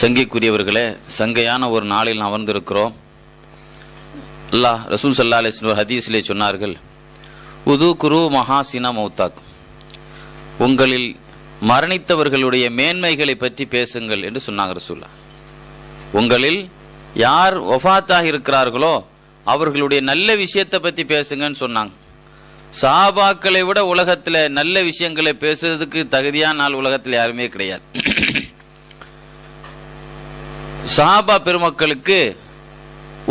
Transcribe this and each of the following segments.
சங்கைக்குரியவர்களே, சங்கையான ஒரு நாளில் அமர்ந்திருக்கிறோம். அல்லாஹ் ரசூல் ஸல்லல்லாஹு அலைஹி வஸல்லம் ஹதீஸிலே சொன்னார்கள், உது குரு மஹாசினா மௌத்தாக், உங்களில் மரணித்தவர்களுடைய மேன்மைகளை பற்றி பேசுங்கள் என்று சொன்னாங்க ரசூல்லா. உங்களில் யார் வஃபாத்தாக இருக்கிறார்களோ அவர்களுடைய நல்ல விஷயத்தை பற்றி பேசுங்கன்னு சொன்னாங்க. சஹாபாக்களை விட உலகத்தில் நல்ல விஷயங்களை பேசுறதுக்கு தகுதியான நாள் உலகத்தில் யாருமே கிடையாது. சஹாபா பெருமக்களுக்கு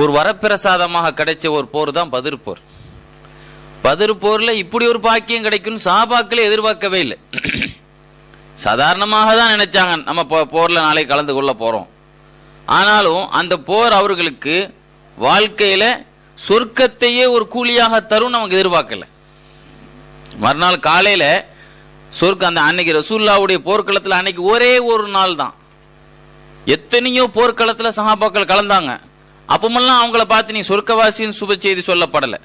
ஒரு வரப்பிரசாதமாக கிடைச்ச ஒரு போர் தான் பத்ர் போர். பத்ர் போர்ல இப்படி ஒரு பாக்கியம் கிடைக்கும் சஹாபாக்களே எதிர்பார்க்கவே இல்லை. சாதாரணமாக தான் நினைச்சாங்க, நம்ம போர்ல நாளை கலந்து கொள்ள போறோம். ஆனாலும் அந்த போர் அவர்களுக்கு வாழ்க்கையில சொர்க்கத்தையே ஒரு கூலியாக தரும் நமக்கு எதிர்பார்க்கல. மறுநாள் காலையில சொர்க்கம், அந்த அன்னைக்கு ரசூலுல்லாவுடைய போர்க்களத்தில் அன்னைக்கு ஒரே ஒரு நாள் தான். எத்தனையோ போர்க்களத்தில் சஹாபாக்கள் கலந்தாங்க. அப்பமெல்லாம் அவங்கள பார்த்து நீ சொர்க்கவாசின்னு சுப செய்தி சொல்லப்படலை.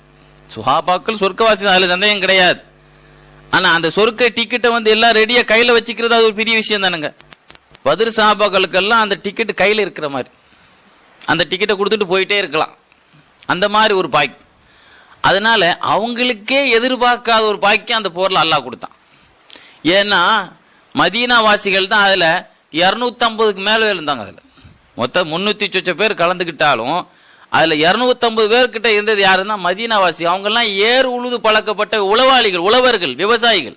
சஹாபாக்கள் சொர்க்கவாசி, அதில் சந்தேகம் கிடையாது. ஆனா அந்த சொர்க்க டிக்கெட்டை எல்லாம் ரெடியா கையில வச்சுக்கிறது அது ஒரு பெரிய விஷயம் தானுங்க. பத்ர் சஹாபாக்களுக்கெல்லாம் அந்த டிக்கெட் கையில இருக்கிற மாதிரி, அந்த டிக்கெட்டை கொடுத்துட்டு போயிட்டே இருக்கலாம். அந்த மாதிரி ஒரு பாக்கி. அதனால அவங்களுக்கே எதிர்பார்க்காத ஒரு பாக்கியம் அந்த போர்ல அல்லாஹ் கொடுத்தான். ஏன்னா மதீனா வாசிகள் தான் அதுல 250க்கு மேல இருந்தாங்க. அதுல மொத்தம் 300 சொச்ச பேர் கலந்துக்கிட்டாலும் அதுல 250 பேர்கிட்ட இருந்தது யாருன்னா மதீனாவாசி. அவங்கெல்லாம் ஏர் உழுது பழக்கப்பட்ட உளவாளிகள், உழவர்கள், விவசாயிகள்.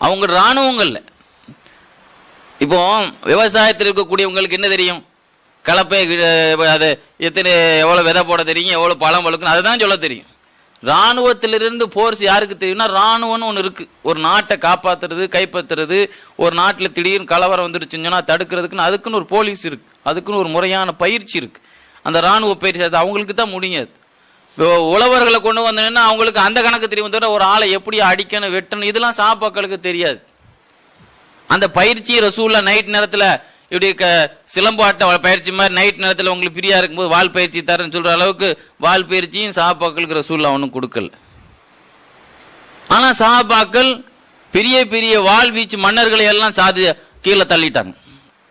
அவங்க இராணுவங்கள்ல. இப்போ விவசாயத்தில் இருக்கக்கூடியவங்களுக்கு என்ன தெரியும்? கலப்பை, அது எத்தனை எவ்வளவு விதை போட தெரியும், எவ்வளவு பழம் வளர்க்கணும், அதுதான் சொல்ல தெரியும். இராணுவத்திலிருந்து போர்ஸ் யாருக்கு தெரியும்னா, இராணுவம்னு ஒன்று இருக்கு. ஒரு நாட்டை காப்பாத்துறது, கைப்பற்றுறது, ஒரு நாட்டில் திடீர்னு கலவரம் வந்துருச்சுன்னா தடுக்கிறதுக்குன்னு அதுக்குன்னு ஒரு போலீஸ் இருக்கு, அதுக்குன்னு ஒரு முறையான பயிற்சி இருக்கு. அந்த இராணுவ பயிற்சி அது அவங்களுக்கு தான் முடியாது. உழவர்களை கொண்டு வந்தோன்னா அவங்களுக்கு அந்த கணக்கு தெரியும், தவிர ஒரு ஆளை எப்படி அடிக்கணும், வெட்டணும், இதெல்லாம் சஹாபாக்களுக்கு தெரியாது. அந்த பயிற்சி ரசூலுல்லாஹ் நைட் நேரத்தில் இப்படி சிலம்பாட்ட பயிற்சி மாதிரி நைட் நேரத்தில் உங்களுக்கு ஃப்ரீயா இருக்கும்போது வால் பயிற்சி தரேன்னு சொல்ற அளவுக்கு வால் பயிற்சியும் சஹாபாக்களுக்கு ரசூலுல்லாஹ் ஒன்றும் கொடுக்கல. ஆனா சஹாபாக்கள் பெரிய பெரிய வால் வீச்சு மன்னர்களை எல்லாம் கீழே தள்ளிட்டாங்க.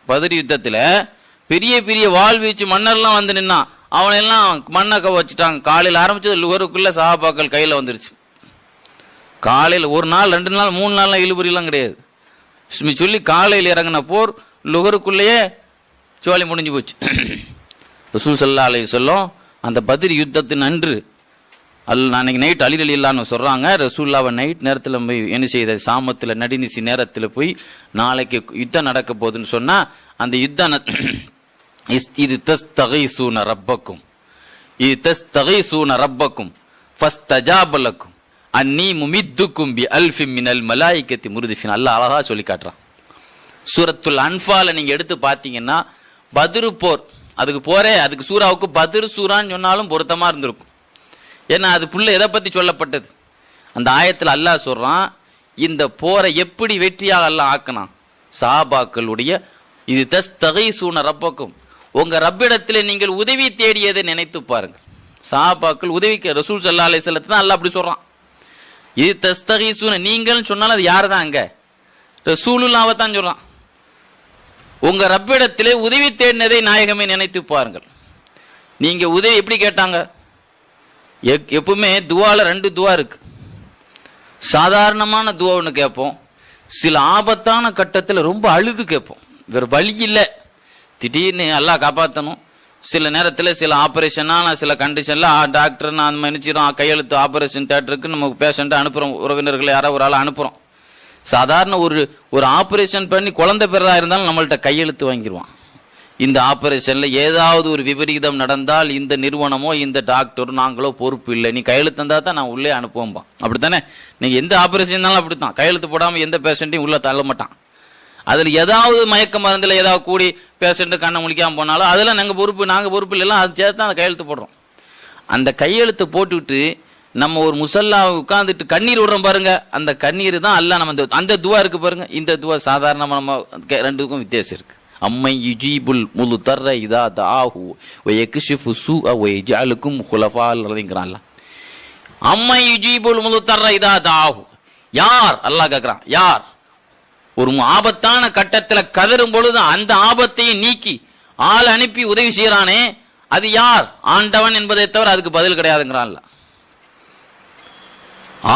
பத்ர் யுத்தத்துல பெரிய பெரிய வால் வீச்சு மன்னர்லாம் வந்து நின்னா அவனெல்லாம் மண்ணக்க வச்சுட்டாங்க. காலையில் ஆரம்பிச்சது லுகருக்குள்ள சஹாபாக்கள் கையில வந்துருச்சு. காலையில் ஒரு நாள், 2 நாள், 3 நாள்லாம் இழுபறிலாம் கிடையாது. சொல்லி காலையில் இறங்கின போர் லுகருக்குள்ளேயே சோழி முடிஞ்சு போச்சு. ரசூல் ஸல்லல்லாஹு அலைஹி வஸல்லம் அந்த பத்ர் யுத்தத்தின் அன்று அன்னைக்கு நைட் அலி ரலியல்லாஹு சொல்றாங்க, ரசூலுல்லாஹ் நைட் நேரத்தில் போய் என்ன செய்த, சாமத்தில் நடுநிசி நேரத்தில் போய் நாளைக்கு யுத்தம் நடக்க போகுதுன்னு சொன்னா அந்த யுத்தம் இது தஸ்தகீசூன ரப்பக்கும், இது தஸ்தகீசூன ரப்பக்கும் ஃபஸ்தஜாப லக்கும் அன்னி முமித்துக்கும் பி அல்ஃபின் மினல் மலாயிகத்தி முர்திஃபின். அல்லாஹ் அழகா சொல்லி காட்டுறான். சூரத்துல் அன்ஃபால நீங்க எடுத்து பார்த்தீங்கன்னா பத்ர் போர், அதுக்கு சூராவுக்கு பத்ர் சூரான்னு சொன்னாலும் பொருத்தமா இருந்திருக்கும். ஏன்னா அது புள்ள எதை பத்தி சொல்லப்பட்டது? அந்த ஆயத்தில் அல்லாஹ் சொல்றான், இந்த போரை எப்படி வெற்றியாக அல்லாஹ் ஆக்கினான். சஹாபாக்களுடைய இது தஸ்தகீசூன ரப்பக்கும், உங்க ரப்பிடத்தில் நீங்கள் உதவி தேடியதை நினைத்து பாருங்கள். சஹாபாக்கள் உதவிக்கு ரசூல் ஸல்லல்லாஹு அலைஹி வஸல்லம் தான் அல்லாஹ் அப்படி சொல்றான். இது தஸ்தகீசூன நீங்கள்னு சொன்னாலும் அது யாரு தான்? அங்க ரசூலுல்லாஹ்வை தான் சொல்றான். உங்க ரப்பிடத்திலே உதவி தேடினதை நாயகமே நினைத்து பாருங்கள். நீங்க உதவி எப்படி கேட்டாங்க? எப்பவுமே துவால 2 துவா இருக்கு. சாதாரணமான துவா ஒன்று கேட்போம், சில ஆபத்தான கட்டத்தில் ரொம்ப அழுது கேட்போம், வேற வழி இல்லை, திடீர்னு எல்லாம் காப்பாற்றணும். சில நேரத்தில் சில ஆப்ரேஷனான சில கண்டிஷன்ல டாக்டர் நான் நினைச்சிடும் கையெழுத்து ஆப்ரேஷன் தேட்டருக்கு நம்ம பேஷண்ட்டை அனுப்புறோம், உறவினர்களை யாரோ ஒரு ஆளை அனுப்புறோம். சாதாரண ஒரு ஆப்ரேஷன் பண்ணி குழந்தை பெறதா இருந்தாலும் நம்மள்ட்ட கையெழுத்து வாங்கிடுவான். இந்த ஆப்ரேஷன்ல ஏதாவது ஒரு விபரீதம் நடந்தால் இந்த நிறுவனமோ இந்த டாக்டரோ நாங்களோ பொறுப்பு இல்லை, நீ கையெழுத்து தந்தா தான் நான் உள்ளே அனுப்புவோம்பா. அப்படித்தானே? நீங்க எந்த ஆப்ரேஷன்னாலும் அப்படித்தான், கையெழுத்து போடாம எந்த பேஷண்ட்டையும் உள்ள தள்ள மாட்டான். அதுல ஏதாவது மயக்க மருந்துல ஏதாவது கூடி பேஷண்ட் கண்ணை முழிக்காம போனாலும் அதெல்லாம் நாங்க பொறுப்பு இல்லைலாம், அது சேர்த்து அந்த கையெழுத்து போடுறோம். அந்த கையெழுத்து போட்டுவிட்டு நம்ம ஒரு முசல்லா உட்கார்ந்துட்டு கண்ணீர் விடுறோம் பாருங்க, அந்த கண்ணீர் தான் அல்லாஹ் நம்ம அந்த துவா இருக்கு பாருங்க. இந்த துவா சாதாரணமா நம்ம 2க்கும் வித்தியாசம் இருக்கு. அம்மை யுஜீபுல் முல்தர்ர இதா தஆஹு வ யக்ஷிஃபு ஸூஅ வ யஜஅலுக்கும் குலஃபால் அர்திங்கறான். அம்மை யுஜீபுல் முல்தர்ர இதா தஆஹு, யார் அல்லாஹ் கேக்குறான், யார் ஒரு ஆபத்தான கட்டத்துல கதறும் பொழுது அந்த ஆபத்தையும் நீக்கி ஆள் அனுப்பி உதவி செய்யறானே, அது யார்? ஆண்டவன் என்பதை தவிர அதுக்கு பதில் கிடையாதுங்கிறான்ல.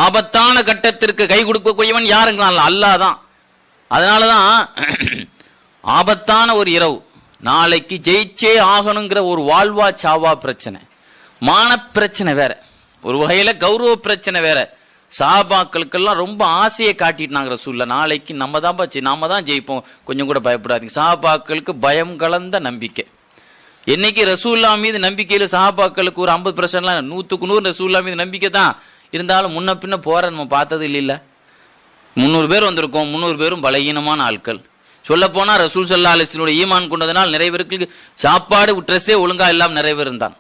ஆபத்தான கட்டத்திற்கு கை கொடுக்கக்கூடியவன் யாருங்கிறான்ல, அல்லாஹ் தான். அதனாலதான் ஆபத்தான ஒரு இரவு, நாளைக்கு ஜெயிச்சே ஆகணுங்கிற ஒரு வாழ்வா சாவா பிரச்சனை, மான பிரச்சனை வேற, ஒரு வகையில கௌரவ பிரச்சனை வேற. சஹாபாக்களுக்கெல்லாம் ரொம்ப ஆசையை காட்டிட்டாங்க ரசூலுல்லாஹ், நாளைக்கு நாம தான் ஜெயிப்போம், கொஞ்சம் கூட பயப்படாதீங்க. சஹாபாக்களுக்கு பயம் கலந்த நம்பிக்கை. என்னைக்கு ரசூலுல்லாஹ் மீது நம்பிக்கையில சஹாபாக்களுக்கு ஒரு 50%, 100க்கு 100 ரசூலுல்லாஹ் மீது நம்பிக்கை தான் இருந்தாலும் முன்ன பின்ன போற நம்ம பார்த்தது இல்ல. 300 பேர் வந்திருக்கோம், 300 பேரும் பலகீனமான ஆட்கள். சொல்ல போனா ரசூல் ஸல்லல்லாஹு அலைஹி வஸல்லம் ஈமான் கொண்டதனால் நிறைய பேருக்கு சாப்பாடு ட்ரெஸ்ஸே ஒழுங்கா எல்லாம் நிறைய பேர் இருந்தான்.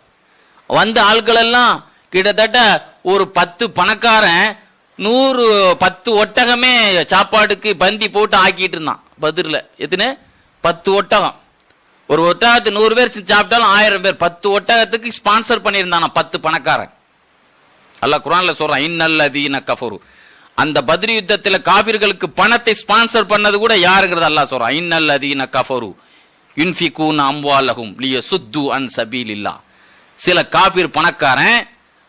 வந்த ஆட்கள் எல்லாம் கிட்டத்தட்ட ஒரு 10 பணக்காரன் 10 ஒட்டகமே சாப்பாடுக்கு பந்தி போட்டு ஆக்கிட்டு இருந்தான் பதிரில். எத்தனை? 10 ஒட்டகம். ஒரு ஒட்டகத்து 100 பேர் சாப்பிட்டாலும் 1000 பேர். 10 ஒட்டகத்துக்கு ஸ்பான்சர் பண்ணியிருந்தானா 10 பணக்காரன். அல்லாஹ் குர்ஆன்ல சொல்றான், இன்னல்லதீன கஃபரு. அந்த பத்ர் யுத்தத்துல காபிர்களுக்கு பணத்தை ஸ்பான்சர் பண்ணது கூட யாருங்கிறது அல்லாஹ் சொல்றான். இன்னல்லதீன கஃபரு யுன்ஃபிகூன அம்வாலஹும் லியசுத்து அன் சபீலில்லாஹ். சில காபிர் பணக்காரன்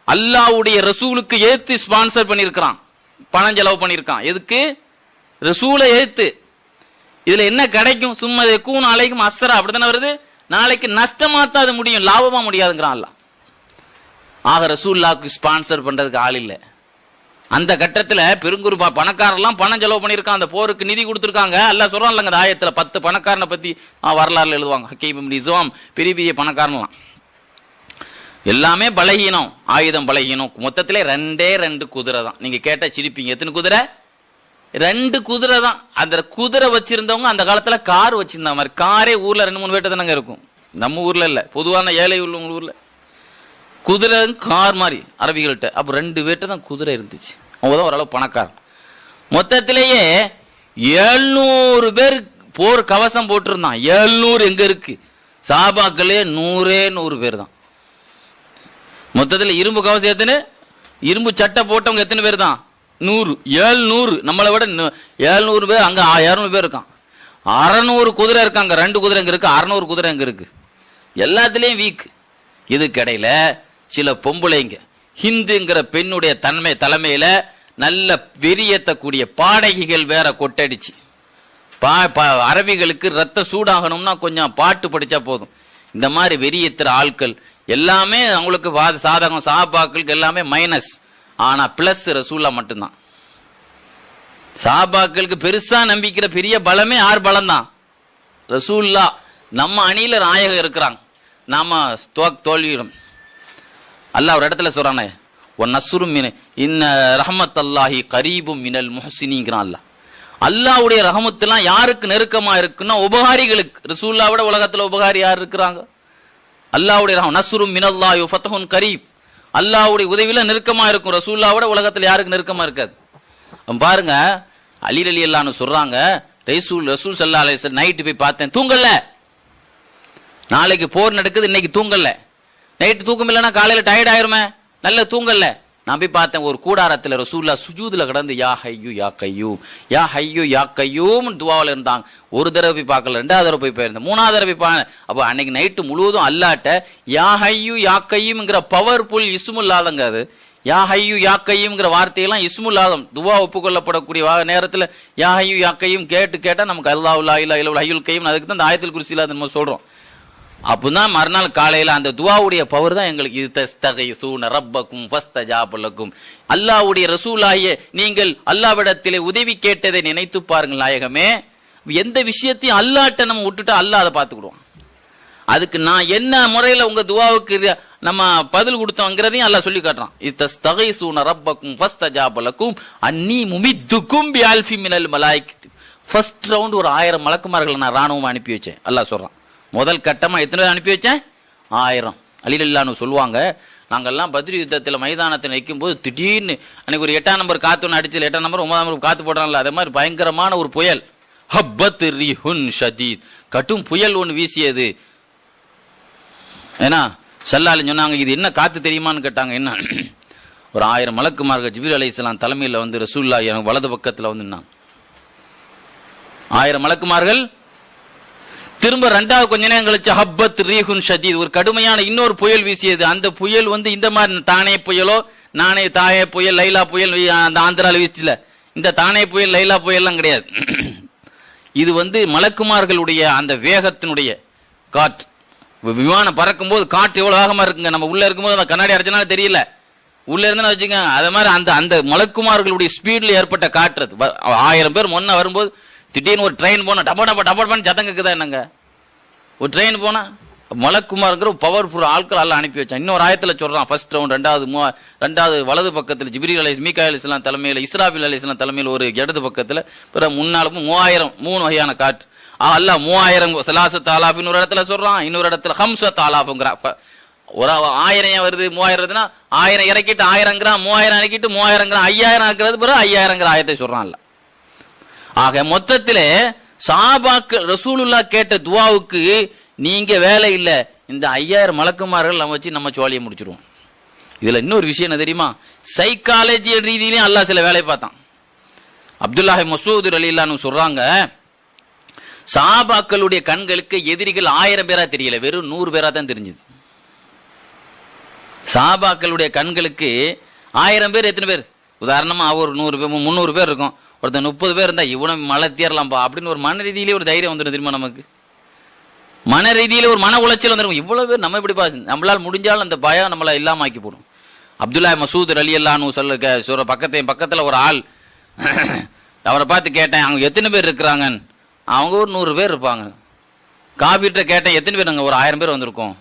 அல்லாஹ்வுடைய ரசூலுக்கு ஏத்து ஸ்பான்சர் பண்ணியிருக்கான், பணம் செலவு பண்ணியிருக்கான். எதுக்கு? ரசூலை ஏத்து. இதுல என்ன கிடைக்கும்? சும்மா கூன் அலைக்கும் அஸ்ரா, அப்படித்தானே வருது. நாளைக்கு நஷ்டமா தான் அது முடியும், லாபமா முடியாதுங்கிறான் அல்லாஹ். ஆக ரசூலுல்லாஹ்க்கு ஸ்பான்சர் பண்றதுக்கு ஆள் இல்லை. அந்த கட்டத்துல பெருங்குரு பணக்காரெல்லாம் பணம் செலவு பண்ணியிருக்கான், அந்த போருக்கு நிதி கொடுத்துருக்காங்க. அல்லாஹ் சொல்றான்லங்க அந்த ஆயத்துல 10 பணக்காரனை பத்தி வரலாறுல எழுதுவாங்க. ஹக்கீம் இப்னு ஹிஸாம் பெரிய பெரிய பணக்காரன்லாம் எல்லாமே பலகீனம், ஆயுதம் பலகீனம். மொத்தத்திலே 2 குதிரை தான். நீங்க கேட்ட சிரிப்பீங்க, எத்தனை குதிரை? 2 குதிரை தான். அந்த குதிரை வச்சிருந்தவங்க அந்த காலத்துல கார் வச்சிருந்த மாதிரி. காரே ஊர்ல 2-3 பேட்ட தானங்க இருக்கும், நம்ம ஊர்ல இல்ல, பொதுவான ஏழை உள்ளவங்க ஊர்ல. குதிரை கார் மாதிரி அரபிகள்கிட்ட. அப்ப 2 பேர்ட்ட தான் குதிரை இருந்துச்சு. அவங்க தான் ஓரளவு பணக்காரன். மொத்தத்திலேயே 700 பேர் போர் கவசம் போட்டிருந்தான். 700 எங்க இருக்கு? சஹாபாக்களே 100 பேர் தான். மொத்தத்தில் இரும்பு கவசம் எத்தனை? இரும்பு சட்டை போட்டவங்க எத்தனை பேர் தான்? 100. 700. நம்மளை விட 700 பேர். அங்க 200 பேர் இருக்கான். 600 குதிரை இருக்காங்க. 2 குதிரை எங்க இருக்கு? 600 குதிரை எங்க இருக்கு? எல்லாத்துலயும் வீக். இதுக்கிடையில சில பொம்பளைங்க ஹிந்துங்கிற பெண்ணுடைய தலைமையில நல்ல வெறியேற்றக்கூடிய பாடகிகள் வேற கொட்டடிச்சு. அரபிகளுக்கு ரத்த சூடாகணும்னா கொஞ்சம் பாட்டு படிச்சா போதும். இந்த மாதிரி வெறியேற்றுற ஆட்கள் எல்லாமே அவங்களுக்கு சாதகம். சஹாபாக்களுக்கு எல்லாமே மைனஸ், ஆனா பிளஸ் ரசூலுல்லாஹ் மட்டும்தான். சஹாபாக்களுக்கு பெருசா நம்பிக்கிற பெரிய பலமே யார் பலம் தான்? ரசூலுல்லாஹ். நம்ம அணியில நாயகம் இருக்கிறாங்க, நாம தோல்வியிடும். அல்லாஹ் ஒரு இடத்துல சொல்றானே, ஒன் நஸ்ரு மின் இன்ன ரஹ்மத்தல்லாஹி கரீபும் மினல் முஹ்சினீங்கிறான். அல்லாஹ்வுடைய ரஹமத்துலாம் யாருக்கு நெருக்கமா இருக்குன்னா உபகாரிகளுக்கு. ரசூலுல்லாஹ் விட உலகத்துல உபகாரி யார் இருக்கிறாங்க? அல்லாஹ்வுடைய நஸ்ரு மினல்லாஹி வ ஃபத்ஹுன் கரீப். அல்லாஹ்வுடைய உதவியில நெருக்கமா இருக்கும். ரசூலுல்லாஹ் விட உலகத்துல யாருக்கு நெருக்கமா இருக்காது. பாருங்க, அலி ரலியல்லாஹு அன்ஹு சொல்றாங்க, ரசூல் ஸல்லல்லாஹு அலைஹி வஸல்லம் நைட்டு போய் பார்த்தேன், தூங்கல. நாளைக்கு போர் நடக்குது, இன்னைக்கு தூங்கல. நைட்டு தூக்கம் இல்லைன்னா காலையில டயர்ட் ஆயிருமே, நல்ல தூங்கல. நான் போய் பார்த்தேன், ஒரு கூடாரத்தில் ரசூலுல்லாஹ் சுஜூதுல கிடந்து யா ஹய்யூ யா கையூம் யா ஹய்யூ யா கையூம் துவாவில் இருந்தாங்க. ஒரு தடவை போய் பார்க்கல, 2வது தடவை போய் போயிருந்தேன், 3வது தடவை போய். அப்போ அன்னைக்கு நைட்டு முழுவதும் அல்லாட்ட யா ஹய்யூ யா கையூம்ங்கிற பவர்ஃபுல் இஸ்முல்லாதங்க. அது யா ஹய்யூ யா கையூம்ங்கிற வார்த்தையெல்லாம் இஸ்முல்லாதம். துவா ஒப்புக்கொள்ளப்படக்கூடிய நேரத்தில் யா ஹய்யூ யா கையூம் கேட்டா நமக்கு அல்லாஹ் லா இலாஹ இல்லல்லாஹ் ஹய்யுல் கையூம், அதுக்கு தான் இந்த ஆயத்துல் குர்சில நம்ம சொல்றோம். அப்பதான் மறுநாள் காலையில அந்த துவாவுடைய பவர் தான் எங்களுக்கு. இஸ்தகீஸூன ரப்பக்கும் ஃபஸ்தஜாப லக்கும். அல்லாஹ்வுடைய ரசூலாகிய நீங்கள் அல்லாஹ்விடத்திலே உதவி கேட்டதை நினைத்து பாருங்கள் நாயகமே. எந்த விஷயத்தையும் அல்லாஹ்ட்ட நம்ம விட்டுட்டா அல்லாஹ் அதை பார்த்துக்கிடுவோம். அதுக்கு நான் என்ன முறையில உங்க துவாவுக்கு நம்ம பதில் கொடுத்தோங்கிறதையும் அல்லாஹ் சொல்லி காட்டுறான். இஸ்தகீஸூன ரப்பக்கும் ஃபஸ்தஜாப லக்கும் அன்னி முமித்துக்கும் பிஅல்ஃபி மினல் மலாயிகத்தி. ஃபர்ஸ்ட் ரவுண்ட் ஒரு 1000 மலக்குமார்களை நான் ராணுவம் அனுப்பி வச்சேன். அல்லாஹ் சொல்றான். முதல் கட்டமா எத்தனை பேர் அனுப்பி வச்சேன்? 1000. அலி ரலியல்லாஹு சொல்லுவாங்க, நாங்கெல்லாம் பத்ர் யுத்தத்தில் மைதானத்தில் நிற்கும் போது திடீர்னு அன்னைக்கு ஒரு 8ஆம் நம்பர் காத்து ஒன்று அடிச்சது. 8ஆம் நம்பர் 9ஆம் நம்பர் காத்து போடுறாங்கல்ல, அதே மாதிரி பயங்கரமான ஒரு புயல், ஹப்பத் ரிஹுன் ஷதீத், கட்டும் புயல் ஒன்று வீசியது. ஏன்னா ஸல்லல்லாஹு சொன்னாங்க, இது என்ன காத்து தெரியுமான்னு கேட்டாங்க. என்ன? ஒரு 1000 மலக்குமார்கள் ஜிப்ரீல் அலைஹிஸ்ஸலாம் தலைமையில் வந்து ரசூலுல்லாஹ் எனக்கு வலது பக்கத்தில் வந்து நின்னாங்க. 1000 மலக்குமார்கள். திரும்ப 2வது கொஞ்ச நேரம் கழிச்சு ஹப்பத் ரீஹுன் ஷதீத், ஒரு கடுமையான இன்னொரு புயல் வீசியது. அந்த புயல் இந்த மாதிரி தானே புயலோ, நானே தாயே புயல், லைலா புயல் அந்த ஆந்திராவில் வீசில, இந்த தானே புயல் லைலா புயல்லாம் கிடையாது. இது மலக்குமார்களுடைய அந்த வேகத்தினுடைய காற்று. விமானம் பறக்கும் போது காற்று எவ்வளவு வேகமா இருக்குங்க. நம்ம உள்ள இருக்கும்போது அந்த கண்ணாடி அடைச்சனால தெரியல, உள்ள இருந்தா வச்சுக்கோங்க. அது மாதிரி அந்த மலக்குமார்களுடைய ஸ்பீட்ல ஏற்பட்ட காற்று. 1000 பேர் முன்ன வரும்போது திடீர்னு ஒரு ட்ரெயின் போனா டபா டபா டபான்னு சத்தம் கேக்குதா என்னங்க? ஒரு ட்ரெயின் போனா மலக்குமார்ங்கிற பவர்ஃபுல் ஆட்கள் எல்லாம் அனுப்பி வச்சான். இன்னொரு ஆயத்துல சொல்றான், ஃபர்ஸ்ட் ரவுண்ட், 2வது வலது பக்கத்தில் ஜிப்ரீல் மீகாயில் அலைஹிஸ்ஸலாம் தலைமையில், இஸ்ராஃபில் அலைஹிஸ்ஸலாம் தலைமையில் ஒரு இடது பக்கத்துல, பிறகு முன்னாலும் 3000 3 வகையான காற்று. அல்லாஹ் 3000 சலாசத் ஆலாஃபின் ஒரு இடத்துல சொல்றான், இன்னொரு இடத்துல ஹம்சத் ஆலாஃப்ங்கற. ஒரு 1000 வருது, 3000 வருதுன்னா 1000 இறக்கிட்டு 1000ங்கறான், 3000 இறக்கிட்டு 3000ங்கறான், 5000 ஆக்குறது பிறகு 5000ங்கற ஆயத்தை சொல்றான் அல்லாஹ். ஆக மொத்தத்திலே சஹாபாக்கள் ரசூலுல்லாஹ் கேட்ட துஆவுக்கு நீங்க வேலை இல்ல, இந்த 5000 மலக்குமார்கள் நம்ம வச்சு நம்ம சோழியை முடிச்சிருவோம். இதுல இன்னொரு விஷயம் என்ன தெரியுமா? சைக்காலஜியல் ரீதியிலையும் அல்லாஹ் சில வேலையை பார்த்தான். அப்துல்லாஹ் மசூத் ரலியல்லாஹு அன்ஹு சொல்றாங்க, சஹாபாக்களுடைய கண்களுக்கு எதிரிகள் 1000 பேரா தெரியல, வெறும் 100 பேரா தான் தெரிஞ்சது. சஹாபாக்களுடைய கண்களுக்கு 1000 பேர் எத்தனை பேர்? உதாரணமா ஒரு 100 பேர் 300 பேர் இருக்கும், ஒருத்தன் 30 பேர் இருந்தா இவனை மழை தேரலாம்பா அப்படின்னு ஒரு மன ரீதியிலே ஒரு தைரியம் வந்துடும் தெரியுமா? நமக்கு மன ரீதியில ஒரு மன உளைச்சல் வந்துடும். இவ்வளவு பேர் நம்ம இப்படி நம்மளால் முடிஞ்சாலும் அந்த பயம் நம்மளை இல்லாம ஆக்கி போடும். அப்துல்லாஹ் மசூத் ரலியல்லாஹு அன்ஹு சொல்ற பக்கத்துல ஒரு ஆள், அவரை பார்த்து கேட்டேன், அவங்க எத்தனை பேர் இருக்கிறாங்க? அவங்க ஒரு 100 பேர் இருப்பாங்க. காபிட்ட கேட்டேன், எத்தனை பேர்? நாங்கள் ஒரு 1000 பேர் வந்திருக்கோம்.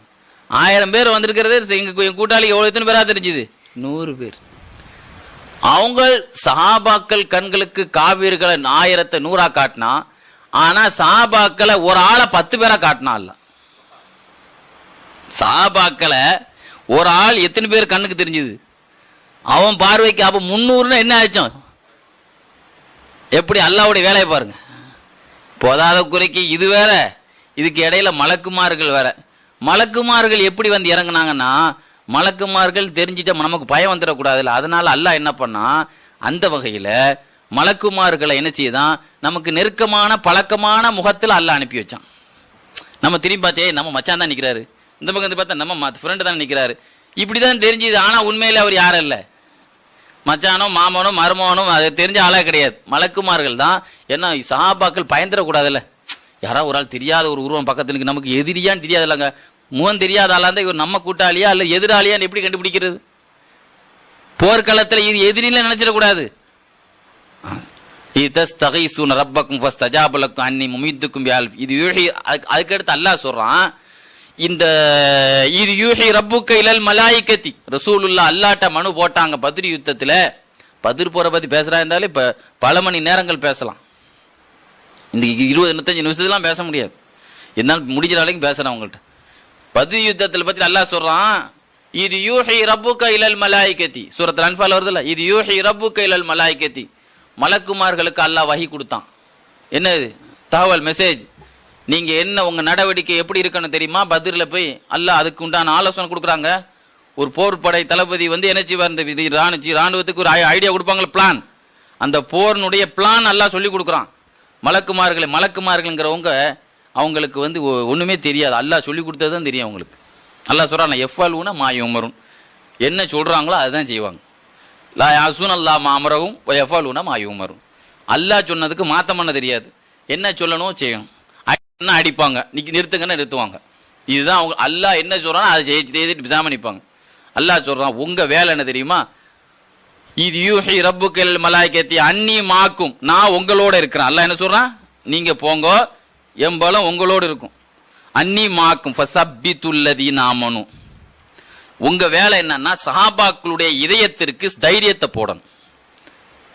1000 பேர் வந்திருக்கிறது எங்க கூட்டாளி எத்தனை பேரா தெரிஞ்சுது? 100 பேர். அவங்க சஹாபாக்கள் கண்களுக்கு காபீர்களை 1000 100ஆ காட்டினா, ஆனா சஹாபாக்களை ஒரு ஆளை 10 பேரா காட்டினா இல்ல. சஹாபாக்களை ஒரு ஆள் எத்தனை பேர் கண்ணுக்கு தெரிஞ்சது? அவன் பார்வைக்கு அப்ப 300 என்ன ஆச்சும்? எப்படி அல்லாஹ்வுடைய வேலையை பாருங்க. போதாத குறைக்கு இது வேற, இதுக்கு இடையில மலக்குமார்கள் வேற. மலக்குமார்கள் எப்படி இறங்குனாங்கன்னா, மலக்குமார்கள் தெரிஞ்சுட்டா நமக்கு பயம் வந்துடக்கூடாதுல்ல, அதனால அல்லாஹ் என்ன பண்ணா, அந்த வகையில மலக்குமார்களை என்ன செய்யுதான், நமக்கு நெருக்கமான பழக்கமான முகத்தில் அல்லாஹ் அனுப்பி வச்சான். நம்ம திரும்பி பார்த்தே நம்ம மச்சான் தான் நிற்கிறாரு, இந்த பக்கம் பார்த்தா நம்ம ஃப்ரெண்டு தான் நிற்கிறாரு, இப்படிதான் தெரிஞ்சுது. ஆனா உண்மையில அவர் யாரும் இல்லை, மச்சானோ மாமனோ மருமகனோ அது தெரிஞ்ச ஆளா கிடையாது, மலக்குமார்கள் தான். ஏன்னா சஹாபாக்கள் பயந்துடக்கூடாதுல்ல, யாராவது ஒரு ஆள் தெரியாத ஒரு உருவம் பக்கத்துல நமக்கு எதிரியான்னு தெரியாது இல்லைங்க, முகம் தெரியாத ஆளா இருந்தா இவர் நம்ம கூட்டாளியா இல்ல எதிராளியான்னு எப்படி கண்டுபிடிக்கிறது? போர்க்களத்துல இது எதிரில நினைச்சிடக்கூடாது. அதுக்கடுத்து அல்லாஹ் சொல்றான், இந்த இது யூஹி ரப்புக்க இலல் மலாயிகத்தி, ரசூலுல்லாஹ் அல்லாஹ்ட்ட மனு போட்டாங்க பத்ர் யுத்தத்துல. பத்ர் போற பத்தி பேசுறா இருந்தாலே இப்ப பல மணி நேரங்கள் பேசலாம். இந்த 20-25 நிமிஷத்துலாம் பேச முடியாது, என்னால் முடிஞ்ச நாளைக்கு பேசுறேன் அவங்கள்ட்ட. பத்ர் யுத்தத்தில் பத்தி அல்லாஹ் சொல்றான், இது யூஹி ரப்புக்க இலல் மலாயிகத்தி, சூரத்துல் அன்ஃபால் வருதுல்ல, இது யூஹி ரப்புக்க இலல் மலாயிகத்தி, மலக்குமார்களுக்கு அல்லாஹ் வஹி கொடுத்தான். என்னது? தகவல், மெசேஜ். நீங்க என்ன உங்க நடவடிக்கை எப்படி இருக்கணும் தெரியுமா? பத்ரில போய் அல்லாஹ் அதுக்கு உண்டான ஆலோசனை கொடுக்குறாங்க. ஒரு போர் படை தளபதி என்ன செய்வார், இந்த ராணுவத்துக்கு ஒரு ஐடியா கொடுப்பாங்களே, பிளான். அந்த போர்னுடைய பிளான் அல்லாஹ் சொல்லி கொடுக்குறான். மலக்குமார்கள்ங்கிறவங்க அவங்களுக்கு ஒண்ணுமே தெரியாது, அல்லாஹ் சொல்லி கொடுத்தது தான் தெரியும் அவங்களுக்கு. அல்லாஹ் சொல்றான், எஃப்அலூன மா யுமருன், என்ன சொல்றாங்களோ அதுதான் செய்வாங்க. லா யாசுன் அல்லாஹ் மா அமரஹும் வ யஃபலூன மா யுமருன், அல்லாஹ் சொன்னதுக்கு மாத்தம் பண்ண தெரியாது, என்ன சொல்லணும் செய்யணும். என்ன அடிப்பாங்க, நிறுத்துங்கன்னா நிறுத்துவாங்க. இதுதான் அவங்க. அல்லாஹ் என்ன சொல்றானோ அதை செய்துட்டு பிசாம நிற்பாங்க. அல்லாஹ் சொல்றான், உங்க வேலை என்ன தெரியுமா? இது யூஹி ரப்புக்கல் மலாயிகத்தி அன்னி மாக்கும், நான் உங்களோட இருக்கிறேன். அல்லாஹ் என்ன சொல்றான், நீங்க போங்க, எம்பலம் உங்களோடு இருக்கும். அன்னி மாக்கும் ஃபஸப்பித்துல்லதீன ஆமனு, உங்க வேலை என்னன்னா சஹாபாக்களுடைய இதயத்திற்கு தைரியத்தை போடணும்.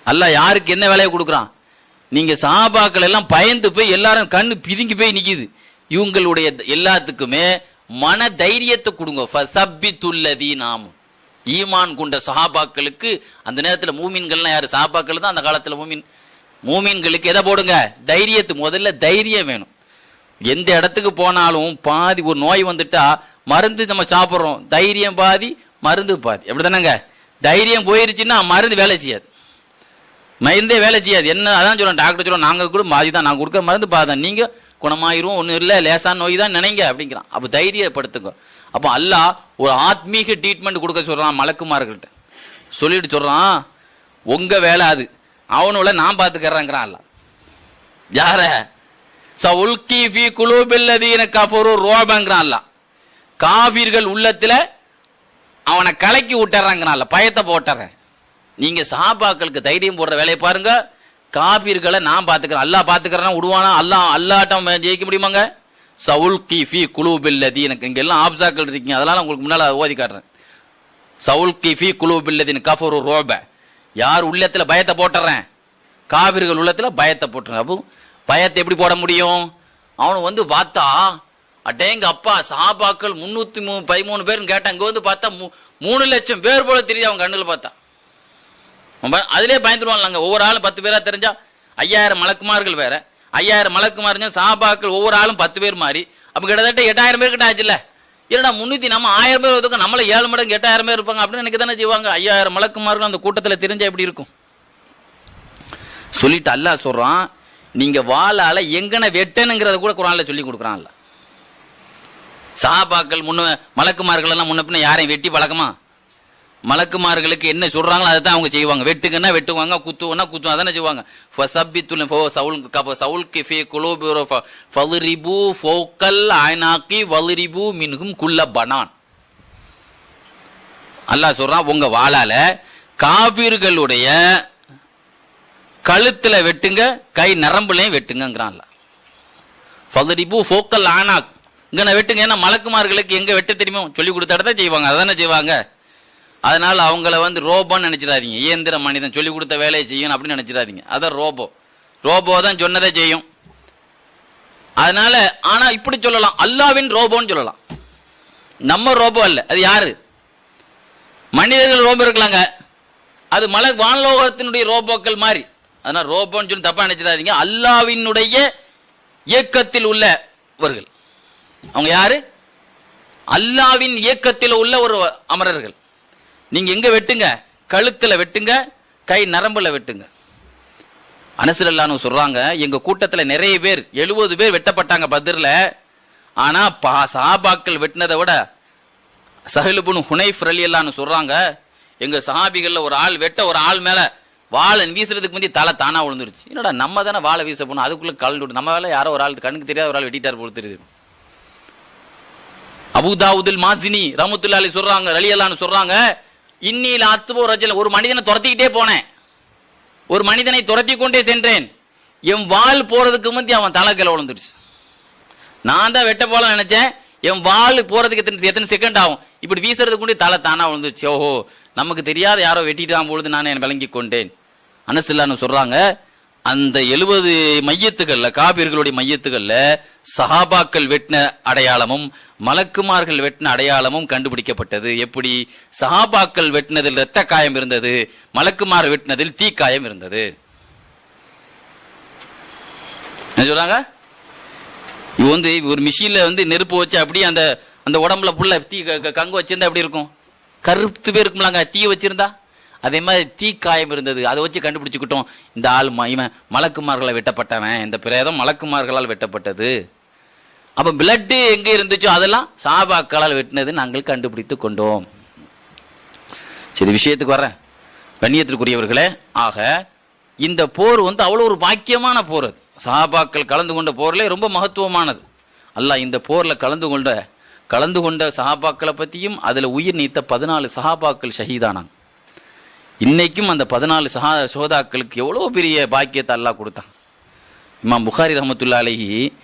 அல்லாஹ் யாருக்கு என்ன வேலையை கொடுக்குறான்? நீங்க சஹாபாக்கள் எல்லாம் பயந்து போய் எல்லாரும் கண்ணு பிதுங்கி போய் நிக்குது, இவங்களுடைய எல்லாத்துக்குமே மன தைரியத்தை கொடுங்க. ஃபஸப்பித்துல்லதீன ஆமனு, ஈமான் கொண்ட சஹாபாக்களுக்கு. அந்த நேரத்தில் மூமின்கள்லாம் யாரு? சஹாபாக்கள் தான் அந்த காலத்துல மூமின்களுக்கு எதை போடுங்க? தைரியத்து. முதல்ல தைரியம் வேணும். எந்த இடத்துக்கு போனாலும் பாதி ஒரு நோய் வந்துட்டா மருந்து நம்ம சாப்பிட்றோம், தைரியம் பாதி மருந்து பாதி, அப்படிதானங்க? தைரியம் போயிருச்சுன்னா மருந்து வேலை செய்யாது. மருந்தே வேலை செய்யாது. என்ன அதான் சொல்றோம், டாக்டர் சொல்றோம் நாங்கள் கூட மாதிரி தான், நாங்கள் கொடுக்க மருந்து பார்த்தேன், நீங்க குணமாயிரும், ஒன்றும் இல்லை, லேசான நோய் தான் நினைங்க அப்படிங்கிறான். அப்போ தைரியப்படுத்துங்க. அப்போ அல்லாஹ் ஒரு ஆத்மீக ட்ரீட்மெண்ட் கொடுக்க சொல்றான் மலக்குமார்கள்ட்ட. சொல்லிட்டு சொல்றான், உங்க வேலை அது, அவனோட நான் பார்த்துக்கிறேங்கிறான் அல்ல. யார சவுல்கி ஃபீ குலூபில்லதீன கஃபரு ருஅபங்கிறான் அல்ல. காபீர்கள் உள்ளத்துல அவனை கலக்கி விட்டுறாங்கிறான் அல்ல, பயத்தை போட்டுறேன். நீங்க சஹாபாக்களுக்கு தைரியம் போடுற வேலையை பாருங்க. காபீர்களை நான் பார்த்துக்கிறேன், அல்லாஹ் பார்த்துக்கிறேன்னா விடுவானா? அல்லாஹ்ட்ட ஜெயிக்க முடியுமாங்க? சவுல்கி ஃபீ குலூபில்லதீன, இங்க எல்லாம் ஆப்சாக்கள் இருக்கீங்க, அதெல்லாம் உங்களுக்கு முன்னால ஓதி காட்டுறேன். சவுல்கி ஃபீ குலூபில்லதீன கஃபரு ருஅப, யார் உள்ளத்துல பயத்தை போட்டுறேன், காபீர்கள் உள்ளத்துல பயத்தை போட்டுறேன். அப்போ பயத்தை எப்படி போட முடியும்? அவனை பார்த்தா அடேங்க அப்பா சஹாபாக்கள் 313 பேர் கேட்டான். இங்க பார்த்தா 3 லட்சம் பேர் போல தெரியுது அவன் கண்ணுல பார்த்தா. அதிலே பயந்துருவாங்க. ஒவ்வொரு ஆளும் 10 பேரா தெரிஞ்சா 5000 மலக்குமார்கள் வேற, 5000 மலக்குமார் சஹாபாக்கள் ஒவ்வொரு ஆளும் 10 பேர் மாதிரி, அப்ப கிட்டத்தட்ட 8000 பேர் கிட்ட ஆச்சுல்ல. ஏன்னா 300 நம்ம 1000 பேர் ஒதுக்க நம்மள 7 மடங்கு 8000 பேர் இருப்பாங்க அப்படின்னு நினைக்க தானே செய்வாங்க. 5000 மலக்குமார்கள் அந்த கூட்டத்தில் தெரிஞ்சா எப்படி இருக்கும்? சொல்லிட்டு அல்லாஹ் சொல்றான், நீங்க வாளால எங்கன வெட்டணுங்கிறத கூட குர்ஆன்ல சொல்லி கொடுக்குறான்ல. சஹாபாக்கள் மலக்குமார்கள் எல்லாம் முன்ன பின்ன யாரையும் வெட்டி பழக்கமா? மலக்குமார்களுக்கு என்ன சொல்றாங்களோ அதை தான் அவங்க செய்வாங்க. வெட்டுங்கன்னா வெட்டுவாங்க, குத்துவனா குத்துவாங்க, அதானே செய்வாங்க. ஃபஸபித்துல் சவுல்கி ஃபீ குலூபி ஃபضربு ஃபௌகல் ஐனாகி வضربு மின்ஹும் குல்ல பனான். அல்லாஹ் சொல்றான், உங்க வாளால காபிர்களுடைய கழுத்துல வெட்டுங்க, கை நரம்புலையும் வெட்டுங்கிறான் அல்லாஹ். ஃபضربு ஃபௌகல் ஐனாக், இங்க வெட்டுங்க. ஏன்னா மலக்குமார்களுக்கு எங்க வெட்ட தெரியுமோ சொல்லி கொடுத்தாட தான் செய்வாங்க, அதானே செய்வாங்க. அதனால அவங்கள ரோபோன்னு நினைச்சிடாதீங்க, இயந்திர மனிதன் சொல்லி கொடுத்த வேலையை செய்யணும் அப்படின்னு நினைச்சிடாதீங்க. அதான் ரோபோ தான் சொன்னதை செய்யும். அதனால ஆனா இப்படி சொல்லலாம், அல்லாவின் ரோபோன்னு சொல்லலாம், நம்ம ரோபோ அல்ல. அது யாரு? மனிதர்கள் ரோபோ இருக்கலாங்க, அது வானலோகத்தினுடைய ரோபோக்கள் மாதிரி. அதனால ரோபோன்னு சொல்லி தப்பா நினைச்சிடாதீங்க. அல்லாவினுடைய இயக்கத்தில் உள்ளவர்கள் அவங்க யாரு? அல்லாவின் இயக்கத்தில் உள்ள ஒரு அமரர்கள். நீங்க எங்க வெட்டுங்க? கழுத்துல வெட்டுங்க, கை நரம்புல வெட்டுங்க. அனஸ் ரலியல்லாஹு சொல்றாங்க, எங்க கூட்டத்துல நிறைய பேர் 70 பேர் வெட்டப்பட்டாங்க பத்ர்ல. ஆனா சஹாபாக்கள் வெட்டினதை விட சஹல் இப்னு ஹுனைஃப் ரலியல்லாஹு சொல்றாங்க, எங்க சஹாபிகள்ல ஒரு ஆள் வெட்ட ஒரு ஆள் மேல வாளை வீசுறதுக்கு முந்தி தலை தானா விழுந்துருச்சு. என்னடா நம்ம தானே வாழை வீச போனோம், அதுக்குள்ள கல் விட்டு நம்ம வேலை யாரோ ஒரு ஆள் கண்ணுக்கு தெரியாத ஒரு ஆள் வெட்டிட்டார் போல தெரியுது. அபூ தாவூதுல் மாசினி ரஹ்மத்துல்லாஹி அலைஹி சொல்றாங்க, ரலியல்லாஹு சொல்றாங்க, இன்னில அத்பு ரஜுல, ஒரு மனிதனை துரத்திக்கிட்டே போனேன், ஒரு மனிதனை துரத்தி கொண்டே சென்றேன், என் வாள் போறதுக்கு முந்தி அவன் தலைக்கல விழுந்துருச்சு. நான் தான் வெட்ட போல நினைச்சேன், என் வாள் போறதுக்கு எத்தனை செகண்ட் ஆகும், இப்படி வீசுறதுக்கு முந்தி தலை தானா விழுந்துருச்சு. ஓஹோ, நமக்கு தெரியாத யாரோ வெட்டிட்டான் பொழுது நான் என் விளங்கி கொண்டேன். அனஸ் ரலியல்லாஹு சொல்றாங்க, அந்த 70 மையத்துகள்ல, காபீர்களுடைய மையத்துகள்ல சஹாபாக்கள் வெட்டின அடையாளமும் மலக்குமார்கள் வெட்டின அடையாளமும் கண்டுபிடிக்கப்பட்டது. எப்படி? சஹாபாக்கள் வெட்டினதில் இரத்த காயம் இருந்தது, மலக்குமார் வெட்டினதில் தீக்காயம் இருந்தது. என்ன சொல்றாங்க? ஒரு மிஷின்ல நெருப்பு வச்சு அப்படியே அந்த அந்த உடம்புல புள்ள தீ கங்கு வச்சிருந்தா எப்படி இருக்கும்? கருத்து பேர் இருக்கும்லாங்க. தீ வச்சிருந்தா அதே மாதிரி தீக்காயம் இருந்தது. அதை வச்சு கண்டுபிடிச்சுக்கிட்டோம், இந்த ஆள் இவன் மலக்குமார்களை வெட்டப்பட்டவன், இந்த பிரேதம் மலக்குமார்களால் வெட்டப்பட்டது. அப்ப பிளட் எங்க இருந்துச்சோ அதெல்லாம் சஹாபாக்களால் வெட்டினது நாங்கள் கண்டுபிடித்து கொண்டோம். சரி, விஷயத்துக்கு வர்றேன். கண்ணியத்திற்குரியவர்களே, ஆக இந்த போர் அவ்வளவு ஒரு பாக்கியமான போர். அது சஹாபாக்கள் கலந்து கொண்ட போர்ல ரொம்ப மகத்துவமானது. அல்லாஹ் இந்த போர்ல கலந்து கொண்ட சஹாபாக்களை பத்தியும் அதுல உயிர் நீத்த 14 சஹாபாக்கள் ஷஹீதானாங்க. இன்னைக்கும் அந்த 14 சுஹதாக்களுக்கு எவ்வளவு பெரிய பாக்கியத்தை அல்லாஹ் கொடுத்தான். இமாம் புகாரி ரஹ்மத்துல்லாஹி அலைஹி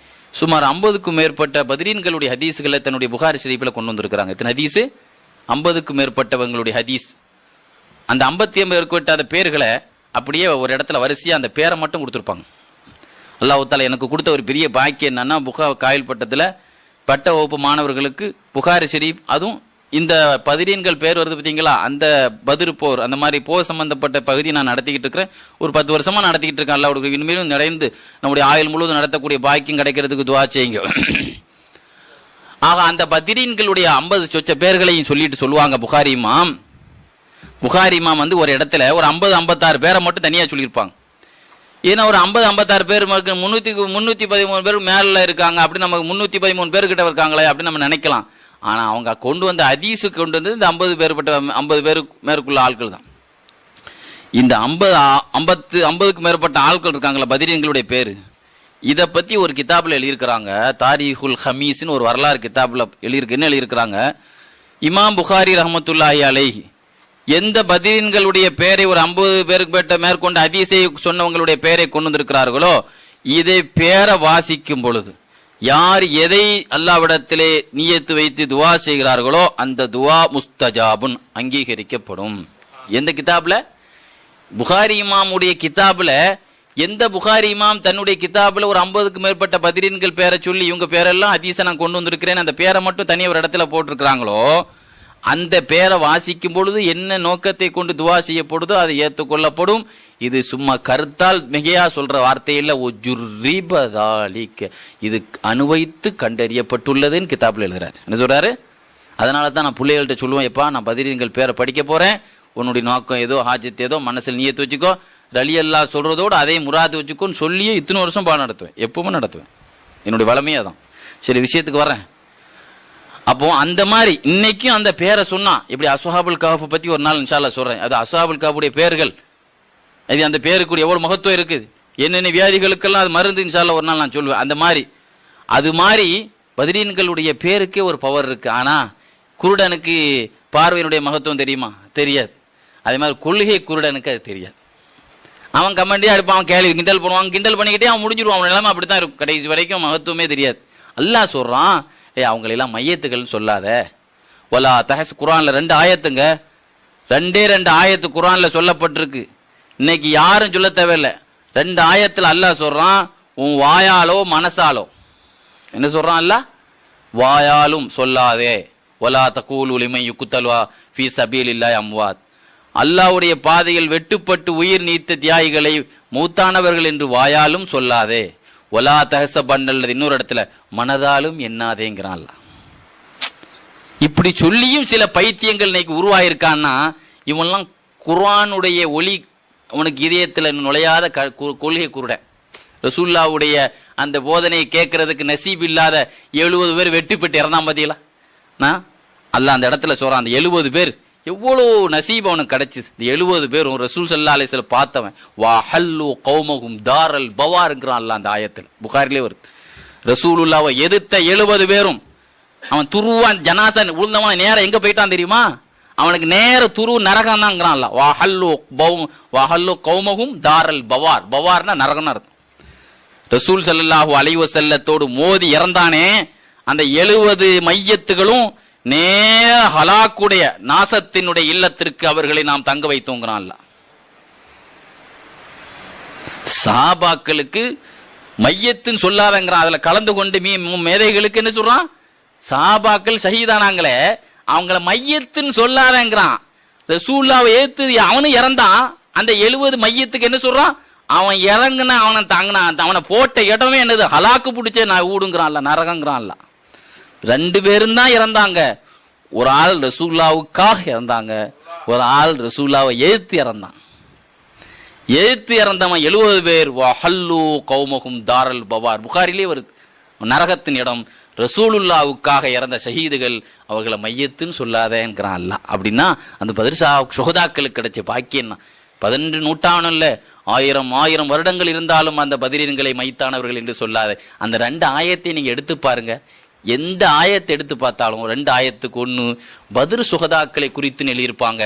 சுமார் 50க்கும் மேற்பட்ட பத்ரீன்களுடைய ஹதீஸ்களை தன்னுடைய புகாரி ஷரீஃபில் கொண்டு வந்திருக்கிறாங்க. இத்தனை ஹதீஸ், 50க்கும் மேற்பட்டவங்களுடைய ஹதீஸ். அந்த 50 மேற்பட்ட பேர்களை அப்படியே ஒரு இடத்துல வரிசையா அந்த பேரை மட்டும் கொடுத்துருப்பாங்க. அல்லாஹ் தஆலா எனக்கு கொடுத்த ஒரு பெரிய பாக்கியம் என்னன்னா, காயில் பட்டத்தில் பட்ட வகுப்பு மாணவர்களுக்கு புகாரி ஷரீஃப், அதுவும் இந்த பத்ரீன்கள் பேர் வருது பார்த்தீங்களா, அந்த பத்ர் போர், அந்த மாதிரி போர் சம்பந்தப்பட்ட பகுதி நான் நடத்திக்கிட்டு இருக்கிறேன். ஒரு 10 வருஷமா நடத்திக்கிட்டு இருக்கேன். அல்லாஹ் இனிமேலும் நிறைந்து நம்முடைய ஆயுள் முழுவதும் நடத்தக்கூடிய பாக்கியம் கிடைக்கிறதுக்கு துஆ செய்யுங்க. ஆக அந்த பத்ரீன்களுடைய 50 சொச்ச பேர்களையும் சொல்லிட்டு சொல்லுவாங்க புகாரி இமாம், புகாரி இமாம் வந்து ஒரு இடத்துல ஒரு 50-56 பேரை மட்டும் தனியாக சொல்லியிருப்பாங்க. ஏன்னா ஒரு 50-56 பேர் 313 பேர் மேல இருக்காங்க அப்படின்னு நமக்கு 313 பேர் கிட்ட இருக்காங்களே அப்படின்னு நம்ம நினைக்கலாம். ஆனா அவங்க கொண்டு வந்த ஹதீஸுக்கு கொண்டு வந்து இந்த 50 பேர் மேற்குள்ள ஆட்கள் தான். இந்த 50க்கு மேற்பட்ட ஆட்கள் இருக்காங்களா பத்ரீன்களுடைய பேரு, இதை பத்தி ஒரு கிதாபில் எழுதியிருக்கிறாங்க. தாரீஹுல் ஹமீஸ்னு ஒரு வரலாறு கிதாபில் எழுதியிருக்கிறாங்க. இமாம் புகாரி ரஹ்மத்துல்லாஹி அலைஹி எந்த பத்ரீன்களுடைய பேரை ஒரு 50 பேருக்கு மேற்கொண்ட ஹதீஸை சொன்னவங்களுடைய பேரை கொண்டு வந்திருக்கிறார்களோ, இதை பேரை வாசிக்கும் பொழுது யார் எதை அல்லாஹ்விடத்திலே நியத்து வைத்து துவா செய்கிறார்களோ அந்த துவா முஸ்தஜாபுன் அங்கீகரிக்கப்படும். எந்த கிதாப்ல? புகாரி இமாமுடைய கிதாப்ல. எந்த புகாரி இமாம் தன்னுடைய கிதாப்ல ஒரு 50க்கு மேற்பட்ட பத்ரீன்கள் பேரை சொல்லி இவங்க பேரெல்லாம் ஹதீஸை நான் கொண்டு வந்திருக்கிறேன் அந்த பேரை மட்டும் தனியாக ஒரு இடத்துல போட்டிருக்கிறாங்களோ, அந்த பேரை வாசிக்கும் பொழுது என்ன நோக்கத்தை கொண்டு துவா செய்யப்படுதோ அது ஏற்றுக்கொள்ளப்படும். இது சும்மா கருத்தால் மிகையா சொல்ற வார்த்தையில் இது அனுவைத்து கண்டறியப்பட்டுள்ளதுன்னு கிதாபில் எழுதுறாரு. என்ன சொல்றாரு? அதனால தான் நான் பிள்ளைகள்கிட்ட சொல்லுவேன், எப்பா நான் பத்ரீன்கள் பேரை படிக்க போறேன், உன்னுடைய நோக்கம் ஏதோ ஹாஜத் ஏதோ மனசில் நியத்து வச்சுக்கோ, ரலியல்லா சொல்றதோடு அதே முராது வச்சுக்கோன்னு சொல்லியே இத்தனை வருஷம் பாடம் நடத்துவேன், எப்பவுமே நடத்துவேன். என்னுடைய வளமையே தான். சரி, விஷயத்துக்கு வரேன். அப்போ அந்த மாதிரி இன்னைக்கும் அந்த பேரை சொன்னா, இப்படி அஸ்ஹாபுல் கஹஃப் பத்தி ஒரு நாள் இன்ஷா அல்லாஹ் சொல்றேன். அது அஸ்ஹாபுல் கஹ்ஃபுடைய பேர்கள், அது அந்த பேருக்கு எவ்வளவு மகத்துவம் இருக்குது, என்னென்ன வியாதிகளுக்கெல்லாம் அது மருந்து இன்ஷா அல்லாஹ் ஒரு நாள் நான் சொல்லுவேன். அந்த மாதிரி அது மாதிரி பத்ரீன்களுடைய பேருக்கே ஒரு பவர் இருக்கு. ஆனா குருடனுக்கு பார்வையினுடைய மகத்துவம் தெரியுமா? தெரியாது. அதே மாதிரி கொள்கை குருடனுக்கு அது தெரியாது. அவன் கமெண்டியா இருப்பான், அவன் கேள்வி கிண்டல் பண்ணுவான், கிண்டல் பண்ணிக்கிட்டே அவன் முடிஞ்சிருவான். அவன் நிலைமை அப்படித்தான் இருக்கும், கடைசி வரைக்கும் மகத்துவமே தெரியாது. அல்லாஹ் சொல்றான், அவங்களெல்லாம் மையத்துகள்னு சொல்லாத. ஒலா தஹஸ் குரான்ல 2 ஆயத்துங்க, 2 ஆயத்து குரான்ல சொல்லப்பட்டிருக்கு. இன்னைக்கு யாரும் சொல்ல தேவையில்லை. 2 ஆயத்துல அல்லாஹ் சொல்றான், உன் வாயாலோ மனசாலோ. என்ன சொல்றான் அல்லாஹ்? வாயாலும் சொல்லாதே. ஒலா தகூலு லிமன் யுக்தலா ஃபீ சபீலில்லாஹி அம்வாத். அல்லாஹ்வுடைய பாதையில் வெட்டுப்பட்டு உயிர் நீத்த தியாகிகளை மூத்தானவர்கள் என்று வாயாலும் சொல்லாதே. ஒலா தஹஸபன்னல் இன்னொரு இடத்துல மனதாலும் எண்ணாதேங்கிறான் அல்லாஹ். இப்படி சொல்லியும் சில பைத்தியங்கள் இன்னைக்கு உருவாயிருக்கான்னா, இவன்லாம் குர்ஆனுடைய ஒளி அவனுக்கு இதயத்தில் நுழையாத கொள்கை குருடன். ரசூலுல்லாஹ்வுடைய அந்த போதனையை கேட்கறதுக்கு நசீப் இல்லாத 70 பேர் வெட்டுப்பட்டு இறந்தான் பார்த்தீங்களா? அல்லாஹ் அந்த இடத்துல சொல்றான், அந்த 70 பேர் எவ்வளோ நசீப் அவனுக்கு கிடைச்சிது. இந்த 70 பேரும் ரசூல் ஸல்லல்லாஹு அலைஹி வஸல்லம் பார்த்தவன். வஹல்லு கௌமஹும் தாரல் பவார்ங்கிறான் அல்லாஹ் அந்த ஆயத்தில், புகாரிலே வருது. ரசூலுல்லாஹ்வை எதிர்த்த 70 பேரும் அவன் துருவான், ஜனாசன் உழுந்தவன் நேரம் எங்க போயிட்டான் தெரியுமா? அவனுக்கு நேர துரு நரகம் தான்ங்கிறான் அல்லாஹ். வஹல்லு கௌமஹும் தாரல் பவார். பவார்னா நரகம்னு அர்த்தம். ரசூல் ஸல்லல்லாஹு அலைஹி வஸல்லத்தோடு மோதி இறந்தானே அந்த 70 மையத்துகளும் நேர ஹலாக்குடைய நாசத்தினுடைய இல்லத்திற்கு அவர்களை நாம் தங்க வைத்தோங்கிறான் அல்லாஹ். சஹாபாக்களுக்கு மையத்துன்னு சொல்லாதங்கிறான். அதுல கலந்து கொண்டு மேதைகளுக்கு என்ன சொல்றான்? சஹாபாக்கள் ஷஹீதானாங்களே அவங்கள மையத்துன்னு சொல்லாதங்கிறான். ரசூலுல்லாஹ்வை ஏத்து அவனும் இறந்தான். அந்த 70 மையத்துக்கு என்ன சொல்றான்? அவன் இறங்குனா அவனை தாங்கினான், அவனை போட்ட இடமே என்னது? ஹலாக்கு பிடிச்ச நான் ஊடுங்கிறான்ல, நரகங்கிறான்ல. 2 பேரும் தான் இறந்தாங்க. ஒரு ஆள் ரசூலுல்லாஹ்வுக்காக இறந்தாங்க, ஒரு ஆள் ரசூலுல்லாஹ்வை எதிர்த்து இறந்தான். எதிர்த்து இறந்தவன் 70 பேர் வஹல்லு கௌமஹும் தாரல் பவார், புகாரிலே வருது. நரகத்தின் இடம். ரசூலுல்லாஹ்வுக்காக இறந்த ஷஹீதுகள் அவர்களை மையத்துன்னு சொல்லாதேங்கிறான் அல்லாஹ். அப்படின்னா அந்த பதிர் சுஹதாக்களுக்கு கிடைச்ச பாக்கியம் 11 நூற்றாண்டுல 1000 வருடங்கள் இருந்தாலும் அந்த பத்ரீன்களை மைத்தானவர்கள் என்று சொல்லாத. அந்த 2 ஆயத்தை நீங்க எடுத்து பாருங்க. எந்த ஆயத்தை எடுத்து பார்த்தாலும் 2 ஆயத்துக்கு ஒன்று பத்ர் சுஹதாக்களை குறித்து எழுதியிருப்பாங்க,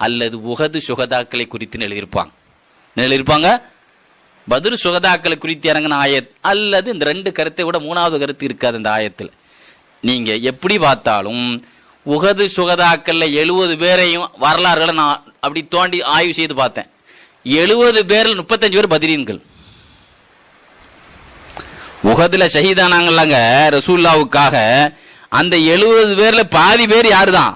அல்லது உஹது சுஹதாக்களை குறித்து எழுதியிருப்பாங்க. பத்ர் சுஹதாக்களை குறித்து இறங்கின ஆயத், அல்லது இந்த 2 கருத்தை விட 3வது கருத்து இருக்காது இந்த ஆயத்தில். நீங்க எப்படி பார்த்தாலும் உஹது சுஹதாக்கள்ல 70 பேரையும் வரலாறுகளை நான் அப்படி தோண்டி ஆய்வு செய்து பார்த்தேன். 70 பேரில் 35 பேர் பத்ரீன்கள். உஹதுல ஷஹீதானாங்கல்லங்க ரசூலுல்லாஹ்வுக்காக. அந்த 70 பேர்ல பாதி பேர் யாருதான்?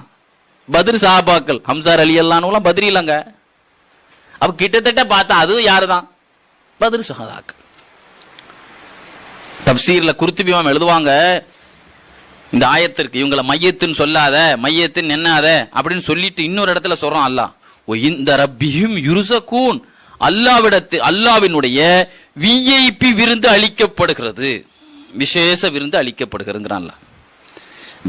பத்ர் சஹாபாக்கள். ஹம்சார் அலி அல்லாஹ்னுலாம் பத்ரி இல்லங்க. அப்ப கிட்டத்தட்ட பார்த்தா அதுவும் யாருதான்? பத்ர் சஹாபாக்கள். தப்சீர்ல குர்துபி இமாம் எழுதுவாங்க, இந்த ஆயத்திற்கு இவங்களை மையத்துன்னு சொல்லாத, மையத்துன்னு எண்ணாத அப்படின்னு சொல்லிட்டு இன்னொரு இடத்துல சொல்றான் அல்லாஹ், இந்த ரப்பியும் யுருசகூன், அல்லாவினுடைய விஐபி விருந்து அளிக்கப்படுகிறது, விசேஷ விருந்து அளிக்கப்படுகிறதுங்கிறான்.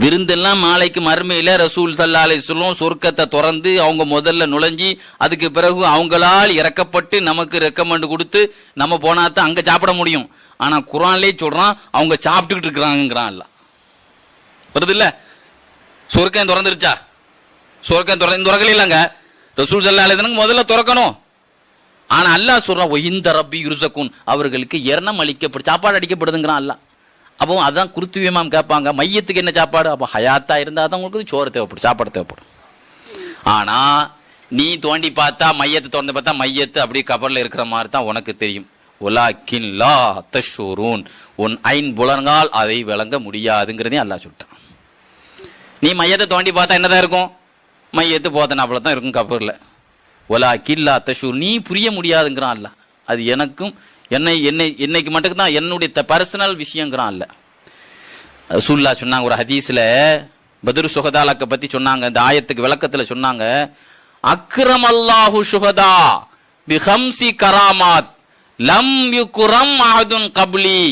விருந்தெல்லாம் நாளைக்கு மறுமையில ரசூல் ஸல்லல்லாஹு அலைஹி வஸல்லம் சொர்க்கத்தை திறந்து அவங்க முதல்ல நுழைஞ்சி அதுக்கு பிறகு அவங்களால் இறக்கப்பட்டு நமக்கு ரெக்கமெண்ட் கொடுத்து நம்ம போனாதான் அங்க சாப்பிட முடியும். ஆனா குர்ஆன்லயே சொல்றான் அவங்க சாப்பிட்டுக்கிட்டு இருக்கிறாங்கிறான். வருது இல்ல, சொர்க்கம் திறந்துருச்சா? சொர்க்கம் திறக்கல இல்லங்க, ரசூல் ஸல்லல்லாஹு அலைஹி வஸல்லம் முதல்ல திறக்கணும். ஆனா அல்லாஹ் சொல்றான் இந்த ரப்பி யுர்ஸகூன், அவர்களுக்கு எர்ணம் அளிக்கப்படும், சாப்பாடு அளிக்கப்படுதுங்கிறான் அல்லாஹ். அப்போ அதான் குருத்துவியமாம் கேட்பாங்க, மையத்துக்கு என்ன சாப்பாடு? அப்போ ஹயாத்தா இருந்தால் தான் உங்களுக்கு சோறு தேவைப்படும், சாப்பாடு தேவைப்படும். ஆனா நீ தோண்டி பார்த்தா, மையத்தை திறந்து பார்த்தா மையத்து அப்படியே கபர்ல இருக்கிற மாதிரி தான் உனக்கு தெரியும். வலாக்கின் லா தஷ்ஷூரூன், உன் ஐன் புலன்கால் அதை விளங்க முடியாதுங்கிறதையும் அல்லாஹ் சொல்லிட்டான். நீ மையத்தை தோண்டி பார்த்தா என்னதான் இருக்கும்? மையத்து போத்தனாப்புல தான் இருக்கும் கபர்ல. வலாக்கின் லா தஷ்ஷூர், நீ புரிய முடியாதுங்கிறான் அல்லாஹ். அது எனக்கும் என்னைக்கு மட்டும் தான் என்னுடைய பர்சனல் விஷயங்கிறான் அல்ல. ரசூலுல்லாஹ் சொன்னாங்க ஒரு ஹதீஸ்ல, பத்ரு சுஹதாலக்க பத்தி சொன்னாங்க, இந்த ஆயத்துக்கு விளக்கத்துல சொன்னாங்க, அக்ரமல்லாஹு சுஹதா பிஹம்சி கராமாத் லம் யுக்ரம் அஹதுன் கப்லி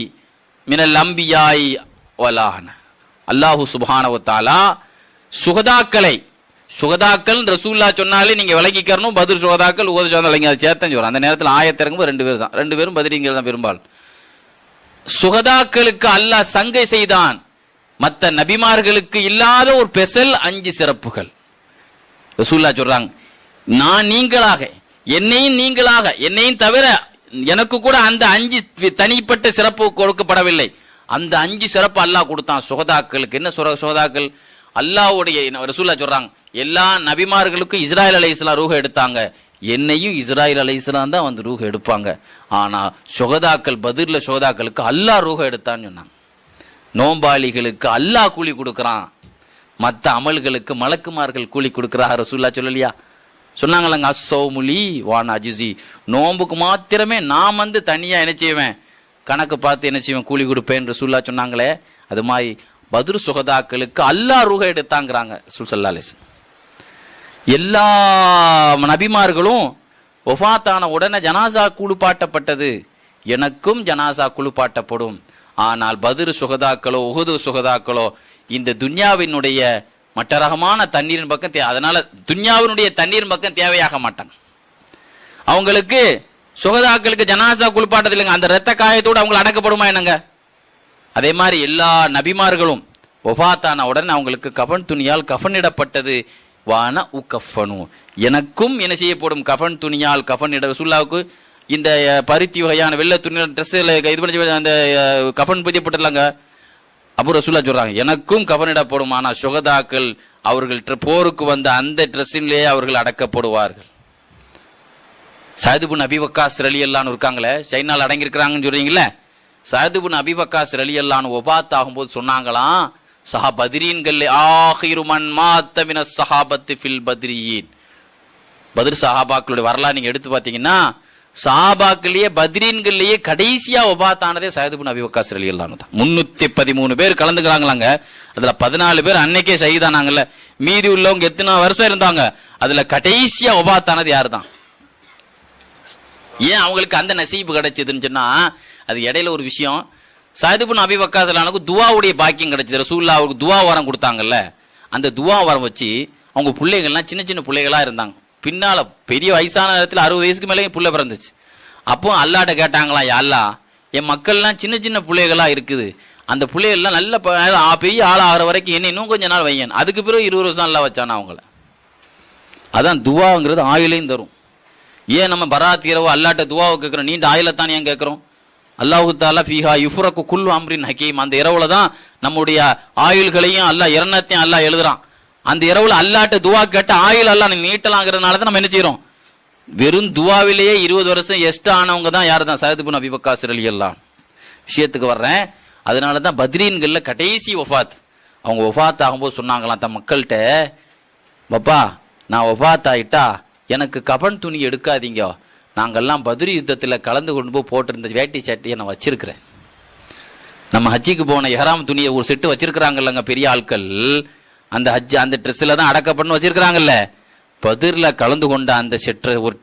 மினல் அம்பியாய் வலாஹன. அல்லாஹு சுப்ஹானஹு வ தஆலா சுகதாக்கள் ரசூலுல்லாஹ் சொன்னாலே நீங்க விளங்கிக்கறணும். பத்ர் சுகதாக்கள் உஹது சுகதாக்கள் அதை சேர்த்தேன்னு சொல்றான். அந்த நேரத்தில் ஆயத்திறங்கும் 2 பேர் தான், 2 பேரும் பத்ரீங்கள் தான் பெரும்பாலும். சுகதாக்களுக்கு அல்லாஹ் சங்கை செய்தான், மற்ற நபிமார்களுக்கு இல்லாத ஒரு ஸ்பெஷல் 5 சிறப்புகள் ரசூலுல்லாஹ் சொல்றாங்க. நான் நீங்களாக, என்னையும் தவிர எனக்கு கூட அந்த 5 தனிப்பட்ட சிறப்பு கொடுக்கப்படவில்லை. அந்த 5 சிறப்பு அல்லாஹ் கொடுத்தான் சுகதாக்களுக்கு. என்ன சுகதாக்கள்? அல்லாஹ்வுடைய ரசூலுல்லாஹ் சொல்றாங்க, எல்லா நபிமார்களுக்கும் இஸ்ராயில் அலைஹிஸ்ஸலாம் ரூஹ எடுத்தாங்க, என்னையும் இஸ்ராயில் அலைஹிஸ்ஸலாம் தான் வந்து ரூஹ எடுப்பாங்க. ஆனா சுகதாக்கள், பத்ர்ல சுகதாக்களுக்கு அல்லாஹ் ரூஹ எடுத்தான்னு சொன்னாங்க. நோம்பாளிகளுக்கு அல்லாஹ் கூலி கொடுக்கறான், மற்ற அமல்களுக்கு மலக்குமார்கள் கூலி கொடுக்கறா ரசூலுல்லாஹ் சொல்லலையா? சொன்னாங்களங்க, அஸ்ஸௌமுலி வான் அஜ்ஸி, நோம்புக்கு மாத்திரமே நான் வந்து தனியா என்ன செய்வேன், கணக்கு பார்த்து என்ன செய்வேன், கூலி கொடுப்பேன் ரசூலுல்லாஹ் சொன்னாங்களே. அது மாதிரி பத்ரு சுகதாக்களுக்கு அல்லாஹ் ரூஹ எடுத்தாங்கிறாங்க ரசூல் ஸல்லல்லாஹு அலைஹி வஸல்லம். எல்லா நபிமார்களும் வஃபாத்தான உடனே ஜனாசா குளிப்பாட்டப்பட்டது, எனக்கும் ஜனாசா குளிப்பாட்டப்படும். ஆனால் பத்ரு சுகதாக்களோ உஹது சுகதாக்களோ இந்த துன்யாவினுடைய மட்டரகமான தண்ணீரின் பக்கம் அதனால துன்யாவினுடைய தண்ணீரின் பக்கம் தேவையாக மாட்டாங்க. அவங்களுக்கு சுகதாக்களுக்கு ஜனாசா குளிப்பாட்டது இல்லைங்க, அந்த இரத்த காயத்தோடு அவங்க அடக்கப்படுமா என்னங்க? அதே மாதிரி எல்லா நபிமார்களும் வஃபாத்தான உடன் அவங்களுக்கு கஃன் துணியால் கஃனிடப்பட்டது. வான உகஃபனு, எனக்கும் என்ன செய்யப்படும், கஃன் துணியால் கஃனிட. ரசூலுல்லாஹ்வுக்கு இந்த பருத்தி வகையான வெள்ளை துணி ட்ரெஸ்ஸில் இது பண்ணி அந்த கஃன் பதியப்பட்டுலாங்க. அப்போ ரசூலுல்லாஹ் சொல்றாங்க, எனக்கும் கஃனிடப்படும். ஆனால் சுகதாக்கள் அவர்கள் போருக்கு வந்த அந்த ட்ரெஸ்ஸிலே அவர்கள் அடக்கப்படுவார்கள். சஅத் இப்னு அபீ வக்காஸ் ரலியல்லாஹு அன்ஹு இருக்காங்களே, சைனால அடங்கி இருக்கிறாங்கன்னு சொல்றீங்களே, சஅத் இப்னு அபீ வக்காஸ் ரலியல்லாஹு அன்ஹு வஃபாத் ஆகும்போது சொன்னாங்களாம், பத்ரீன்கள் ஆகிரு மன் மாத்த மினஸ் ஸஹாபத்தி ஃபில் பத்ரீன். பத்ர் சஹாபாக்களுடைய வரலாறு நீங்க எடுத்து பார்த்தீங்கன்னா, சஹாபாக்களிலேயே பத்ரீன்கள்லயே கடைசியா வஃபாத் ஆனதே சஅத் இப்னு அபீ வக்காஸ் ரலியல்லாஹு அன்ஹு தான். 313 பேர் கலந்துக்கிறாங்களாங்க. அதுல 14 பேர் அன்னைக்கே ஷஹீதானாங்கல்ல, மீதி உள்ளவங்க எத்தனை வருஷம் இருந்தாங்க, அதுல கடைசியா வஃபாத் ஆனது யாரு தான்? ஏன் அவங்களுக்கு அந்த நசீபு கிடைச்சதுன்னு சொன்னா, அது இடையில ஒரு விஷயம், சஅத் இப்னு அபீ வக்காஸ் ரலியல்லாஹு துவாவுடைய பாக்கியம் கிடைச்சது. ரசூலுல்லாஹ் அவருக்கு துவா வரம் கொடுத்தாங்கல்ல, அந்த துவா வரம் வச்சு அவங்க பிள்ளைகள்லாம் சின்ன சின்ன பிள்ளைகளா இருந்தாங்க. பின்னால பெரிய வயசான நேரத்தில் 60 வயசுக்கு மேலே பிள்ளை பிறந்துச்சு. அப்போ அல்லாட்ட கேட்டாங்களா, யா அல்லாஹ், என் மக்கள்லாம் சின்ன சின்ன பிள்ளைகளா இருக்குது, அந்த பிள்ளைகள்லாம் நல்ல பெரிய ஆள் ஆகிற வரைக்கும் என்ன இன்னும் கொஞ்ச நாள் வையன். அதுக்கு பிறகு 20 வருஷம் அல்லா வச்சானா அவங்கள. அதான் துவாங்கிறது ஆயுளையும் தரும். ஏன் நம்ம பராத் இரவு அல்லாட்ட துவாவை கேட்கிறோம், நீண்ட ஆயுளத்தான் ஏன் கேட்கிறோம்? அல்லாஹு தஆலா ஃபீஹா யுஃப்ரகு குல்லு அம்ரின் ஹகீம், அந்த இரவுல தான் நம்முடைய ஆயுள்களையும் அல்லாஹ் இரணத்தையும் அல்லாஹ் எழுதுறான். அந்த இரவுல அல்லாட்ட துவா கேட்ட ஆயுள் அல்லாஹ் நீட்டலாங்கிறதுனால தான் நம்ம என்ன செய்யறோம், வெறும் துவாவிலேயே 20 வருஷம் எஸ்ட் ஆனவங்க தான் யார் தான்? சஅத் இப்னு அபீ வக்காஸ் ரலியல்லாஹு அன்ஹு. விஷயத்துக்கு வர்றேன். அதனால தான் பத்ரீன்கள்ல கடைசி வஃபாத். அவங்க வஃபாத் ஆகும்போது சொன்னாங்களாம் தன் மக்கள்கிட்ட, பப்பா நான் வஃபாத் ஆயிட்டா எனக்கு கஃன் துணி எடுக்காதீங்க, நாங்கள்லாம் பத்ர் யுத்தத்தில் கலந்து கொண்டு போய் போட்டிருந்த வேட்டி சட்டையை நான் வச்சிருக்கிறேன். நம்ம ஹஜ்ஜிக்கு போன இஹ்ராம் துணியை ஒரு செட்டு வச்சிருக்கிறாங்கல்லங்க பெரிய ஆட்கள், அந்த ட்ரெஸ்ஸில் தான் அடக்கப்படணும் வச்சிருக்கிறாங்கல்ல, பதிரில் கலந்து கொண்ட அந்த செட்டை ஒரு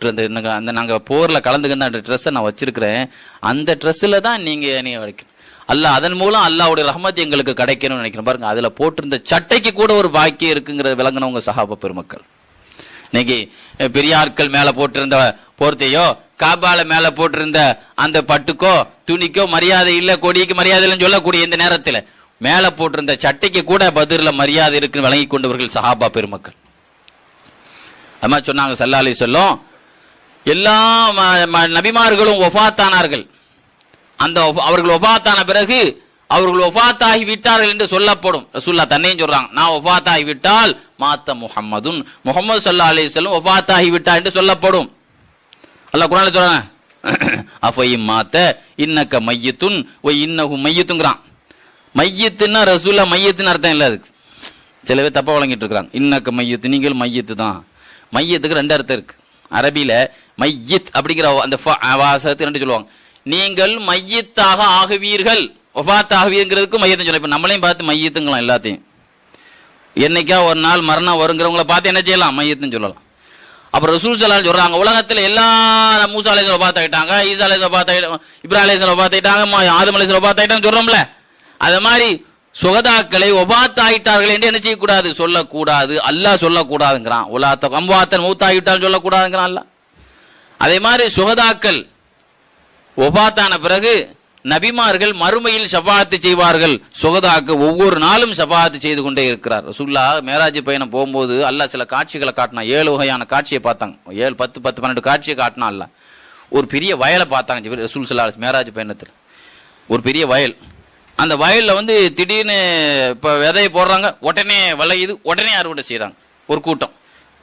அந்த நாங்கள் போரில் கலந்துக்கிற அந்த ட்ரெஸ்ஸை நான் வச்சிருக்கிறேன், அந்த ட்ரெஸ்ஸில் தான் நீங்கள் வைக்கணும். அல்லாஹ் அதன் மூலம் அல்லாஹ்வுடைய ரஹ்மத் எங்களுக்கு கிடைக்கணும்னு நினைக்கிறேன். பாருங்க, அதில் போட்டிருந்த சட்டைக்கு கூட ஒரு பாக்கியம் இருக்குங்கிறத விளங்கினவங்க சஹாபா பெருமக்கள். இன்னைக்கு பெரியாட்கள் மேலே போட்டிருந்த போர்த்தையோ காபால மேலே போட்டிருந்த அந்த பட்டுக்கோ துணிக்கோ மரியாதை இல்லை, கொடிக்கு மரியாதை இல்லைன்னு சொல்லக்கூடிய இந்த நேரத்தில் மேலே போட்டிருந்த சட்டைக்கு கூட பதிரில் மரியாதை இருக்குன்னு விளங்கி கொண்டவர்கள் சஹாபா பெருமக்கள். அம்மா சொன்னாங்க ஸல்லல்லாஹு அலைஹி வஸல்லம், எல்லா நபிமார்களும் வஃபாத்தானார்கள். அந்த அவர்கள் வஃபாத்தான பிறகு அவர்கள் வஃபாத்தாகி விட்டார்கள் என்று சொல்லப்படும். ரசூலுல்லாஹ் தன்னையும் சொல்றாங்க, நான் வஃபாத்தாகி விட்டால் மாத்த முஹம்மதுன், முஹம்மது ஸல்லல்லாஹு அலைஹி வஸல்லம் வஃபாத்தாகி விட்டார் என்று சொல்லப்படும். அல்லாஹ் குர்ஆன்ல சொல்றாங்க, அஃபைம் மாத்த இன்னக மையத்துன் வ இன்னஹு மையத்துங்கறான். மையத்துன்னா ரசூலுல்லாஹ் மையத்துன்னு அர்த்தம் இல்லை. அதுக்கு சில பேர் தப்பா வழங்கிட்டு இருக்கிறாங்க. இன்னக்க மையத்து, நீங்கள் மையத்து தான். மையத்துக்கு ரெண்டு அர்த்தம் இருக்கு. அரபியில மையத் அப்படிங்கிற அந்த வாசகத்துக்கு ரெண்டு சொல்லுவாங்க. நீங்கள் மையத்தாக ஆகுவீர்கள், வஃபாத் ஆகுவீங்கிறதுக்கு மையத்துன்னு சொல்ல. இப்ப நம்மளையும் பார்த்து மையத்துங்களாம் எல்லாத்தையும். என்னைக்கா ஒரு நாள் மரணம் வருங்கிறவங்கள பார்த்து என்ன செய்யலாம், மையத்துன்னு சொல்லலாம். அப்புறம் ரசூல் ஸல்லல்லாஹு அலைஹி சொல்றாங்க, உலகத்துல எல்லா மூசா அலைஹிஸ்ஸலாம் வஃபாத் ஆயிட்டாங்க, ஈசா அலைஹிஸ்ஸலாம் வஃபாத் ஆயிட்டாங்க, இப்ராஹிம் அலைஹிஸ்ஸலாம் வஃபாத் ஆயிட்டாங்க, ஆதம் அலைஹிஸ்ஸலாம் வஃபாத் ஆயிட்டாங்கன்னு சொல்றோம்ல. அது மாதிரி சுகதாக்களை வஃபாத் ஆயிட்டார்கள் என்று என்ன செய்யக்கூடாது, சொல்லக்கூடாது. அல்லாஹ் சொல்லக்கூடாதுங்கிறான். உலாத்த அம்வாத்தன் மௌத்தாகிவிட்டால் சொல்லக்கூடாதுங்கிறான் அல்லாஹ். அதே மாதிரி சுகதாக்கள் வஃபாத்தான பிறகு நபிமார்கள் மறுமையில் ஷஃபாஅத்து செய்வார்கள். சுகதாக்கு ஒவ்வொரு நாளும் ஷஃபாஅத்து செய்து கொண்டே இருக்கிறார். ரசூலுல்லாஹ் மேராஜ் பயணம் போகும்போது அல்லாஹ் சில காட்சிகளை காட்டினான். 7 வகையான காட்சியை பார்த்தாங்க. 7, 10, 12 காட்சியை காட்டினான் அல்லாஹ். ஒரு பெரிய வயலை பார்த்தாங்க ரசூல் ஸல்லல்லாஹு அலைஹி மேராஜ் பயணத்தில். ஒரு பெரிய வயல். அந்த வயலில் திடீர்னு இப்போ விதையை போடுறாங்க, உடனே விளையுது, உடனே அறுவடை செய்கிறாங்க. ஒரு கூட்டம்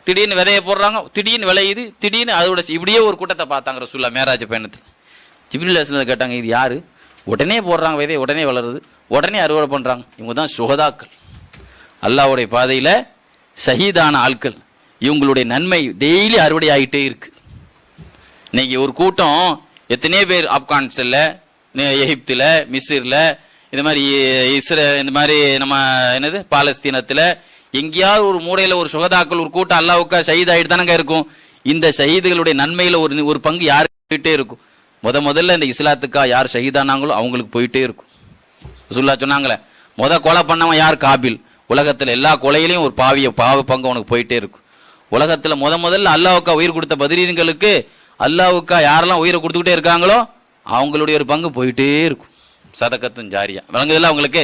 திடீர்னு விதையை போடுறாங்க, திடீர்னு விளையுது, திடீர்னு அறுவடை இப்படியே ஒரு கூட்டத்தை பார்த்தாங்க ரசூலுல்லாஹ் மேராஜ் பயணத்தில். ஜிப்ரீல் அலைஹிஸ்ஸலாம் கேட்டாங்க, இது யாரு? உடனே போடுறாங்க விதையை, உடனே வளருது, உடனே அறுவடை பண்ணுறாங்க. இவங்க தான் சுகதாக்கள், அல்லாஹ்வுடைய பாதையில் ஷஹீதான ஆட்கள். இவங்களுடைய நன்மை டெய்லி அறுவடை ஆகிட்டே இருக்கு. இன்னைக்கு ஒரு கூட்டம் எத்தனையோ பேர் ஆப்கானிஸ்தான்ல, எகிப்தில், மிஸ்ரில், இந்த மாதிரி இந்த மாதிரி நம்ம என்னது பாலஸ்தீனத்தில் எங்கேயாவது ஒரு மூலையில் ஒரு சுகதாக்கள் ஒரு கூட்டம் அல்லாஹ்வுக்கா ஷஹீத் ஆகிட்டு தானங்க இருக்கும். இந்த ஷஹீதுகளுடைய நன்மையில் ஒரு பங்கு யாருக்கு போயிட்டே இருக்கும். முதல்ல இந்த இஸ்லாத்துக்கா யார் ஷஹீதானாங்களோ அவங்களுக்கு போயிட்டே இருக்கும். ரசூலுல்லாஹ் சொன்னாங்களே, கொலை பண்ணவன் யார், காபில். உலகத்தில் எல்லா கொலையிலையும் ஒரு பாவ பங்கு அவனுக்கு போயிட்டே இருக்கும். உலகத்தில் முதல்ல அல்லாஹ்வுக்கா உயிர் கொடுத்த பத்ரீன்களுக்கு அல்லாஹ்வுக்கா யாரெல்லாம் உயிரை கொடுத்துக்கிட்டே இருக்காங்களோ அவங்களுடைய ஒரு பங்கு போயிட்டே இருக்கும். சதக்கத்தும் ஜாரியா விளங்குதில்ல அவங்களுக்கு.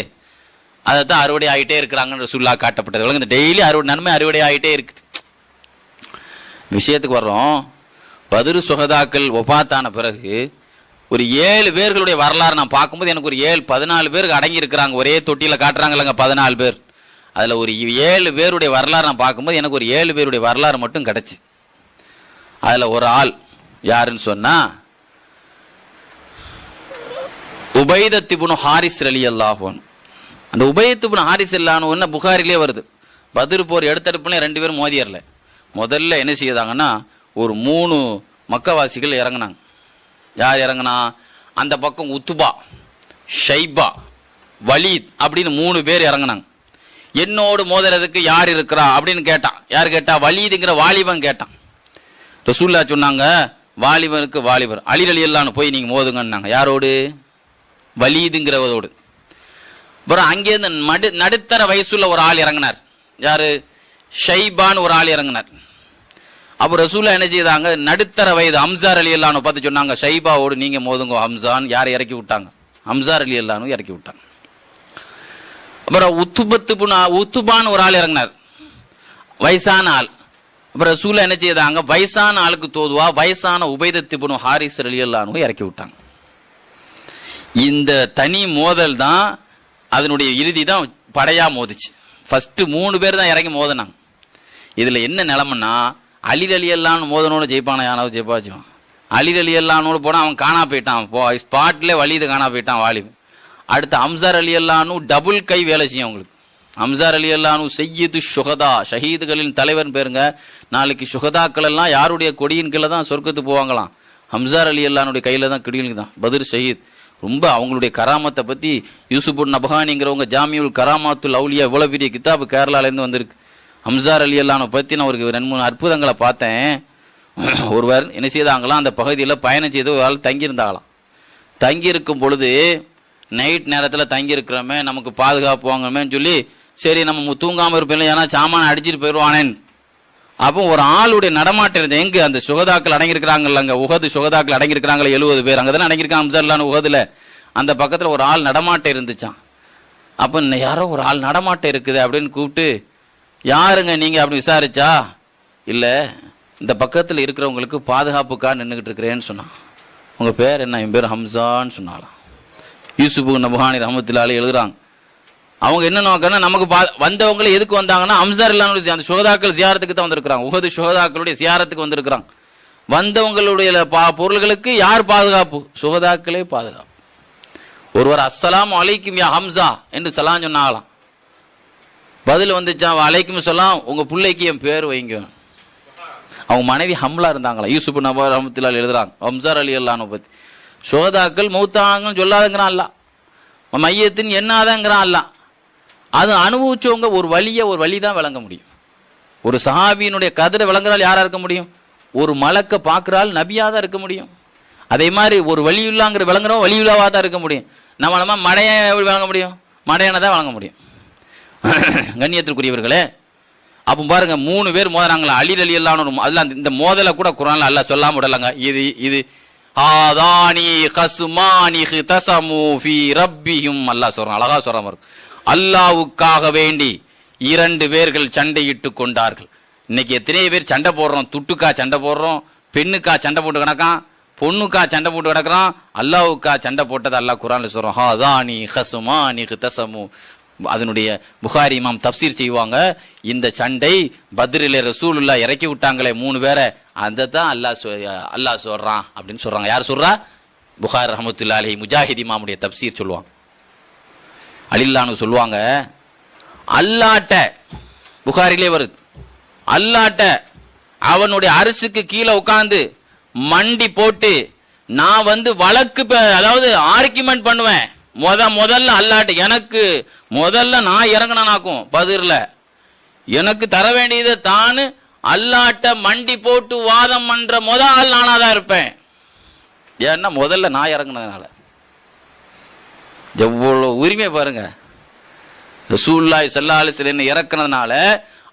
அதைத்தான் அறுவடை ஆகிட்டே இருக்கிறாங்கன்னு ரசூலுல்லாஹ் காட்டப்பட்டது. விளங்குது, டெய்லி நன்மை அறுவடை ஆகிட்டே இருக்குது. விஷயத்துக்கு வர்றோம். பத்ரு சுஹதாக்கள் வஃபாத்தான பிறகு ஒரு 7 பேர்களுடைய வரலாறு நான் பார்க்கும்போது எனக்கு ஒரு 14 பேருக்கு அடங்கி இருக்கிறாங்க. ஒரே தொட்டியில் காட்டுறாங்க இல்லைங்க 14 பேர். அதில் ஒரு 7 பேருடைய வரலாறு நான் பார்க்கும்போது எனக்கு ஒரு 7 பேருடைய வரலாறு மட்டும் கிடைச்சி. அதில் ஒரு ஆள் யாருன்னு சொன்னா உபைதத் இப்னு ஹாரிஸ் ரலியல்லாஹு அன்ஹு. அந்த உபைதத் இப்னு ஹாரிஸ் ரலியல்லாஹு அன்ஹு புகாரிலே வருது. பத்ர் போர் எடுத்தடுப்புல 2 பேரும் மோதியறல. முதல்ல என்ன செய்தாங்கன்னா ஒரு 3 மக்கவாசிகள் இறங்கினாங்க. யார் இறங்கினா, அந்த பக்கம் உத்துபா, ஷைபா, வலீத் அப்படின்னு 3 பேர் இறங்கினாங்க. என்னோடு மோதுறதுக்கு யார் இருக்கிறா அப்படின்னு கேட்டான். யார் கேட்டா, வலீதுங்கிற வாலிபன் கேட்டான். ரசூலுல்லாஹ் சொன்னாங்க, வாலிபனுக்கு வாலிபர் அலி ரலியல்லாஹு போய் நீங்க மோதுங்கன்னாங்க. யாரோடு, வலீதுங்கிறவரோடு. அப்புறம் அங்கேருந்து நடுத்தர வயசுள்ள ஒரு ஆள் இறங்கினார். யாரு, ஷைபான்னு ஒரு ஆள் இறங்கினார். அப்போ ரசூலுல்லாஹ் என்ன செய்தாங்க, நடுத்தர வயது ஹம்ஸா ரலியல்லாஹு பார்த்து சொன்னாங்க, ஷைபாவோடு நீங்க மோதுங்க ஹம்ஸான். யாரை இறக்கி விட்டாங்க, ஹம்ஸா ரலியல்லாஹு இறக்கி விட்டாங்க. அப்புறம் உத்துபான்னு ஒரு ஆள் இறங்கினார், வயசான ஆள். அப்புறம் ரசூலுல்லாஹ் என்ன செய்தாங்க, வயசான ஆளுக்கு தோதுவா வயசான உபைதத் இப்னு ஹாரிஸ் ரலியல்லாஹு இறக்கி விட்டாங்க. இந்த தனி மோதல் தான் அதனுடைய இறுதி தான் படையா மோதிச்சு. ஃபர்ஸ்ட் 3 பேர் தான் இறங்கி மோதினாங்க. இதுல என்ன நிலைமைன்னா, அலி ரலியல்லாஹு மோதனோட ஜெயிப்பான யாராவது ஜெயிப்பாச்சும். அலி ரலியல்லாஹு போனால் அவன் காணா போயிட்டான், ஸ்பாட்ல வலிது காணா போயிட்டான் வாலிபன். அடுத்து ஹம்ஸா ரலியல்லாஹு டபுள் கை வேலை செய்யும் அவங்களுக்கு. ஹம்ஸா ரலியல்லாஹு சையீது ஷுஹதா, ஷஹீதுகளின் தலைவன் பேருங்க. நாளைக்கு ஷுஹதாக்கள் எல்லாம் யாருடைய கொடியின் கீழே தான் சொர்க்கத்துக்கு போவாங்களாம், ஹம்ஸா ரலியல்லாஹுடைய கையில தான் கிடிகளுக்கு தான். பத்ர் ஷஹீத். ரொம்ப அவங்களுடைய கராமத்தை பற்றி யூசுப் நபஹானிங்கிறவங்க ஜாமியுல் கராமாத்துல் அவுலியா இவ்வளோ பெரிய கிதாபு கேரளாலேருந்து வந்திருக்கு. ஹம்சா ரலியல்லாஹு பற்றி நான் ஒரு 2-3 அற்புதங்களை பார்த்தேன். ஒருவர் என்ன செய்தாங்களாம், அந்த பகுதியில் பயணம் செய்து ஒரு ஆள் தங்கியிருந்தாங்களாம். தங்கியிருக்கும் பொழுது நைட் நேரத்தில் தங்கியிருக்கிறோமே, நமக்கு பாதுகாப்பு வாங்கணுமேன்னு சொல்லி, சரி நம்ம தூங்காமல் இருப்போம், ஏன்னா சாமானை அடிச்சுட்டு போயிடுவானேன்னு. அப்போ ஒரு ஆளுடைய நடமாட்டம் இருந்தது. எங்கே அந்த சுகதாக்கள் அடங்கியிருக்கிறாங்கல்ல, அங்கே உகது சுகதாக்கள் அடங்கியிருக்கிறாங்களே 70 பேர், அங்கே தானே அடங்கியிருக்காங்க ஹம்சா ரலியல்லாஹு உகதில். அந்த பக்கத்தில் ஒரு ஆள் நடமாட்டம் இருந்துச்சான். அப்போ யாரோ ஒரு ஆள் நடமாட்டம் இருக்குது அப்படின்னு கூப்பிட்டு, யாருங்க நீங்கள் அப்படின்னு விசாரிச்சா, இல்லை இந்த பக்கத்தில் இருக்கிறவங்களுக்கு பாதுகாப்புக்காக நின்றுக்கிட்டு இருக்கிறேன்னு சொன்னான். உங்கள் பேர் என்ன? என் பேர் ஹம்சான்னு சொன்னாலாம். யூசுப் நபஹானி ரஹ்மத்துல்லாஹி எழுதுறாங்க. அவங்க என்ன நோக்கன்னா, நமக்கு வந்தவங்களை எதுக்கு வந்தாங்கன்னா, ஹம்சா ரலியல்லாஹு அந்த சுகதாக்கள் ஜியாரத்துக்கு தான் வந்திருக்கிறாங்க. உஹது சுகதாக்களுடைய ஜியாரத்துக்கு வந்திருக்கிறாங்க. வந்தவங்களுடைய பொருள்களுக்கு யார் பாதுகாப்பு? சுகதாக்களே பாதுகாப்பு. ஒருவர் அஸ்ஸலாமு அலைக்கும் யா ஹம்சா என்று சலாம் சொன்னாங்களாம். பதில் வந்துச்சா, அலைக்கும் சலாம், உங்க பிள்ளைக்கு என் பேர் வைங்க. அவங்க மனைவி ஹம்லா இருந்தாங்களா. யூசுப் நபி ரஹ்மத்துல்லாஹி எழுதுறாங்க ஹம்சா ரலியல்லாஹு பத்தி. சுகதாக்கள் மௌத்தாங்கன்னு சொல்லாதங்கிறான் அல்ல, மையத்தின் என்னாதங்கிறான் அல்ல. அது அனுபவிச்சவங்க ஒரு வழி தான் விளங்க முடியும். ஒரு சஹாபியினுடைய கதிரை விளங்குறால் யாரா இருக்க முடியும்? ஒரு மலக்க பார்க்குறால் நபியாக தான் இருக்க முடியும். அதே மாதிரி ஒரு வலியுள்ளாங்கிற விளங்குறோம், வலியுள்ளாவாக தான் இருக்க முடியும். நம்ம மடையை எப்படி விளங்க முடியும்? மடையான தான் வழங்க முடியும். கண்ணியத்திற்குரியவர்களே, அப்போ பாருங்க 3 பேர் மோதுறாங்களா, அலி ரலியல்லாஹு. அதில் இந்த மோதலை கூட குர்ஆன்ல அல்லாஹ் சொல்லாம விடலங்க. இது ஆதானி கஸ்மானி தஸமு ஃபீ ரப்பிஹிம் அல்லாஹ் சொல்றான். அழகா சொல்றான். அல்லாஹ்வுக்காக வேண்டி 2 பேர்கள் சண்டையிட்டு கொண்டார்கள். இன்னைக்கு எத்தனை பேர் சண்டை போடுறோம்? துட்டுக்கா சண்டை போடுறோம், பெண்ணுக்கா சண்டை போட்டு கிடக்கான், பொண்ணுக்கா சண்டை போட்டு கிடக்குறான். அல்லாஹ்வுக்கா சண்டை போட்டது அல்லாஹ் குர்ஆன்ல சொல்றான். ஹாதானி கஸ்மானி தஸமு. அதனுடைய புகாரி இமாம் தப்சீர் செய்வாங்க, இந்த சண்டை பத்ரிலே ரசூலுல்லாஹ் இறக்கி விட்டாங்களே 3 பேரை, அதை தான் அல்லாஹ் சொல்றான் அப்படின்னு சொல்றாங்க. யார் சொல்றா? புகாரி ரஹ்மத்துல்லாஹி அலைஹி முஜாஹித் இமாமுடைய தப்சீர் சொல்லுவாங்க. அலில்லான்னு சொல்லுவாங்க, அல்லாட்ட புகாரிலே வருது, அல்லாட்ட அவனுடைய அரசுக்கு கீழே உட்கார்ந்து மண்டி போட்டு நான் வழக்கு, அதாவது ஆர்கியூமெண்ட் பண்ணுவேன். முதல்ல அல்லாட்ட எனக்கு முதல்ல நான் இறங்கினாக்கும் பதிரில் எனக்கு தர வேண்டியதை தான் அல்லாட்ட மண்டி போட்டு வாதம் பண்ற ஆள் நானாதான் இருப்பேன். ஏன்னா முதல்ல நான் இறங்கினதுனால. எவ்வளவு உரிமை பாருங்க. ரசூலுல்லாஹி ஸல்லல்லாஹு அலைஹி வஸல்லம் இறக்குனதுனால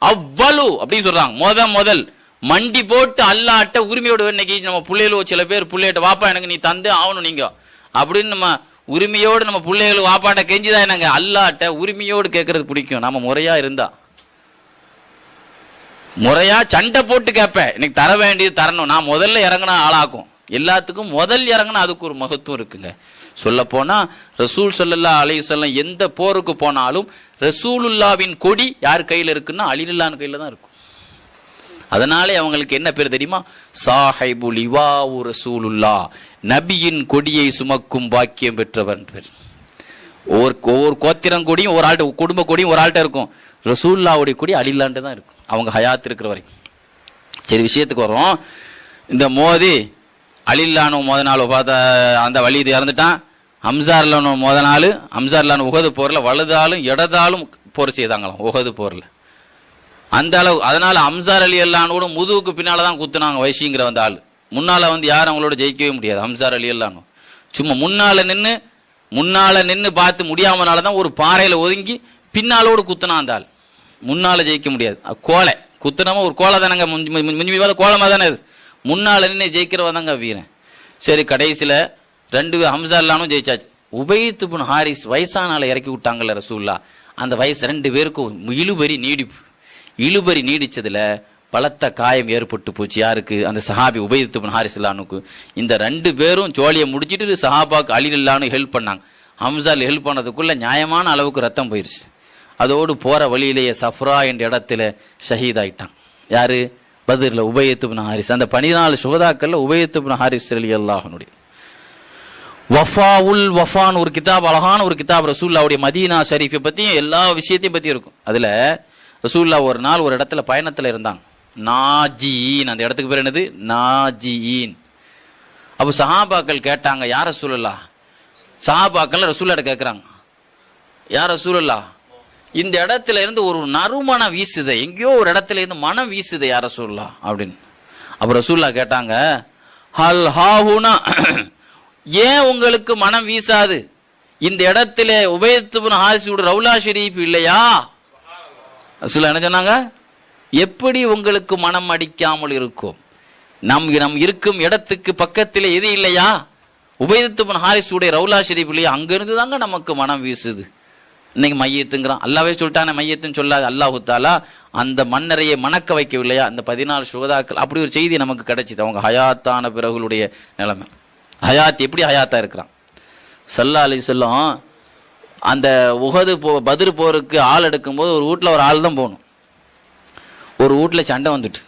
அவ்வளவு அப்படி சொல்றாங்க. முதல் மண்டி போட்டு அல்லாட்ட உரிமையோட. இன்னைக்கு நம்ம பிள்ளைகளோ சில பேர் பிள்ளைகிட்ட வாப்பா எனக்கு நீ தந்து ஆகணும் நீங்க அப்படின்னு நம்ம உரிமையோடு நம்ம பிள்ளைகள் வாப்பாட்ட கெஞ்சிதான் என்னங்க, அல்லாட்ட உரிமையோடு கேட்கறது பிடிக்கும். நம்ம முறையா இருந்தா, முறையா சண்டை போட்டு கேட்பேன், இன்னைக்கு தர வேண்டியது தரணும். நான் முதல்ல இறங்கினா ஆளாக்கும். எல்லாத்துக்கும் முதல் இறங்கினா அதுக்கு ஒரு மகத்துவம் இருக்குங்க. சொல்ல போனா ரசூல் ஸல்லல்லாஹு அலைஹி வஸல்லம் எந்த போருக்கு போனாலும் ரசூலுல்லாவின் கொடி யார் கையில் இருக்குன்னா அலிலுல்லாஹ் கையில தான் இருக்கும். அதனாலே அவங்களுக்கு என்ன பேர் தெரியுமா? சாஹிபு லிவாஉ ரசூலுல்லாஹ், நபியின் கொடியை சுமக்கும் பாக்கியம் பெற்றவர் பேர். ஒவ்வொரு கோத்திரம் கொடியும் ஒரு ஆள்கிட்ட, குடும்ப கொடியும் ஒரு ஆள்கிட்ட இருக்கும். ரசூலுல்லாஹ்வுடைய கொடி அலிலுல்லாஹ்ட்ட தான் இருக்கும் அவங்க ஹயாத் இருக்கிற வரைக்கும். சரி, விஷயத்துக்கு வரும். இந்த மோதி அலிலுல்லாஹ்னு நாள் பார்த்த அந்த வலிது இறந்துட்டான். ஹம்சா ரலியல்லாஹு நாள் ஹம்சா ரலியல்லாஹு உஹது போரில் வலதாலும் இடதாலும் போர் செய்தாங்களாம் உஹது போரில். அந்த அளவு. அதனால ஹம்சா ரலியல்லாஹு முதுகுக்கு பின்னால தான் குத்துனாங்க வைஷிங்கிற வந்த ஆள். முன்னால யாரும் அவங்களோட ஜெயிக்கவே முடியாது. ஹம்சா ரலியல்லாஹு சும்மா முன்னால நின்று பார்த்து முடியாமனால தான் ஒரு பாறையில் ஒதுங்கி பின்னாலோடு குத்துனா அந்த ஆள். முன்னால ஜெயிக்க முடியாது. கோலை குத்துனமா ஒரு கோலை தானங்க, முஞ்சி கோலமாக தானே அது. முன்னால நின்று ஜெயிக்கிறவதாங்க வீரன். சரி, கடைசியில் 2 ஹம்சா ரலியல்லாஹு ஜெயிச்சாச்சு. உபைத் இப்னு ஹாரிஸ் வயசானால இறக்கி விட்டாங்கல்ல ரசூலுல்லாஹ். அந்த வயசு 2 பேருக்கும் இழுபறி நீடிச்சதுல பலத்த காயம் ஏற்பட்டு போச்சு. யாருக்கு? அந்த சஹாபி உபைத் இப்னு ஹாரிஸ் ரலியல்லாஹு. இந்த 2 பேரும் ஜோலியை முடிச்சிட்டு சஹாபாக்கு அலி ரலியல்லாஹு ஹெல்ப் பண்ணாங்க. ஹம்சா ஹெல்ப் பண்ணதுக்குள்ள நியாயமான அளவுக்கு ரத்தம் போயிருச்சு. அதோடு போற வழியிலேயே சஃப்ரா என்ற இடத்துல ஷஹீத் ஆயிட்டான். யாரு? பத்ரில் உபைத் இப்னு ஹாரிஸ். அந்த 14 சுகதாக்கள்ல உபைத் இப்னு ஹாரிஸ் ரலியல்லாஹு. வஃபாவுல் வஃபான் ஒரு கிதாப், அழகான ஒரு கிதாப் ரசூலுல்லாஹ்வுடைய மதீனா ஷரீஃபை பத்தி எல்லா விஷயத்தையும் பத்தி இருக்கும். அதுல ரசூலுல்லாஹ் ஒரு நாள் ஒரு இடத்துல பயணத்துல இருந்தாங்க. நாஜியின், அந்த இடத்துக்கு பேர் என்னது? நாஜியின். அப்போ சஹாபாக்கள் கேட்டாங்க, யார் ரசூலுல்லாஹ்? சஹாபாக்கள் ரசூலுல்லாஹ் கேட்குறாங்க, யார் ரசூலுல்லாஹ் இந்த இடத்துல இருந்து ஒரு நறுமணம் வீசுது, எங்கேயோ ஒரு இடத்துல இருந்து மனம் வீசுது யார் ரசூலுல்லாஹ் அப்படின்னு. அப்புறம் ரசூலுல்லாஹ் கேட்டாங்க, ஹல் ஹாஹுனா, ஏன் உங்களுக்கு மனம் வீசாது? இந்த இடத்துல உபைத் இப்னு ஹாரிஸோட ரவுலா ஷெரீஃப் இல்லையா? ரசூலுல்லாஹ் என்ன சொன்னாங்க? எப்படி உங்களுக்கு மனம் அடிக்காமல் இருக்கும்? நம் இருக்கும் இடத்துக்கு பக்கத்தில் எது இல்லையா? உபைத் இப்னு ஹாரிஸுடைய ரவுலா ஷெரீஃப் இல்லையா? அங்கிருந்து தாங்க நமக்கு மனம் வீசுது. இன்னைக்கு மையத்துங்கிறான், அல்லாவே சொல்லிட்டானே மையத்துன்னு சொல்லாது. அல்லாஹு தாலா அந்த மன்னரையை மணக்க வைக்கவில்லையா? அந்த 14 சுகதாக்கள், அப்படி ஒரு செய்தி நமக்கு கிடைச்சிது. அவங்க ஹயாத்தான பிறகுடைய நிலைமை, ஹயாத் எப்படி ஹயாத்தா இருக்கிறான். ஸல்லல்லாஹு அலைஹி வஸல்லம் அந்த உஹது பத்ர் போருக்கு ஆள் எடுக்கும்போது ஒரு வீட்டில் ஒரு ஆள் தான் போகணும். ஒரு வீட்டில் சண்டை வந்துட்டு,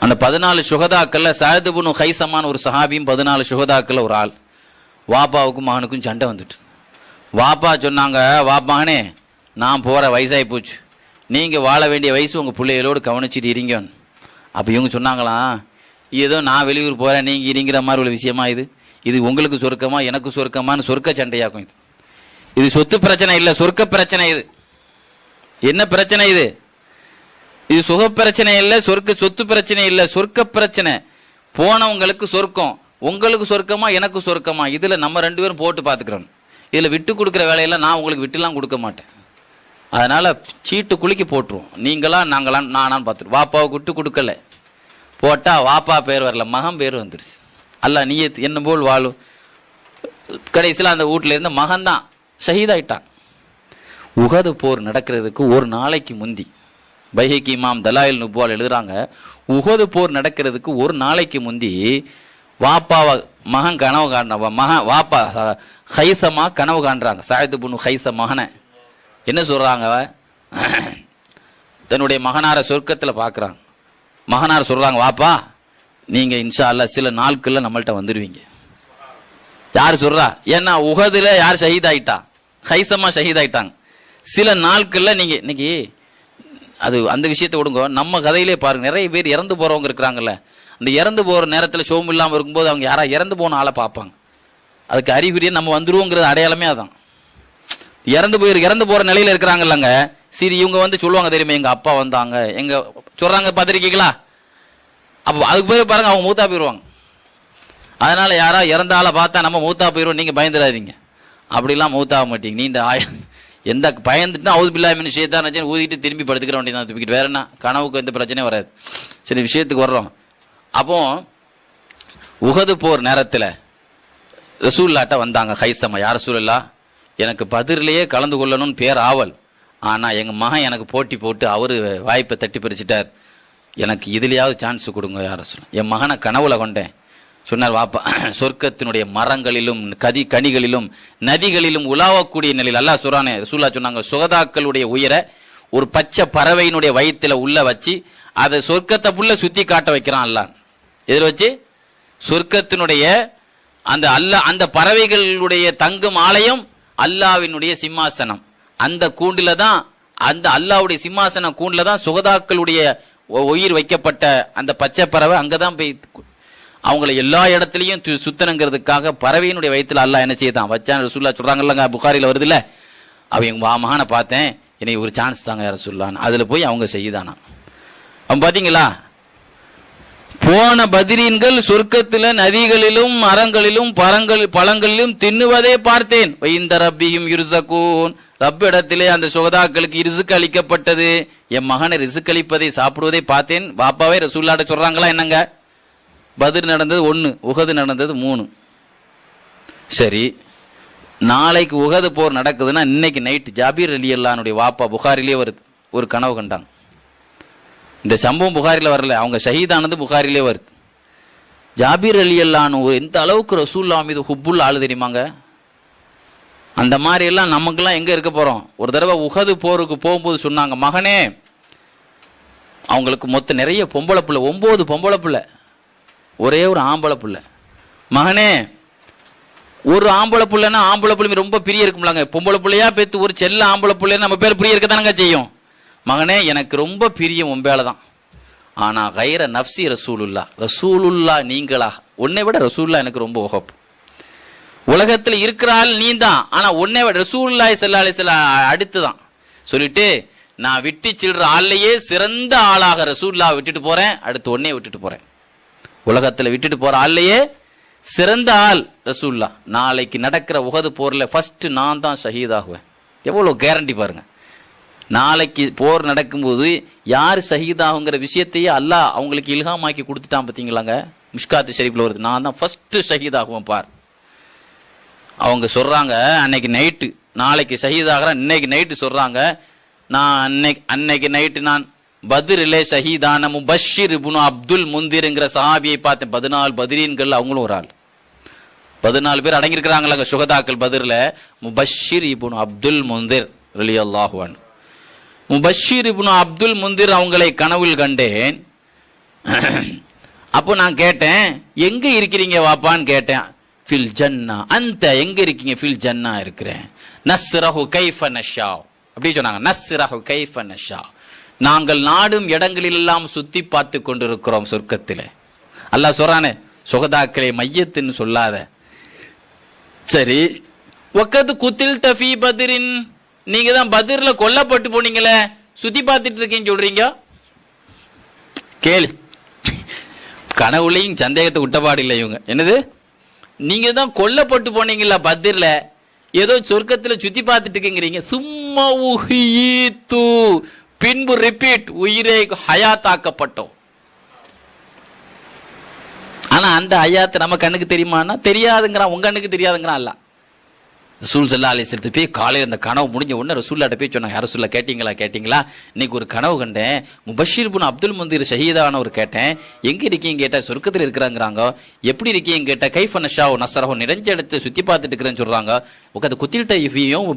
அந்த 14 சுகதாக்கள்ல சஅத் இப்னு ஹைஸமான் ஒரு சஹாபியும் 14 சுகதாக்கள்ல ஒரு ஆள். வாப்பாவுக்கும் மகனுக்கும் சண்டை வந்துட்டு, வாப்பா சொன்னாங்க, வாப்பானே நான் போகிற வயசாகி போச்சு, நீங்கள் வாழ வேண்டிய வயசு உங்கள் பிள்ளைகளோடு கவனிச்சிட்டு இருங்கன்னு. அப்போ இவங்க சொன்னாங்களாம், ஏதோ நான் வெளியூர் போகிறேன் நீங்கள் இருங்கிற மாதிரி உள்ள விஷயமா இது? இது உங்களுக்கு சொர்க்கமா எனக்கு சொர்க்கமானு சொர்க்க சண்டையாக்கும். இது சொத்து பிரச்சனை இல்லை, சொர்க்க பிரச்சனை. இது என்ன பிரச்சனை? இது சுக பிரச்சனை இல்லை, சொத்து பிரச்சனை இல்லை, சொர்க்க பிரச்சனை. போனவங்களுக்கு சொர்க்கம், உங்களுக்கு சொர்க்கமா எனக்கு சொர்க்கமா? இதில் நம்ம 2 பேரும் போட்டு பார்த்துக்கிறோம். இதில் விட்டு கொடுக்குற வேலையெல்லாம் நான் உங்களுக்கு விட்டுலாம் கொடுக்க மாட்டேன். அதனால் சீட்டு குலுக்கி போட்டுருவோம், நீங்களா நாங்களாம் நானான்னு பார்த்துட்டு. வாப்பாவுக்கு விட்டு கொடுக்கல, போட்டால் வாப்பா பேர் வரல, மகன் பேர் வந்துருச்சு. அல்ல நீ என்ன போல் வாழும். கடைசியில் அந்த வீட்டில் இருந்த மகன்தான் ஷஹீதாயிட்டான். உஹது போர் நடக்கிறதுக்கு ஒரு நாளைக்கு முந்தி பைஹகி இமாம் தலாயில் நுப்வால் எழுதுறாங்க, உஹது போர் நடக்கிறதுக்கு ஒரு நாளைக்கு முந்தி வாப்பாவை மகன் கனவு காண்ற வாப்பா ஹைசமா கனவு காண்றாங்க. சஅத் இப்னு ஹைஸ மகனை என்ன சொல்றாங்க, தன்னுடைய மகனார சொர்க்கத்தில் பார்க்குறாங்க. மகனார் சொல்றாங்க, வாப்பா நீங்க இன்ஷா அல்லாஹ் சில நாட்கள்ல நம்மள்ட்ட வந்துடுவீங்க. யார் சொல்றா? ஏன்னா உஹதுல யார் ஷஹீதாயிட்டா? ஹைசமா ஷஹீதாயிட்டாங்க. சில நாட்கள்ல நீங்க இன்னைக்கு அது அந்த விஷயத்தை விடுங்க, நம்ம கதையிலே பாருங்க, நிறைய பேர் இறந்து போறவங்க இருக்கிறாங்கல்ல, அந்த இறந்து போற நேரத்தில் ஷோம் இல்லாமல் இருக்கும்போது அவங்க யாரா இறந்து போன ஆளை பார்ப்பாங்க. அதுக்கு அறிகுறியை நம்ம வந்துருவோங்கிறது அடையாளமே அதான். இறந்து போற நிலையில இருக்கிறாங்கல்லங்க, சரி இவங்க வந்து சொல்லுவாங்க தெரியுமா, எங்க அப்பா வந்தாங்க எங்க சொல்றாங்க பார்த்திருக்கீங்களா? அப்போ அதுக்கு பேர் பாருங்க, அவங்க மூத்தா போயிடுவாங்க. அதனால யாரா இறந்த ஆளை பார்த்தா நம்ம மூத்தா போயிடுவோம், நீங்க பயந்துடாதீங்க. அப்படிலாம் மூத்தாக மாட்டீங்க. நீண்ட எந்த பயந்துட்டுனா அவுது பில்லாஹி மினஷ் ஷைத்தானிர் ரஜீம் ஊதிட்டு திரும்பி படுத்துக்கிற வேண்டியதான், தூக்கிட்டு. வேற என்ன, கனவுக்கு எந்த பிரச்சனையும் வராது. சரி, விஷயத்துக்கு வர்றோம். அப்போ உஹது போர் நேரத்தில் ரசூலுல்லாஹ்ட்ட வந்தாங்க ஹைசமா, யார் ரசூலுல்லாஹ், எனக்கு பத்ர்லயே கலந்து கொள்ளணும்னு பேர் ஆவல், ஆனால் எங்கள் மகன் எனக்கு போட்டி போட்டு அவர் வாய்ப்பை தட்டி பறிச்சிட்டார், எனக்கு இதுலையாவது சான்ஸ் கொடுங்க யார் ரசூலுல்லாஹ். என் மகனை கனவுல கொண்டேன். சொன்னார், வாப்பா சொர்க்கத்தினுடைய மரங்களிலும் கனிகளிலும் நதிகளிலும் உலாவக்கூடிய நிலையில் அல்லாஹ் சொல்றானே. ரசூலுல்லாஹ் சொன்னாங்க, சுகதாக்களுடைய உயிரை ஒரு பச்சை பறவையினுடைய வயிற்றுல உள்ள வச்சு அதை சொர்க்கத்தை புள்ள சுத்தி காட்ட வைக்கிறான் அல்லாஹ். இதில் வச்சு சொர்க்கத்தினுடைய அந்த பறவைகளுடைய தங்கும் ஆலயம் அல்லாஹ்வினுடைய சிம்மாசனம். அந்த கூண்டுல தான், அந்த அல்லாஹ்வுடைய சிம்மாசன கூண்டுல தான் சுகதாக்களுடைய உயிர் வைக்கப்பட்ட அந்த பச்சை பறவை அங்கதான் போய் அவங்கள எல்லா இடத்துலையும் சுத்தணுங்கிறதுக்காக பறவையினுடைய வயிற்றுல அல்லாஹ் என்ன செய்தான் வச்சான். ரசூலுல்லாஹ் சொல்றாங்கல்லங்க, புகாரில வருது இல்ல, அவங்க மகனை பார்த்தேன், எனக்கு ஒரு சான்ஸ் தாங்க யார சொல்லலான்னு. அதுல போய் அவங்க செய்யுதானா. அவன் பாத்தீங்களா, போன பத்ரீன்கள் சொர்க்கத்துல நதிகளிலும் மரங்களிலும் பழங்களிலும் தின்னுவதே பார்த்தேன். இந்த ரப்பியும் யுர்ஸகூன், ரப் இடத்திலே அந்த சுகதாக்களுக்கு ரிசுக்கு அளிக்கப்பட்டது, என் மகனை ரிசுக்கு அளிப்பதை சாப்பிடுவதை பார்த்தேன். பாப்பாவே ரசூலுல்லாஹ் சொல்றாங்களா என்னங்க, பத்ர் நடந்தது 1, உஹது நடந்தது 3. சரி, நாளைக்கு உஹது போர் நடக்குதுன்னா இன்னைக்கு நைட் ஜாபீர் ரலியல்லாஹுடைய வாப்பா புகாரிலே வருது, ஒரு கனவு கண்டாங்க. இந்த சம்பவம் புகாரில வரல, அவங்க ஷஹீதானது புகாரிலே வருது. ஜாபீர் ரலியல்லாஹு எந்த அளவுக்கு ரசூலுல்லாஹ் மீது ஹுப்புல் ஆளு தெரியுமாங்க. அந்த மாதிரி எல்லாம் நமக்குலாம் எங்க இருக்க போறோம். ஒரு தடவை உஹது போருக்கு போகும்போது சொன்னாங்க, மகனே, அவங்களுக்கு மொத்தம் நிறைய பொம்பளை பிள்ளை, 9 பொம்பளை பிள்ளை, ஒரே ஒரு ஆம்பளை பிள்ளை. மகனே, ஒரு ஆம்பளை பிள்ளைன்னா ஆம்பளை பிள்ளை ரொம்ப பிரிய இருக்கும்லாங்க. பொம்பளை பிள்ளையா பேத்து ஒரு செல்ல ஆம்பளை பிள்ளைன்னு நம்ம பேர் பிரிய இருக்கதானங்க செய்யும். மகனே, எனக்கு ரொம்ப பிரியம் உம்பேல தான், ஆனா கைர நப்சி ரசூலுல்லாஹ் நீங்களா, உன்னை விட ரசூலுல்லாஹ் எனக்கு ரொம்ப உகப்பு. உலகத்தில் இருக்கிறாள் நீ தான், ஆனா உன்னை விட ரசூலுல்லாஹி ஸல்லல்லாஹு அலைஹி வஸல்லம் அடுத்து தான். சொல்லிட்டு நான் விட்டு செல்ற ஆள்லயே சிறந்த ஆளாக ரசூலுல்லாஹ் விட்டுட்டு போறேன், அடுத்து ஒன்னே விட்டுட்டு போறேன். உலகத்துல விட்டுட்டு போற ஆள்லயே சிறந்த ஆள் ரசூலுல்லாஹ். நாளைக்கு நடக்கிற உஹது போர்ல ஃபர்ஸ்ட் நான் தான் ஷஹீதாகுவேன். எவ்வளவு கேரண்டி பாருங்க. நாளைக்கு போர் நடக்கும்போது யார் ஷஹீதாகுங்கிற விஷயத்தையே அல்லாஹ் அவங்களுக்கு இல்ஹாமாக்கி கொடுத்துட்டான் பார்த்தீங்களாங்க. மிஷ்காத்து ஷரீஃப்ல வருது, நான் தான் ஃபர்ஸ்ட் ஷஹீதாகுவேன் பார். அவங்க சொல்றாங்க அன்னைக்கு நைட்டு, நாளைக்கு ஷஹீதாகிறேன் இன்னைக்கு நைட்டு சொல்றாங்க, நான் அன்னைக்கு நைட்டு நான் பத்ரிலே ஷஹீதான முபஷிர் இப்னு அப்துல் முந்திர்ங்கிற சஹாபியை பார்த்தேன். 14 பத்ரீன்கள் அவங்களும் ஒரு ஆள். 14 பேர் அடங்கியிருக்கிறாங்களாங்க சுகதாக்கள் பத்ர்ல. முபஷிர் இப்னு அப்துல் முந்திர் ரலியல்லாஹு அன்ஹு. முபஷிர் இப்னு அப்துல் முந்திர் அவங்களை கனவில் கண்டேன். அப்போ நான் கேட்டேன், எங்க இருக்கிறீங்க வாப்பான்னு கேட்டேன். ஃபில் ஜன்னா, அந்த எங்க இருக்கீங்க? ஃபில் ஜன்னா இருக்கிறேன். நஸ்ரஹு கைஃப நஷா, அப்படி சொன்னாங்க. நஸ்ரஹு கைஃப நஷா, நாங்கள் நாடும் இடங்களில் எல்லாம் சுத்தி பார்த்து கொண்டிருக்கிறோம் சொர்க்கத்திலே. அல்லாஹ் சொல்றானே சுகதாக்களை மையத்துன்னு சொல்லாத. சரி, வக்கது குத்தில் தஃபி பத்ரின், நீங்க தான் பத்ர்ல கொல்லப்பட்டு போனீங்களே, சுத்தி பார்த்துட்டு இருக்கீங்க சொல்றீங்க. கேளு, கனவுலையும் சந்தேகத்தை விட்டபாடு இல்லை இவங்க. என்னது, நீங்க தான் கொல்லப்பட்டு போனீங்களா பத்ர்ல, ஏதோ சொர்க்கத்துல சுத்தி பார்த்துட்டு இருக்கீங்கிறீங்க. சும்மா உஹீது, பின்பு ரிப்பீட், உயிரை ஹயாத்தாக்கப்பட்டோம். ஆனா அந்த ஹயாத் நம்ம கண்ணுக்கு தெரியுமானா தெரியாதுங்கிறான். உங்க கண்ணுக்கு தெரியாதுங்கிறான் அல்ல. ரசூல் ஸல்லல்லாஹு அலைஹி வஸல்லம் போய் காலையில் அந்த கனவு முடிஞ்ச உடனே ரசூல்லாட்ட போய் சொன்னாங்க, யார் ரசூல்லா கேட்டீங்களா, இன்னைக்கு ஒரு கனவு கண்டேன், முபஷிர் இப்னு அப்துல் முந்திர் ஷஹீதானவர் கேட்டேன், எங்க இருக்கீங்க கேட்டா சொர்க்கத்தில் இருக்கிறாங்கிறாங்க. எப்படி இருக்கீங்க கேட்டா கைஃப நஷா நஸ்ரஹு, நிறைஞ்ச இடத்தை சுத்தி பார்த்துட்டு இருக்கிறேன்னு சொல்றாங்க. உக்கது குத்தில் தைஃபியும்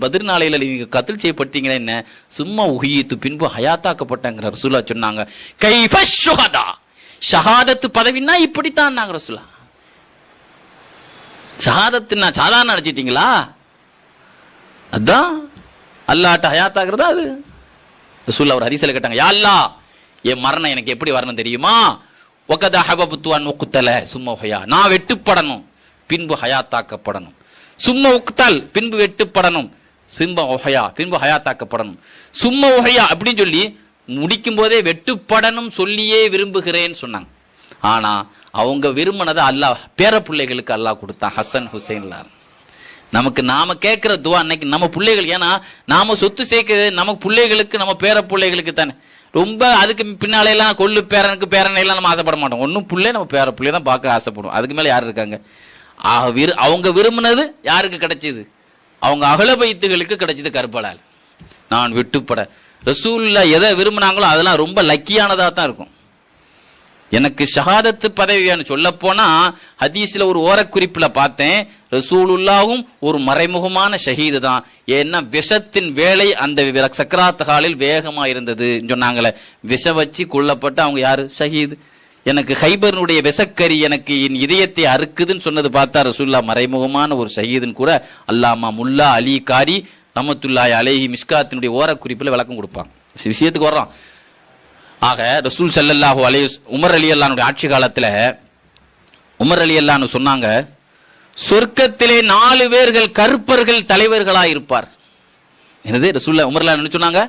பத்ர் நாளையில நீங்க கத்தில் செய்யப்பட்டீங்களே என்ன, சும்மா உஹீத்து பின்பு ஹயாத்தாக்கப்பட்டங்கிற ரசூல்லா சொன்னாங்க. கைஃப ஷுஹதா, ஷஹாதத்து பதவின்னா இப்படித்தான் நாங்க ரசூலா. ஷஹாதத்துன்னா சாதாரண நினைச்சிட்டீங்களா? அதான் அல்லாஹ்ட்ட ஹயாத்தாகிறதா அது. ரசூலுல்லாஹ் ஒரு ஹதீஸ்ல கேட்டாங்க, யா அல்லாஹ் என் மரணம் எனக்கு எப்படி வரணும் தெரியுமா? வகத ஹபபத்து அன் உக்தல சும்ம ஹயா, நான் வெட்டுப்படணும் பின்பு ஹயாத்தாக்கப்படணும். சும்ம உக்தல் பின்பு வெட்டுப்படணும், பின்பு ஹயாத்தாக்கப்படணும். சும்ம ஹயா அப்படின்னு சொல்லி முடிக்கும் போதே வெட்டுப்படணும் சொல்லியே விரும்புகிறேன்னு சொன்னாங்க. ஆனா அவங்க விரும்பினதை அல்லாஹ் பேர பிள்ளைகளுக்கு அல்லாஹ் கொடுத்தான். ஹசன் ஹுசைன்ல நமக்கு நாம கேட்கிற துவா அன்னைக்கு நம்ம பிள்ளைகள், ஏன்னா நாம சொத்து சேர்க்கிறது நம்ம பிள்ளைகளுக்கு, நம்ம பேர பிள்ளைகளுக்கு தானே. ரொம்ப அதுக்கு பின்னாலே எல்லாம் கொள்ளு பேரனுக்கு பேரனையெல்லாம் நம்ம ஆசைப்பட மாட்டோம். ஒன்னும் பிள்ளை நம்ம பேர பிள்ளைய தான் பார்க்க ஆசைப்படுவோம். அதுக்கு மேல யார் இருக்காங்க? அவங்க விரும்பினது யாருக்கு கிடைச்சது? அவங்க அகல பைத்துகளுக்கு கிடைச்சது கருப்பலால். நான் விட்டுப்பட ரசூலுல்லாஹ் எதை விரும்பினாங்களோ அதெல்லாம் ரொம்ப லக்கியானதா தான் இருக்கும். எனக்கு ஷஹாதத்து பதவி வேணும் சொல்ல போனா, ஹதீஸ்ல ஒரு ஓரக்குறிப்புல பார்த்தேன், ரசூலுல்லாஹும் ஒரு மறைமுகமான ஷஹீது தான். ஏன்னா விஷத்தின் வேலை அந்த சக்கராத் ஹாலில் வேகமா இருந்தது சொன்னாங்களே, விஷ வச்சு கொல்லப்பட்ட அவங்க யாரு? ஷஹீது. எனக்கு ஹைபர்னுடைய விஷக்கறி எனக்கு என் இதயத்தை அறுக்குதுன்னு சொன்னது பார்த்தா ரசூலுல்லாஹ் மறைமுகமான ஒரு ஷஹீதுன்னு கூட அல்லாமா முல்லா அலி காரி ரஹ்மத்துல்லாஹி அலைஹி மிஷ்காத்தினுடைய ஓரக்குறிப்புல விளக்கம் கொடுப்பாங்க. விஷயத்துக்கு வர்றோம். ஆக ரசூல் ஸல்லல்லாஹு அலைஹி உமர் ரலியல்லாஹு ஆட்சி காலத்துல உமர் ரலியல்லாஹு சொன்னாங்க, சொர்க்கத்திலே 4 பேர்கள் கற்பர்கள் தலைவர்களா இருப்பார். என்னது ரசூல் உமர்ல என்ன சொன்னாங்க?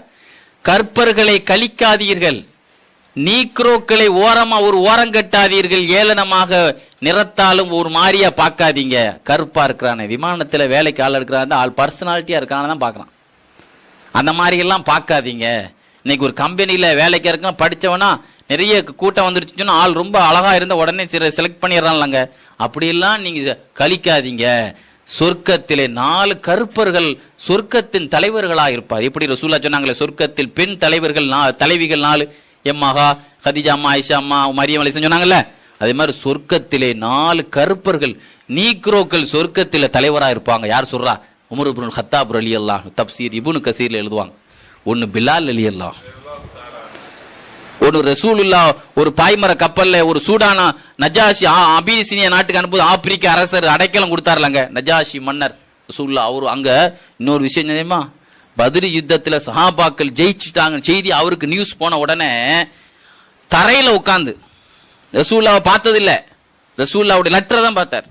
கற்பர்களை கழிக்காதீர்கள், நீக்ரோக்களை ஓரமா ஒரு ஓரங்கட்டாதீர்கள், ஏளனமாக நிறத்தாலும் ஒரு மாதிரியா பார்க்காதீங்க. கருப்பா இருக்கிறானே, விமானத்துல வேலைக்கு ஆள் எடுக்கிறான், ஆள் பர்சனாலிட்டியா இருக்கான தான் பார்க்கறான், அந்த மாதிரி எல்லாம் பார்க்காதீங்க. இன்னைக்கு ஒரு கம்பெனியில வேலைக்கு இருக்கான், படிச்சவனா நிறைய கூட்டம் வந்துருச்சுன்னா ஆள் ரொம்ப அழகா இருந்த உடனே செலக்ட் பண்ணிடுறான்லங்க. அப்படியெல்லாம் நீங்க கழிக்காதீங்க. சொர்க்கத்திலே 4 கருப்பர்கள் சொர்க்கத்தின் தலைவர்களா இருப்பார். எப்படி ரசூலுல்லாஹ் சொன்னாங்களே, சொர்க்கத்தில் பெண் தலைவர்கள் தலைவிகள் 4, எம்மாகா கதீஜா அம்மா, ஆயிஷா அம்மா, மரியம் அலைஹிஸ்ஸலாம் சொன்னாங்கல்ல, அதே மாதிரி சொர்க்கத்திலே 4 கருப்பர்கள் நீக்ரோக்கள் சொர்க்கத்தில தலைவரா இருப்பாங்க. யார் சொல்றா? உமர் இப்னு ஹத்தாப் ரலியல்லாஹு தப்சீர் இப்னு கசீர்ல எழுதுவாங்க. ஒன்னு பிலால் ரலியல்லாஹு, ஒரு ரசூலுல்லாஹ் ஒரு பாய்மர கப்பல்ல ஒரு சூடானா நஜாஷி அபிசீனியா நாட்டுக்கு அனுப்புது, ஆப்பிரிக்க அரசர் அடைக்கலம் கொடுத்தாருலங்க நஜாஷி மன்னர் ரசூலுல்லாஹ். அவரு அங்க இன்னொரு விஷயம் தெரியுமா, பத்ர் யுத்தத்துல சஹாபாக்கள் ஜெயிச்சுட்டாங்க செய்தி அவருக்கு நியூஸ் போன உடனே தரையில உட்கார்ந்து ரசூலுல்லாஹ் பார்த்தது இல்ல, ரசூலுல்லாஹ்வுடைய லெட்டரை தான் பார்த்தார்.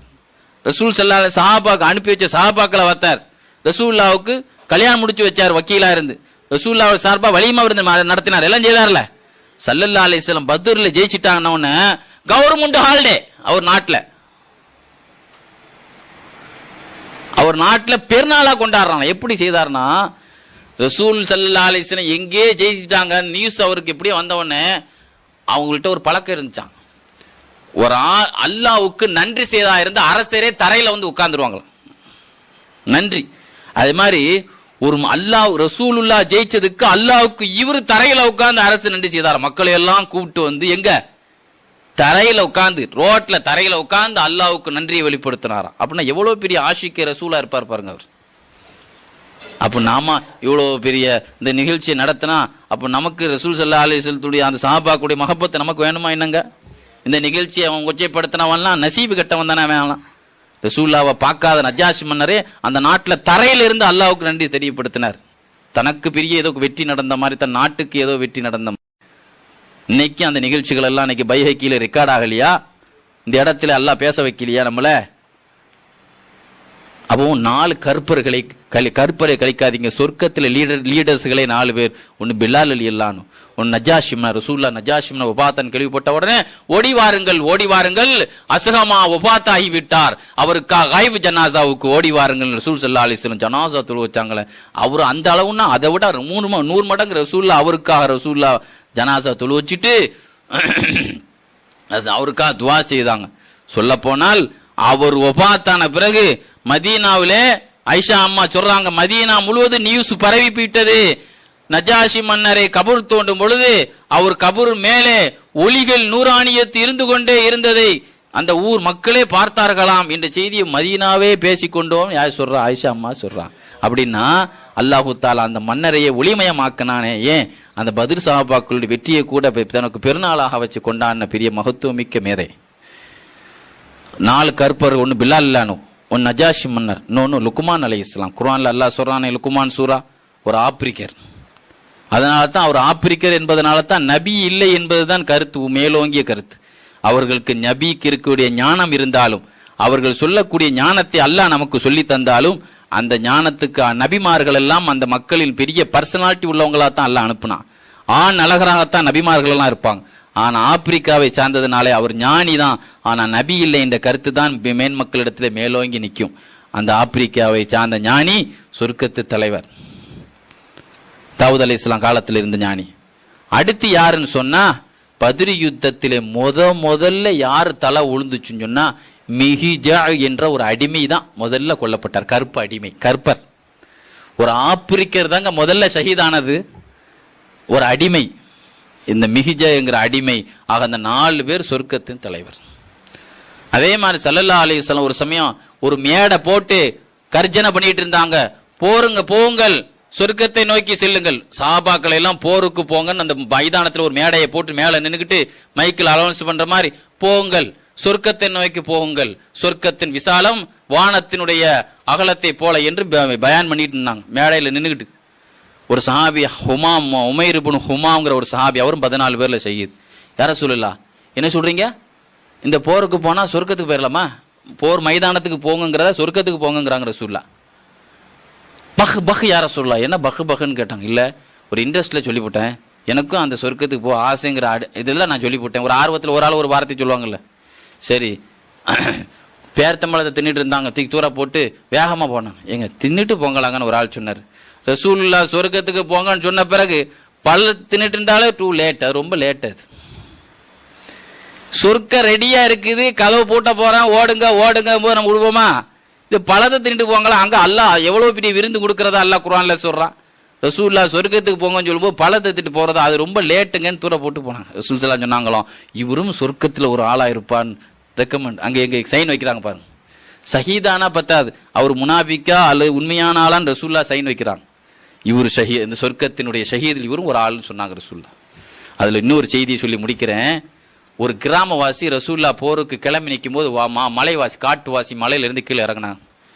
ரசூல் ஸல்லல்லாஹு அலைஹி சஹாபாக்கு அனுப்பி வச்ச சஹாபாக்களை பார்த்தார். ரசூலுல்லாஹ்வுக்கு கல்யாணம் முடிச்சு வச்சார் வக்கீலா இருந்து. ரசூலுல்லாஹ் சார்பா வலிமா விருந்து நடத்தினார், எல்லாம் செய்தார்ல. ஸல்லல்லாஹு அலைஹி வஸல்லம் பத்ர்ல ஜெயிச்சிட்டாங்கன்னு கவர்மெண்ட் ஹாலிடே அவர் நாட்டுல பெருநாளா கொண்டாடுறாங்க. எப்படி செய்தார்னா, ரசூல் ஸல்லல்லாஹு அலைஹி வஸல்லம் எங்கே ஜெயிச்சிட்டாங்க நியூஸ் அவருக்கு எப்படியே வந்தவொடனே அவங்கள்ட்ட ஒரு பழக்கம் இருந்துச்சான். ஒரு அல்லாஹ்வுக்கு நன்றி செய்தா இருந்து அரசரே தரையில வந்து உட்கார்ந்துருவாங்களாம் நன்றி. அதே மாதிரி ஒரு அல்லாஹ் ரசூலுல்லாஹ் ஜெயிச்சதுக்கு அல்லாஹ்வுக்கு இவரு தரையில உட்கார்ந்து அரசு நன்றி செய்தார். மக்களை எல்லாம் கூப்பிட்டு வந்து எங்க தரையில உட்கார்ந்து ரோட்ல தரையில உட்கார்ந்து அல்லாஹ்வுக்கு நன்றியை வெளிப்படுத்தினாராம். அப்படின்னா எவ்வளவு பெரிய ஆஷிக்க ரசூலா இருப்பார் பாருங்க அவர். அப்ப நாம இவ்வளவு பெரிய இந்த நிகழ்ச்சியை நடத்தினா அப்ப நமக்கு ரசூல் ஸல்லல்லாஹு அலைஹி வஸல்லம் அந்த சஹாபாக்குடைய மஹப்பத் நமக்கு வேணுமா என்னங்க? இந்த நிகழ்ச்சியை அவன் கொச்சைப்படுத்தினவன்லாம் நசீபு கெட்டவன் தானே வேணாம். ரசூலுல்லாவை பார்க்காத நஜாஷி மன்னரே அந்த நாட்டில் தரையில இருந்து அல்லாஹ்வுக்கு நன்றி தெரியப்படுத்தினார். தனக்கு பெரிய ஏதோ வெற்றி நடந்த மாதிரி, தன் நாட்டுக்கு ஏதோ வெற்றி நடந்த மாதிரி. இன்னைக்கு அந்த நிகழ்ச்சிகள் எல்லாம் இன்னைக்கு பைஹக்கியில ரெக்கார்ட் ஆகலையா? இந்த இடத்துல அல்லாஹ் பேச வைக்கலையா நம்மள? அப்போ 4 கற்பரை கழிக்காதீங்க. சொர்க்கத்தில் லீடர்ஸ்களே 4 பேர். ஒன்னு பிலால் ரலியல்லாஹு, ஒன்னு நஜாஷி மன்னர். ரசூலுல்லாஹ் நஜாஷி மன்னர் வஃபாத்தான் கேள்விப்பட்ட உடனே ஓடி வாருங்கள் அஸ்ஹமா வஃபாத் ஆகி விட்டார், அவருக்காக கைப் ஜனாசாவுக்கு ஓடி வாருங்கள் ரசூல் ஸல்லல்லாஹு அலைஹி வஸல்லம் ஜனாசா தொழு வச்சாங்களே. அவர் அந்த அளவுன்னா அதை விட 100 மடங்கு ரசூலுல்லாஹ் அவருக்காக ரசூலுல்லாஹ் ஜனாசா தொழு வச்சுட்டு அவருக்காக துவா செய்தாங்க. சொல்ல போனால் அவர் வஃபாத்தான பிறகு மதீனாவிலே ஐஷா அம்மா சொல்றாங்க, மதீனா முழுவதும் நியூஸ் பரவி போயிட்டது. நஜாஷி மன்னரை கபூர் தோண்டும் பொழுது அவர் கபூர் மேலே ஒளிகள் நூறானியத்து இருந்து கொண்டே இருந்ததை அந்த ஊர் மக்களே பார்த்தார்களாம் என்ற செய்தியை மதீனாவே பேசிக்கொண்டோம். யார் சொல்றா? ஆயிஷா அம்மா சொல்றான். அப்படின்னா அல்லாஹு தாலா அந்த மன்னரையே ஒளிமயமாக்கினானே. ஏன்? அந்த பத்ர் சஹாபாக்களுடைய வெற்றியை கூட தனக்கு பெருநாளாக வச்சு கொண்டாடின பெரிய மகத்துவமிக்க மேதை. 4 கற்பர், ஒன்னு பிலால் இல்லானு, ஒன்னு நஜாஷி மன்னர், இன்னொன்னு லுக்மான் அலைஹிஸ்ஸலாம். குர்ஆன்ல அல்லாஹ் சொல்றானே லுக்மான் சூரா, ஒரு ஆப்பிரிக்கர். அதனால தான் அவர் ஆப்பிரிக்கர் என்பதனால தான் நபி இல்லை என்பதுதான் கருத்து, மேலோங்கிய கருத்து. அவர்களுக்கு நபிக்கு இருக்கக்கூடிய ஞானம் இருந்தாலும், அவர்கள் சொல்லக்கூடிய ஞானத்தை அல்லாஹ் நமக்கு சொல்லி தந்தாலும், அந்த ஞானத்துக்கு நபிமார்கள் எல்லாம் அந்த மக்களில் பெரிய பர்சனாலிட்டி உள்ளவங்களா தான் அல்லாஹ் அனுப்புனான். ஆண் அழகராகத்தான் நபிமார்கள் எல்லாம் இருப்பாங்க. ஆனா ஆப்பிரிக்காவை சார்ந்ததுனாலே அவர் ஞானி தான், ஆனா நபி இல்லை என்ற கருத்து தான் மேன்மக்களிடத்துல மேலோங்கி நிற்கும். அந்த ஆப்பிரிக்காவை சார்ந்த ஞானி சொர்க்கத்து தலைவர், தாவூத் அலைஹிஸ்ஸலாம் காலத்தில் இருந்த ஞானி. அடுத்து யாருன்னு சொன்னா, பத்ரி யுத்தத்திலே முதல்ல யார் தலை உழுந்துச்சுன்னு சொன்னா மிஹிஜா என்ற ஒரு அடிமை தான் முதல்ல கொல்லப்பட்டார். கருப்பு அடிமை, கற்பர். ஒரு ஆப்பிரிக்கர் தாங்க முதல்ல ஷஹீதானது, ஒரு அடிமை. இந்த மிஹிஜா என்கிற அடிமை. ஆக அந்த 4 பேர் சொர்க்கத்தின் தலைவர். அதே மாதிரி ஸல்லல்லாஹு அலைஹி வஸல்லம் ஒரு சமயம் ஒரு மேடை போட்டு கர்ஜனை பண்ணிட்டு இருந்தாங்க, போங்கள் சொர்க்கத்தை நோக்கி செல்லுங்கள், சஹாபாக்களை எல்லாம் போருக்கு போங்கன்னு அந்த மைதானத்தில் ஒரு மேடையை போட்டு மேலே நின்றுக்கிட்டு மைக்கில் அலௌன்ஸ் பண்ற மாதிரி, போங்கள் சொர்க்கத்தை நோக்கி போகுங்கள், சொர்க்கத்தின் விசாலம் வானத்தினுடைய அகலத்தை போல என்று பயான் பண்ணிட்டு இருந்தாங்க மேடையில் நின்றுக்கிட்டு. ஒரு சஹாபி ஹுமாம், உமைர் இப்னு ஹுமாம்ங்கிற ஒரு சஹாபி, அவரும் 14 பேர்ல ஷஹீத். யார சொல்லலாம்? என்ன சொல்றீங்க? இந்த போருக்கு போனா சொர்க்கத்துக்கு போயிடலாமா? போர் மைதானத்துக்கு போங்கிறத சொர்க்கத்துக்கு போங்கிறாங்க ரசூலுல்லாஹ். பஹ் யார சொல்லலாம்? என்ன பஹ்ன்னு கேட்டாங்க. இல்ல, ஒரு இன்ட்ரெஸ்ட்ல சொல்லிவிட்டேன், எனக்கும் அந்த சொர்க்கத்துக்கு போ ஆசைங்கிற இதெல்லாம் நான் சொல்லிவிட்டேன். ஒரு ஆர்வத்தில் ஒரு ஆள் ஒரு வார்த்தை சொல்லுவாங்கல்ல. சரி, பேர்த்தம்பளத்தை தின்னுட்டு இருந்தாங்க, தூக்கி தூர போட்டு வேகமா போனாங்க. எங்க தின்னுட்டு போங்களாங்கன்னு ஒரு ஆள் சொன்னார். ரசூலுல்லாஹ் சொர்க்கத்துக்கு போங்கன்னு சொன்ன பிறகு பல்ல தின்னுட்டு இருந்தாலே டூ லேட், அது ரொம்ப லேட். அது சொர்க்க ரெடியா இருக்குது, கதவு பூட்ட போறான், ஓடுங்க போது நம்ம விடுவோமா? இது பழத்தை தின்னுட்டு போங்களா? அங்க அல்லாஹ் எவ்வளவு பெரிய விருந்து கொடுக்கறதா அல்லாஹ் குர்ஆன்ல சொல்றான். ரசூலுல்லாஹ் சொர்க்கத்துக்கு போங்கன்னு சொல்லும்போது பழத்தை திட்டு போறதா அது ரொம்ப லேட்டுங்கன்னு தூர போட்டு போனாங்க. ரசூல் ஸல்லல்லாஹு அலைஹி வஸல்லம் சொன்னாங்களாம், இவரும் சொர்க்கத்துல ஒரு ஆளா இருப்பான்னு ரெக்கமெண்ட். அங்க எங்க சைன் வைக்கிறாங்க பாருங்க. ஷஹீதானா பத்தாது, அவர் முனாபிக்கா அல்லது உண்மையான ஆளான்னு ரசூலுல்லாஹ் சைன் வைக்கிறாங்க. இவர் இந்த சொர்க்கத்தினுடைய ஷஹீதில் இவரும் ஒரு ஆள்னு சொன்னாங்க ரசூலுல்லாஹ். அதுல இன்னொரு செய்தியை சொல்லி முடிக்கிறேன். ஒரு கிராமவாசி ரசூலுல்லாஹ் போருக்கு கிளம்பி நிற்கும் போது மலைவாசி, காட்டுவாசி மலையில இருந்து கீழே இறங்கினாங்க.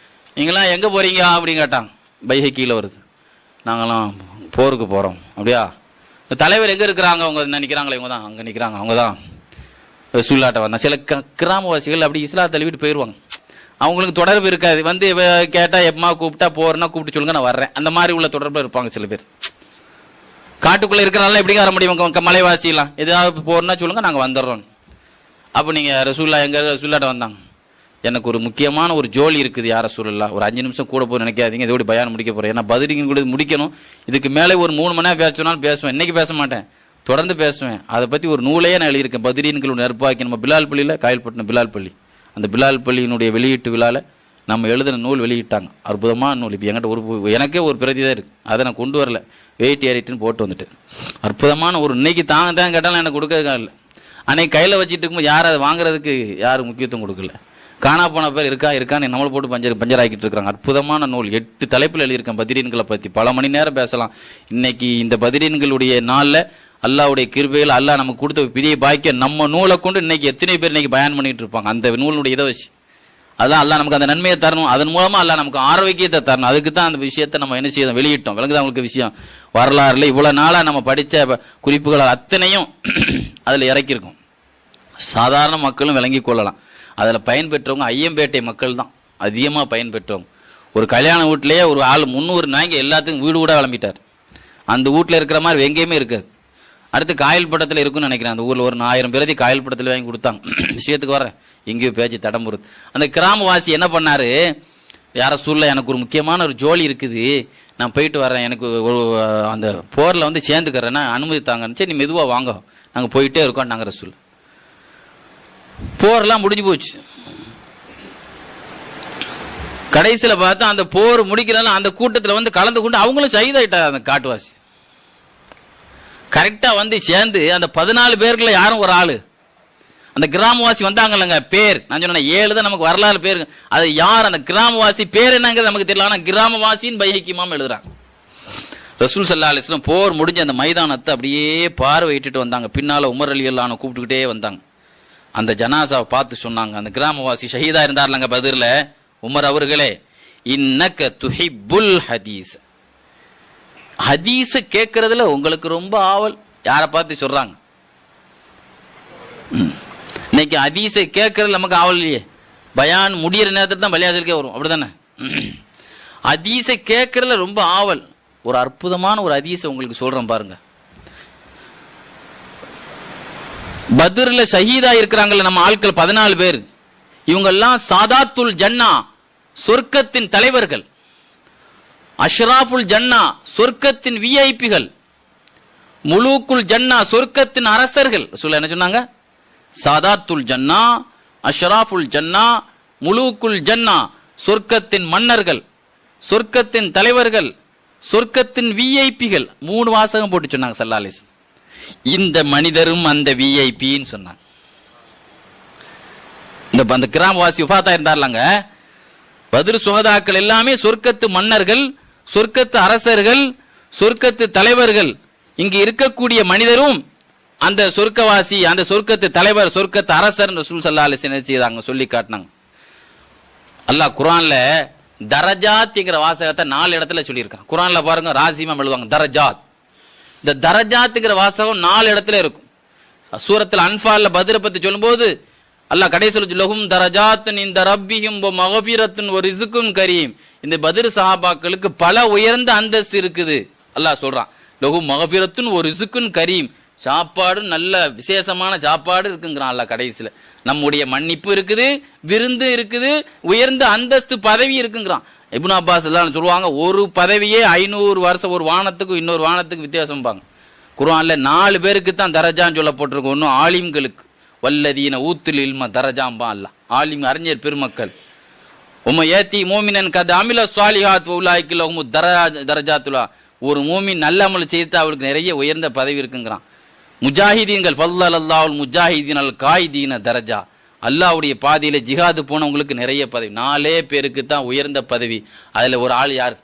நீங்களாம் எங்க போறீங்க அப்படின்னு கேட்டாங்க. பைஹக்கியில வருது, நாங்களாம் போருக்கு போறோம். அப்படியா? தலைவர் எங்க இருக்கிறாங்க? அவங்க நினைக்கிறாங்களே, இவங்க தான் அங்க நிற்கிறாங்க, அவங்க தான் ரசூலுல்லாஹ்ட்ட வந்தாங்க. சில கிராமவாசிகள் அப்படி இஸ்லாத்தை தழுவிட்டு போயிடுவாங்க, அவங்களுக்கு தொடர்பு இருக்காது. வந்து கேட்டா எப்பமா கூப்பிட்டா போறேன்னா கூப்பிட்டு சொல்லுங்க, நான் வர்றேன், அந்த மாதிரி உள்ள தொடர்பு இருப்பாங்க சில பேர். காட்டுக்குள்ள இருக்கிறனால எப்படிங்க வர முடியும்? மலைவாசிலாம் எதாவது போறோம்னா சொல்லுங்க, நாங்கள் வந்துடுறோம். அப்போ நீங்கள் ரசூல்லா எங்க ரசூல்லாட்ட வந்தாங்க, எனக்கு ஒரு முக்கியமான ஒரு ஜோலி இருக்குது யார் ரசூலுல்லா, ஒரு 5 நிமிஷம் கூட போய் நினைக்காதீங்க, இதோட பயான் முடிக்க போகிறேன். ஏன்னா பதிரிங்க கூட முடிக்கணும். இதுக்கு மேலே ஒரு 3 மணி நேரம் பேசணும்னாலும் பேசுவேன். இன்னைக்கு பேச மாட்டேன், தொடர்ந்து பேசுவேன். அதை பற்றி ஒரு நூலையே நான் எழுதியிருக்கேன். பதிரீன்கள் நெருப்பாக்கி நம்ம பிலால் பள்ளியில், காயல்பட்டினம் பிலால் பள்ளி, அந்த பிலால் பள்ளியினுடைய வெளியீட்டு விழாவில் நம்ம எழுதின நூல் வெளியிட்டாங்க. அற்புதமான நூல். இப்போ என்கிட்ட எனக்கே ஒரு பிரதி தான் இருக்குது, அதை நான் கொண்டு வரல, வெயிட் ஏறிட்டுன்னு போட்டு வந்துட்டு. அற்புதமான ஒரு இன்னைக்கு தான் கேட்டாலும் எனக்கு கொடுக்கறதுக்காக இல்லை. அன்னைக்கு கையில் வச்சுட்டு இருக்கும்போது யாரும் அதை வாங்குறதுக்கு யாரும் முக்கியத்துவம் கொடுக்கல. காணா போன பேர் இருக்கான்னு நம்மளை போட்டு பஞ்சர் ஆக்கிட்டு இருக்கிறாங்க. அற்புதமான நூல், 8 தலைப்பில் எழுதியிருக்கேன் பதிரீன்களை பற்றி. பல மணி நேரம் பேசலாம். இன்னைக்கு இந்த பதிரீன்களுடைய நாளில் அல்லாவுடைய கிருபையில் அல்லாஹ் நமக்கு கொடுத்த பெரிய பாக்கியம், நம்ம நூலை கொண்டு இன்னைக்கு எத்தனை பேர் இன்னைக்கு பயன் பண்ணிட்டு இருப்பாங்க அந்த நூலுடைய இதை வச்சு. அதான் அல்லாஹ் நமக்கு அந்த நன்மையை தரணும், அதன் மூலமாக அல்லாஹ் நமக்கு ஆரோக்கியத்தை தரணும். அதுக்கு தான் அந்த விஷயத்தை நம்ம என்ன செய்யணும், வெளியிட்டோம். விளங்குதான் உங்களுக்கு விஷயம்? வரலாறுல இவ்வளோ நாளாக நம்ம படித்த குறிப்புகள் அத்தனையும் அதில் இறக்கியிருக்கோம். சாதாரண மக்களும் விளங்கி கொள்ளலாம். அதில் பயன்பெற்றவங்க ஐயம்பேட்டை மக்கள் தான் அதிகமாக பயன்பெற்றவங்க. ஒரு கல்யாண வீட்டிலேயே ஒரு ஆள் 300 நாய்ங்க எல்லாத்துக்கும் வீடு கூட கிளம்பிட்டார். அந்த வீட்டில் இருக்கிற மாதிரி எங்கேயுமே இருக்காது. அடுத்து காயல்பட்டத்தில் இருக்குன்னு நினைக்கிறேன். அந்த ஊரில் ஒரு 1000 பிரதி காயல்பட்டத்தில் வாங்கி கொடுத்தாங்க. விஷயத்துக்கு வரேன், எங்கேயோ பேச்சு தடம்புறுது. அந்த கிராமவாசி என்ன பண்ணார், யார சூழல எனக்கு ஒரு முக்கியமான ஒரு ஜோலி இருக்குது, நான் போயிட்டு வரேன், எனக்கு ஒரு அந்த போரில் வந்து சேர்ந்துக்கிறேன்னா அனுமதி தாங்கன்னு. சரி, நீ மெதுவாக வாங்க, நாங்கள் போயிட்டே இருக்கோம். நாங்கள் ரசூல் போர்லாம் முடிஞ்சு போச்சு. கடைசியில் பார்த்தா அந்த போர் முடிக்கிறாங்க, அந்த கூட்டத்தில் வந்து கலந்து கொண்டு அவங்களும் சகிதாயிட்டாங்க. அந்த காட்டுவாசி கரெக்டா வந்து சேர்ந்து அந்த 14 பேருக்குள்ள யாரும் ஒரு ஆளு அந்த கிராமவாசி வந்தாங்கல்லங்க, பேர் நான் சொன்னேன் 7 தான் நமக்கு வரலாறு பேரு. அது யார் அந்த கிராமவாசி பேர் என்னங்கிறது நமக்கு தெரியல. ஆனா கிராமவாசின்னு பைஹிக்கிமாம் எழுதுறாங்க. ரசூல் ஸல்லல்லாஹு அலைஹி வஸல்லம் போர் முடிஞ்ச அந்த மைதானத்தை அப்படியே பார்வையிட்டுட்டு வந்தாங்க. பின்னால உமர் ரலியல்லாஹு அன்ஹு கூப்பிட்டுக்கிட்டே வந்தாங்க. அந்த ஜனாசாவை பார்த்து சொன்னாங்க, அந்த கிராமவாசி ஷஹீதா இருந்தார்லங்க பதிர்ல, உமர் அவர்களே, இன்னக துஹிப்புல் ஹதீஸ், ஹதீஸ் கேட்கறதுல உங்களுக்கு ரொம்ப ஆவல். யாரை பார்த்து சொல்றாங்க? இன்னைக்கு ஹதீஸை கேட்கறது நமக்கு ஆவல் இல்லையே. பயான் முடிகிற நேரத்தில் தான் பலியாசலுக்கே வரும், அப்படிதானே? ஹதீஸை கேட்கறதுல ரொம்ப ஆவல். ஒரு அற்புதமான ஒரு ஹதீஸை உங்களுக்கு சொல்றேன் பாருங்க. பத்ர்ல ஷஹீதா இருக்கிறாங்கல்ல நம்ம ஆட்கள் 14 பேர், இவங்கெல்லாம் சாதாத்துல் ஜன்னா, சொர்க்கத்தின் தலைவர்கள். அஷ்ராஃபுல் ஜன்னா, சொர்க்கத்தின் விஐபிகள். முலூக்குல் ஜன்னா, சொர்க்கத்தின் அரசர்கள். சொல்ல என்ன சொன்னாங்க? சாதாத்துல் ஜன்னா, அஷ்ராஃபுல் ஜன்னா, முலூக்குல் ஜன்னா, சொர்க்கத்தின் மன்னர்கள், சொர்க்கத்தின் தலைவர்கள், சொர்க்கத்தின் விஐபிகள். 3 வாசகம் போட்டு சொன்னாங்க ஸல்லல்லாஹு அலைஹி வஸல்லம். இந்த மனிதரும் அந்த விஐபின்னு சொன்னாங்க. அந்த கிராமவாசி வஃபாத்தா இருந்தார்லங்க, பத்ர் சுஹதாக்கள் எல்லாமே சொர்க்கத்து மன்னர்கள், சொர்க்கத்து அரசர்கள், சொர்க்கத்து தலைவர்கள். இங்கு இருக்கக்கூடிய மனிதரும் அந்த சொர்க்கவாசி, அந்த சொர்க்கத்து தலைவர், சொர்க்கத்து அரசர் ரசூல் ஸல்லல்லாஹு அலைஹி வஸல்லம் செய்தாங்க, சொல்லி காட்டினாங்க. அல்லாஹ் குர்ஆன்ல தரஜாத்ங்கிற வாசகத்தை 4 இடத்துல சொல்லியிருக்கான். குர்ஆன்ல பாருங்க, ராசிமா எழுதுவாங்க தரஜாத். இந்த தரஜாத்துங்கிற வாசகம் 4 இடத்துல இருக்கும். சூரத்தில் அன்ஃபால்ல பத்ர பத்தி சொல்லும்போது அல்லாஹ் கடைசியில் லஹும் தரஜாத்துன் இந்த ரப்பிஹிம் வ மக்ஃபிரத்துன் வ ரிஸ்குன் கரீம். இந்த பத்ர் சஹாபாக்களுக்கு பல உயர்ந்த அந்தஸ்து இருக்குது அல்லாஹ் சொல்றான். லஹும் மக்ஃபிரத்துன் வ ரிஸ்குன் கரீம், சாப்பாடு நல்ல விசேஷமான சாப்பாடு இருக்குங்கிறான் அல்லாஹ் கடைசியில். நம்முடைய மன்னிப்பு இருக்குது, விருந்து இருக்குது, உயர்ந்த அந்தஸ்து பதவி இருக்குங்கிறான். இப்னு அப்பாஸ் எல்லாம் சொல்லுவாங்க, ஒரு பதவியே 500 வருஷம் ஒரு வானத்துக்கும் இன்னொரு வானத்துக்கு வித்தியாசம்பாங்க. குர்ஆன்ல 4 பேருக்கு தான் தரஜான்னு சொல்லப்பட்டிருக்கும். ஒன்றும் ஆலிம்களுக்கு, வல்லதீன ஊத்துல் இல்ம தரஜாம்பா அல்லாஹ், ஆலிம் அறிஞர் பெருமக்கள். உம்ம ஏத்தி மூமினன் கத அமில ஸாலிஹாத் உலாய்க லஹும் தரஜாத்துல்லா, ஒரு மூமின் நல்ல அமல் செய்து அவளுக்கு நிறைய உயர்ந்த பதவி இருக்குங்கிறான். முஜாஹிதீன்கள் ஃபல்லல்லாஹுல் முஜாஹிதீன் அல் காயிதீன தரஜா, அல்லாஹ்வுடைய பாதையில ஜிஹாது போனவங்களுக்கு நிறைய பதவி. 4 பேருக்கு தான் உயர்ந்த பதவி. அதுல ஒரு ஆள் யார்?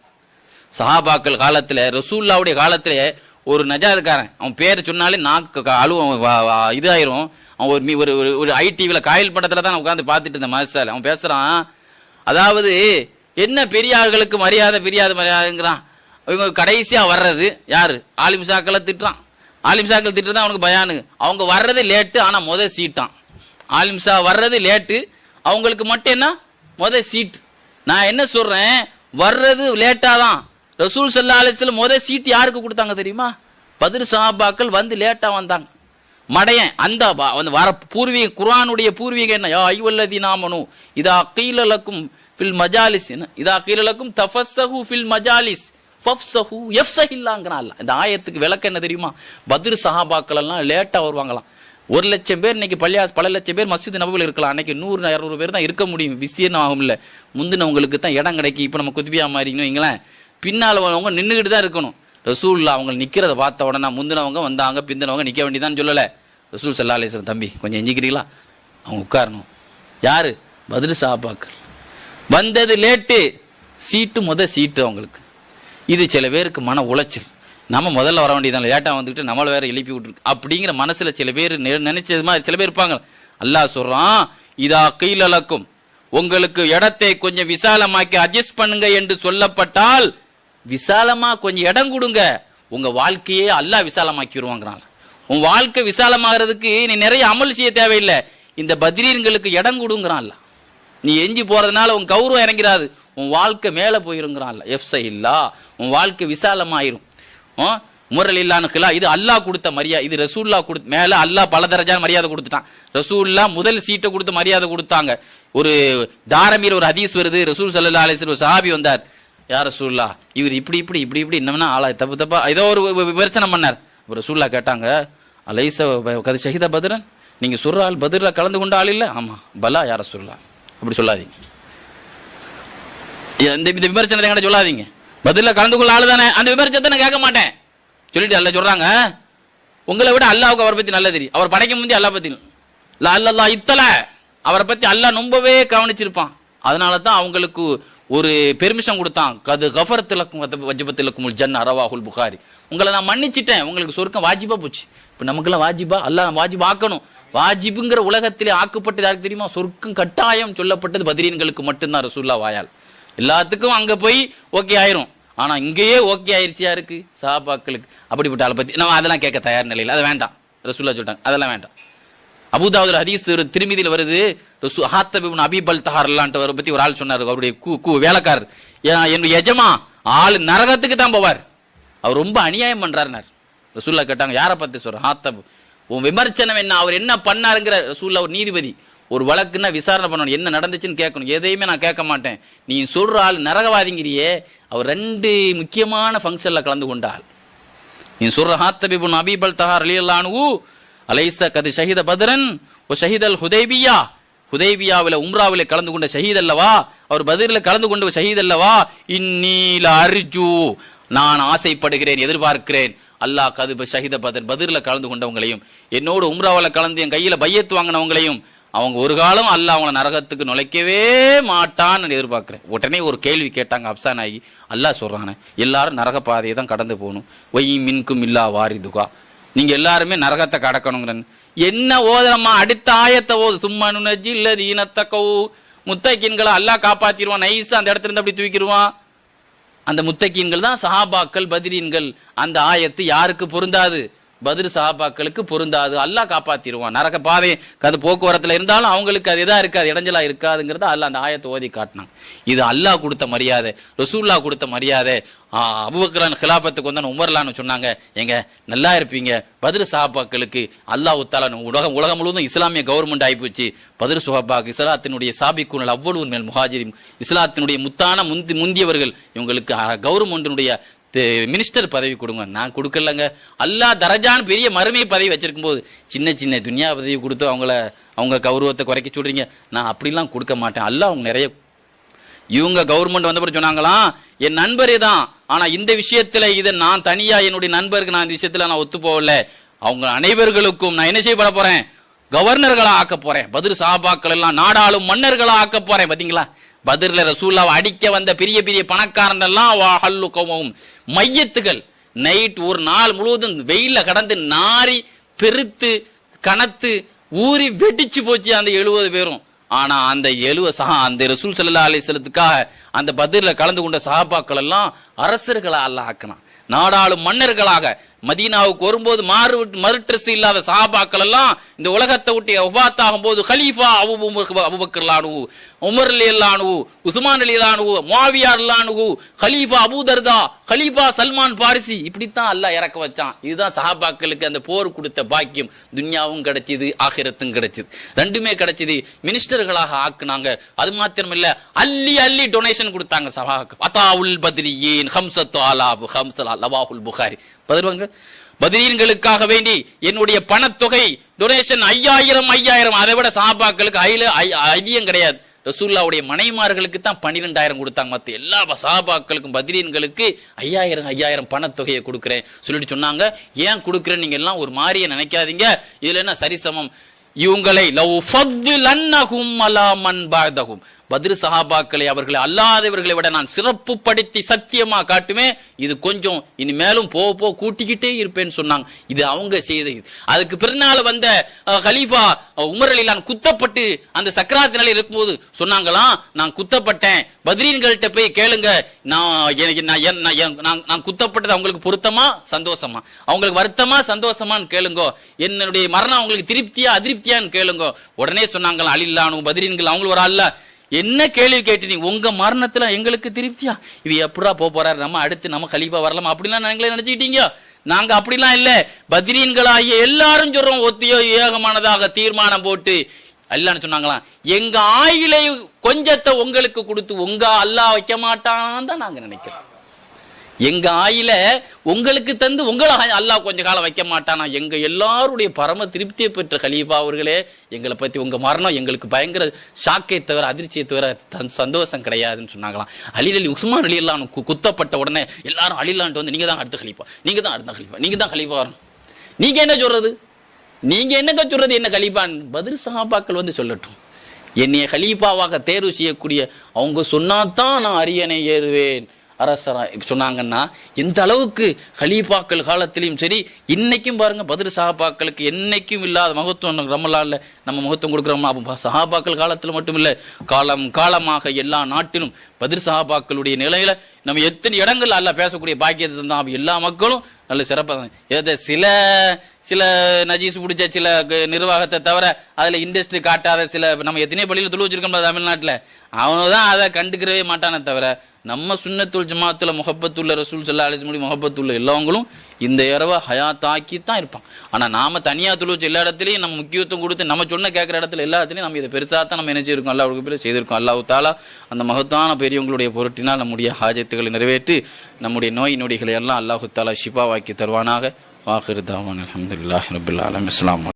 சஹாபாக்கள் காலத்துல, ரசூலுல்லாஹ்வுடைய காலத்துல ஒரு நஜாதுக்காரன், அவன் பேர் சொன்னாலே நாக்கு இதாயிரும். அவன் ஒரு ஐடிவில காயல் படத்துல தான் உட்காந்து பார்த்துட்டு இருந்த மாசால அவன் பேசுறான். அதாவது என்ன பெரிய ஆள்களுக்கு மரியாதை மரியாதைங்கிறான். இவங்க கடைசியா வர்றது யாரு? ஆலிம்சாக்களை திட்டுறான். ஆலிம்சாக்கள் திட்டுறது அவனுக்கு பயானு. அவங்க வர்றது லேட்டு, ஆனா சீட்டான். ஆலிம்சா வர்றது லேட்டு, அவங்களுக்கு மட்டும் என்ன சீட். நான் என்ன சொல்றேன், வர்றது லேட்டா தான். ரசூல் ஸல்லல்லாஹு அலைஹி வஸல்லம் சீட் யாருக்கு கொடுத்தாங்க தெரியுமா? பத்ர் சஹாபாக்கள் வந்து லேட்டா வந்தாங்க. மடையன் அந்த வர பூர்வீக குர்ஆனுடைய பூர்வீகம் என்ன? யா அய்யுல்லதீன ஆமனூ இதா கீல லக்கும் ஃபில் மஜாலிஸ், இதா கீல லக்கும் தஃபஸ்ஸஹு ஃபில் மஜாலிஸ் ஃபஃப்ஸஹு யஃப்ஸஹில்லாங்கறான். இந்த ஆயத்துக்கு விளக்கம் என்ன தெரியுமா? பத்ர் சஹாபாக்கள் எல்லாம் லேட்டா வருவாங்களாம். 1,00,000 பேர் இன்னைக்கு பல லட்சம் பேர் மஸ்ஜித் நபவியில் இருக்கலாம். அன்னைக்கு 100-200 பேர் தான் இருக்க முடியும். விஸ்தீர்ணம் ஆகும் இல்லை. முந்தினவங்களுக்கு தான் இடம் கிடைக்கும். இப்போ நம்ம குத்பியா மாறிங்கன்னு வைங்களேன், பின்னால் அவங்க நின்றுக்கிட்டு தான் இருக்கணும். ரசூலுல்லாஹ் அவங்க நிற்கிறத பார்த்த உடனே முந்தினவங்க வந்தாங்க, பிந்தினவங்க நிற்க வேண்டியதான்னு சொல்லலை. ரசூல் ஸல்லல்லாஹு அலைஹி வஸல்லம், தம்பி கொஞ்சம் எஞ்சிக்கிறீங்களா, அவங்க உட்காரணும். யாரு? பத்ர் சஹாபாக்கள். வந்தது லேட்டு, சீட்டு சீட்டு அவங்களுக்கு. இது சில பேருக்கு மன உளைச்சல். நம்ம முதல்ல வர வேண்டியதான், லேட்டாக வந்துக்கிட்டு நம்மளை வேற எழுப்பி விட்டுருக்கு அப்படிங்கிற மனசுல சில பேர் நினைச்சது மாதிரி சில பேர் இருப்பாங்க. அல்லாஹ் சொல்றான், இதா கீல லக்கும், உங்களுக்கு இடத்தை கொஞ்சம் விசாலமாக்கி அட்ஜஸ்ட் பண்ணுங்க என்று சொல்லப்பட்டால் விசாலமா கொஞ்சம் இடம் கொடுங்க, உங்க வாழ்க்கையே அல்லாஹ் விசாலமாக்கி வருவாங்கிறான். உன் வாழ்க்கை விசாலமாகிறதுக்கு நீ நிறைய அமல் செய்ய தேவையில்லை, இந்த பத்ரீன்களுக்கு இடம் கொடுங்கிறான்ல. நீ எஞ்சி போறதுனால உன் கௌரவம் இறங்கிறாது, உன் வாழ்க்கை மேல போயிருங்கிறான்ல. எஃப்ஸ இல்லா, உன் வாழ்க்கை விசாலமாயிரும். முரல் இல்லான்னு கிலா, இது அல்லாஹ் கொடுத்த மரியாதை. இது ரசூல்லா கொடுத்த மேல அல்லாஹ் பல தரஜான மரியாதை கொடுத்துட்டான். ரசூல்லா முதல் சீட்டை கொடுத்து மரியாதை கொடுத்தாங்க. ஒரு தாரமீர் ஒரு ஹதீஸ் வருது, ரசூல் ஸல்லல்லாஹு அலைஹி வஸல்லம் சஹாபி வந்தார், யார் ரசூல்லா இவர் இப்படி இப்படி இப்படி இப்படி என்னன்னா ஆளா தப்பா ஏதோ ஒரு விமர்சனம் பண்ணார். ரசூல்லா கேட்டாங்க, அலைஸ கது ஷஹீத பத்ரன், நீங்க சொல்ற ஆள் பத்ர்ல கலந்து கொண்ட ஆள் இல்ல? ஆமா. பலா யார் ரசூல்லா, அப்படி சொல்லாதீங்க, இந்த விமர்சனத்தை என்கிட்ட சொல்லாதீங்க, பத்ர்ல கலந்து கொள்ள ஆளு தானே, அந்த விமர்சனத்தை நான் கேட்க மாட்டேன் சொல்லிட்டு அல்ல சொல்றாங்க, உங்களை விட அல்லாஹ்வுக்கு அவரை பத்தி நல்லா தெரியும், அவர் படைக்க முந்தி அல்லாஹ் பத்தி அல்லா இத்தல அவரை பத்தி அல்லாஹ் ரொம்பவே கவனிச்சிருப்பான். அதனால தான் அவங்களுக்கு ஒரு பெர்மிஷன் கொடுத்தான். கது கஃபரத்துலக்கும் வஜ்பத்துலக்கும் ஜன்னா ரவாஹுல் புகாரி, உங்களை நான் மன்னிச்சிட்டேன், உங்களுக்கு சொர்க்கம் வாஜிபா போச்சு. இப்போ நமக்கெல்லாம் வாஜிபா, அல்லாஹ் வாஜிபா ஆக்கணும். வாஜிபுங்கிற உலகத்திலே ஆக்கப்பட்டது யாருக்கு தெரியுமா? சொர்க்கம் கட்டாயம் சொல்லப்பட்டது பத்ரீன்களுக்கு மட்டும்தான் ரசூலுல்லாஹ் வாயால். எல்லாத்துக்கும் அங்க போய் ஓகே ஆயிரும். ஆனா இங்கேயே ஓகே ஆயிருச்சியா இருக்கு சஹாபாக்களுக்கு. அப்படிப்பட்ட ஆளை பத்தி நம்ம அதெல்லாம் கேட்க தயார் நிலையில், அது வேண்டாம். ரசூலுல்லாஹ் சொல்லிட்டாங்க அதெல்லாம் வேண்டாம். அபூதாவுத் ஹதீஸ் திருமிதியில் வருது, ஹாத்தப் இப்னு அபீ பல்தஹார்லான்ட்டு அவரை பத்தி ஒரு ஆள் சொன்னார், அவருடைய வேலைக்காரர், என் எஜமா ஆள் நரகத்துக்கு தான் போவார், அவர் ரொம்ப அநியாயம் பண்றாருனார். ரசூலுல்லாஹ் கேட்டாங்க, யாரை பத்தி சொல்ற? ஹாத்தப், உன் விமர்சனம் என்ன, அவர் என்ன பண்ணாருங்கிற. ரசூலுல்லாஹ் ஒரு நீதிபதி, ஒரு வழக்குன்னா விசாரணை பண்ணணும், என்ன நடந்துச்சுன்னு கேட்கணும், எதையுமே நான் கேட்க மாட்டேன். நீ சொல்ற ஆள் நரகவாதிங்கிறியே, அவர் 2 முக்கியமான ஃபங்க்ஷன்ல கலந்து கொண்டாள். நீ சொல்ற ஹாத்தப் இப்னு அபீ பல்தஹார் ரலியல்லாஹு அன்ஹு அலைஸ கது ஷஹீத பத்ரன் வ ஷஹீதல் ஹுதைபியா, ஹுதைபியாவில் உம்ராவில் கலந்து கொண்ட ஷஹீத் அல்லவா, அவர் பத்ரில் கலந்து கொண்ட ஷஹீத் அல்லவா. இன்னீல அர்ஜு, நான் ஆசைப்படுகிறேன், எதிர்பார்க்கிறேன், அல்லாஹ் கது ஷஹீத பத்ர், பத்ரில் கலந்து கொண்டவங்களையும் என்னோடு உம்ராவில் கலந்து என் கையில் பையத்து வாங்கினவங்களையும் அவங்க ஒரு காலம் அல்லாஹ் அவங்கள நரகத்துக்கு நுழைக்கவே மாட்டான்னு எதிர்பார்க்கிறேன். உடனே ஒரு கேள்வி கேட்டாங்க அப்சான் ஆகி, அல்லாஹ் சொல்றானே எல்லாரும் நரக பாதையை தான் கடந்து போகணும், ஒய் மின்கும் இல்லா வாரிதுகா, நீங்க எல்லாருமே நரகத்தை கடக்கணுங்கிற என்ன ஓதரமா? அடுத்த ஆயத்தை ஓது, சும்மனு நஜில்ல தீனத்தக்கவு, முத்தகீன்களை அல்லாஹ் காப்பாத்திடுவான், நைஸா அந்த இடத்துல இருந்து அப்படி தூக்கிடுவான். அந்த முத்தகீன்கள் தான் சஹாபாக்கள் பத்ரீன்கள். அந்த ஆயத்து யாருக்கு பொருந்தாது? பத்ர் சஹாபாக்களுக்கு பொருந்தாது. அல்லாஹ் காப்பாத்திடுவான். நரக பாதை அது போக்குவரத்துல இருந்தாலும் அவங்களுக்கு அது எதா இருக்காது, இடைஞ்சலா இருக்காதுங்கிறத அல்லாஹ் அந்த ஆயத்தை ஓதி காட்டினாங்க. இது அல்லாஹ் கொடுத்த மரியாதை, ரசூலுல்லாஹ் கொடுத்த மரியாதை. அபூபக்கர் ஹிலாஃபத்துக்கு வந்து உமர்லான்னு சொன்னாங்க, எங்க நல்லா இருப்பீங்க, பத்ர் சஹாபாக்களுக்கு அல்லாஹ் தஆலா உலகம் முழுவதும் இஸ்லாமிய கவர்மெண்ட் ஆகிப்போச்சு. பத்ர் சஹாபாக் இஸ்லாத்தினுடைய சாபிக்குனல் அவ்வளவு மேல் முஹாஜிரின், இஸ்லாத்தினுடைய முத்தான முந்தியவர்கள், இவங்களுக்கு கவர்மெண்டினுடைய மினிஸ்டர் பதவி கொடுங்க. நான் கொடுக்கலங்க. அல்லாஹ் தரஜான் பெரிய மறுமை பதவி வச்சிருக்கும் போது சின்ன சின்ன துன்யா பதவி கொடுத்து அவங்க கௌரவத்தை குறைக்க சொல்றீங்க, நான் அப்படிலாம் கொடுக்க மாட்டேன். அல்லாஹ் அவங்க நிறைய, இவங்க கவர்மெண்ட் வந்த பிறகு சொன்னாங்களாம், என் நண்பரே தான், ஆனா இந்த விஷயத்துல இதை நான் தனியா என்னுடைய நண்பருக்கு நான் இந்த விஷயத்துல நான் ஒத்து போகல, அவங்க அனைவர்களுக்கும் நான் என்ன செய்ய போறேன்? கவர்னர்களா ஆக்க போறேன். பத்ர் சஹாபாக்கள் எல்லாம் நாடாளும் மன்னர்களா ஆக்க போறேன். பாத்தீங்களா, பத்ர்ல ரசூலுல்லாஹ் அடிக்க வந்த பெரிய பெரிய பணக்காரன் எல்லாம் மையத்துகள் நைட் ஒரு நாள் முழுவதும் வெயில கடந்து நாரி பெருத்து கனத்து ஊறி வெடிச்சு போச்சு அந்த 70 பேரும். ஆனா அந்த அந்த ரசூல் ஸல்லல்லாஹு அலைஹி வஸல்லத்துக்காக அந்த பத்ர்ல கலந்து கொண்ட சஹாபாக்கள் எல்லாம் அரசர்களா அல்லாஹ் ஆக்கினான், நாடாளும் மன்னர்களாக மதீனாவுக்கு வரும்போது மறு ட்ரெஸ் இல்லாத சஹாபாக்கள் எல்லாம் இந்த உலகத்தை விட்டு வஃபாத்தாகும் போது கலீஃபா அபூபக்கர் லானு, உமர் ரலியல்லாஹு, உஸ்மான் ரலியல்லாஹு, முஆவியா ரலியல்லாஹு, கலீஃபா அபூ தர்தா, கலீஃபா சல்மான் பாரிசி, இப்படித்தான் அல்லாஹ் இறக்க வச்சான். இதுதான் சஹாபாக்களுக்கு அந்த போர் கொடுத்த பாக்கியம். துன்யாவும் கிடைச்சது, ஆகிரத்தும் கிடைச்சது, ரெண்டுமே கிடைச்சது. மினிஸ்டர்களாக ஆக்குனாங்க. அது மாத்திரம் இல்ல, அள்ளி அள்ளி டொனேஷன் கொடுத்தாங்க சஹாபாக்கள். அதாவுல் பத்ரியின் ஹம்சத்து ஆலாப் ஹம்சல் லவாஹுல் புகாரி. பதிலுங்க, பத்ரீன்களுக்காக வேண்டி என்னுடைய பணத்தொகை டொனேஷன் 5000 அதை விட சஹாபாக்களுக்கு அதிகம் கிடையாது. ரசூலுல்லாஹ்வுடைய மனைமார்களுக்கு தான் 12000 கொடுத்தாங்க. மற்ற எல்லா சஹாபாக்களுக்கும் பத்ரீன்களுக்கு 5000 பணத்தொகையை கொடுக்குறேன் சொல்லிட்டு சொன்னாங்க. ஏன் கொடுக்குறேன்னு நீங்க எல்லாம் ஒரு மாதிரியே நினைக்காதீங்க. இதுல என்ன சரிசமம், இவங்களை லவ் ஃபத்லன்னஹும் அலா மன் பஅதஹும், பத்ர் சஹாபாக்களை அவர்களை அல்லாதவர்களை விட நான் சிறப்புப்படுத்தி சத்தியமா காட்டுமே. இது கொஞ்சம் இனிமேலும் போக கூட்டிக்கிட்டே இருப்பேன்னு சொன்னாங்க. இது அவங்க செய்தது. அதுக்கு பிறனால வந்த கலீஃபா உமர் ரலியல்லாஹு குத்தப்பட்டு அந்த சக்கராத் நிலையில் இருக்கும்போது சொன்னாங்களாம், நான் குத்தப்பட்டேன், பத்ரீன்கள்ட்ட போய் கேளுங்க, நான் குத்தப்பட்டது அவங்களுக்கு பொருத்தமா சந்தோஷமா, அவங்களுக்கு வருத்தமா சந்தோஷமான்னு கேளுங்க, என்னுடைய மரணம் அவங்களுக்கு திருப்தியா அதிருப்தியான்னு கேளுங்க. உடனே சொன்னாங்களாம் அலில்லானு பத்ரீன்கள் அவங்களுக்கு ஒரு அல்ல, என்ன கேள்வி கேட்டீங்க, உங்க மரணத்துல எங்களுக்கு திருப்தியா, இது எப்படா போறாரு, நம்ம அடுத்து நம்ம கலீஃபா வரலாம் அப்படிலாம் நீங்களே நினைச்சுக்கிட்டீங்க. நாங்க அப்படிலாம் இல்ல, பத்ரீன்களாகிய எல்லாரும் சொல்றோம், ஒத்தியோ ஏகமானதாக தீர்மானம் போட்டு அல்லான்னு சொன்னாங்களாம், எங்க ஆயிலை கொஞ்சத்தை உங்களுக்கு கொடுத்து உங்க அல்லாஹ் வைக்க மாட்டான்னு தான் நாங்க நினைக்கிறோம். எங்க ஆயில உங்களுக்கு தந்து உங்களை அல்லாஹ் கொஞ்ச காலம் வைக்க மாட்டானா. எங்க எல்லாருடைய பரம திருப்தியை பெற்ற கலீஃபா அவர்களே, எங்களை பத்தி உங்க மரணம் எங்களுக்கு பயங்கர ஷாக்கை தவிர அதிர்ச்சியை தவிர சந்தோஷம் கிடையாதுன்னு சொன்னாங்களாம். அலி உஸ்மான் ரலியல்லாஹு குத்தப்பட்ட உடனே எல்லாரும் அலிலான்ட்டு வந்து, நீங்க தான் அடுத்த கலீஃபா, நீங்க தான் அடுத்த கலீஃபா, நீங்க தான் கலீஃபா வரணும், நீங்க என்ன சொல்றது, நீங்க என்னங்க சொல்றது, என்ன கலீஃபான் பத்ர் சஹாபாக்கள் வந்து சொல்லட்டும். என்னைய கலீஃபாவாக தேர்வு செய்யக்கூடிய அவங்க சொன்னாதான் நான் அரியணை ஏறுவேன் அரசரா சொன்னாங்கன்னா, இந்த அளவுக்கு கலீஃபாக்கள் காலத்திலையும் சரி இன்னைக்கும் பாருங்க, பத்ர் சஹாபாக்களுக்கு என்னைக்கும் இல்லாத மகத்துவம் ரமலான்ல நம்ம மகத்துவம் கொடுக்குறோம். சஹாபாக்கள் காலத்தில் மட்டும் இல்லை, காலம் காலமாக எல்லா நாட்டிலும் பத்ர் சஹாபாக்களுடைய நிலையில நம்ம எத்தனை இடங்கள் அல்ல பேசக்கூடிய பாக்கியத்தை தான் எல்லா மக்களும் நல்ல சிறப்பாக. சில நஜீஸ் பிடிச்ச சில நிர்வாகத்தை தவிர அதுல இண்டஸ்ட்ரி காட்டாத சில நம்ம எத்தனையோ பள்ளியில் தொழு வச்சிருக்கோம் தமிழ்நாட்டில், அவனுதான் அதை கண்டுக்கிறவே மாட்டானே தவிர நம்ம சுன்னத்துல் ஜமாத்துல முஹப்பத்துள்ள ரசூல் ஸல்லல்லாஹு அலைஹி வஸல்லம் முஹப்பத்துள்ள எல்லாவங்களும் இந்த இரவை ஹயாத்தாக்கி தான் இருப்பான். ஆனா நாம தனியா தொழுவச்சு எல்லா இடத்துலையும் நம்ம முக்கியத்துவம் கொடுத்து நம்ம சொன்ன கேட்குற இடத்துல எல்லா இடத்துலையும் நம்ம இதை பெருசாக தான் நம்ம என்ன செய்யிருக்கோம், அல்லாஹ்வுக்கு பேர் செய்திருக்கோம். அல்லாஹ் தஆலா அந்த மகத்தான பெரியவங்களுடைய பொருட்டினால் நம்முடைய ஹாஜத்துகளை நிறைவேற்றி நம்முடைய நோய் நொடிகளை எல்லாம் அல்லாஹ் தஆலா ஷிஃபாவாக்கி தருவானாக. வாஹிர் தாவான் அல்ஹம்துலில்லாஹி ரப்பில் ஆலமீன். அஸ்ஸலாமு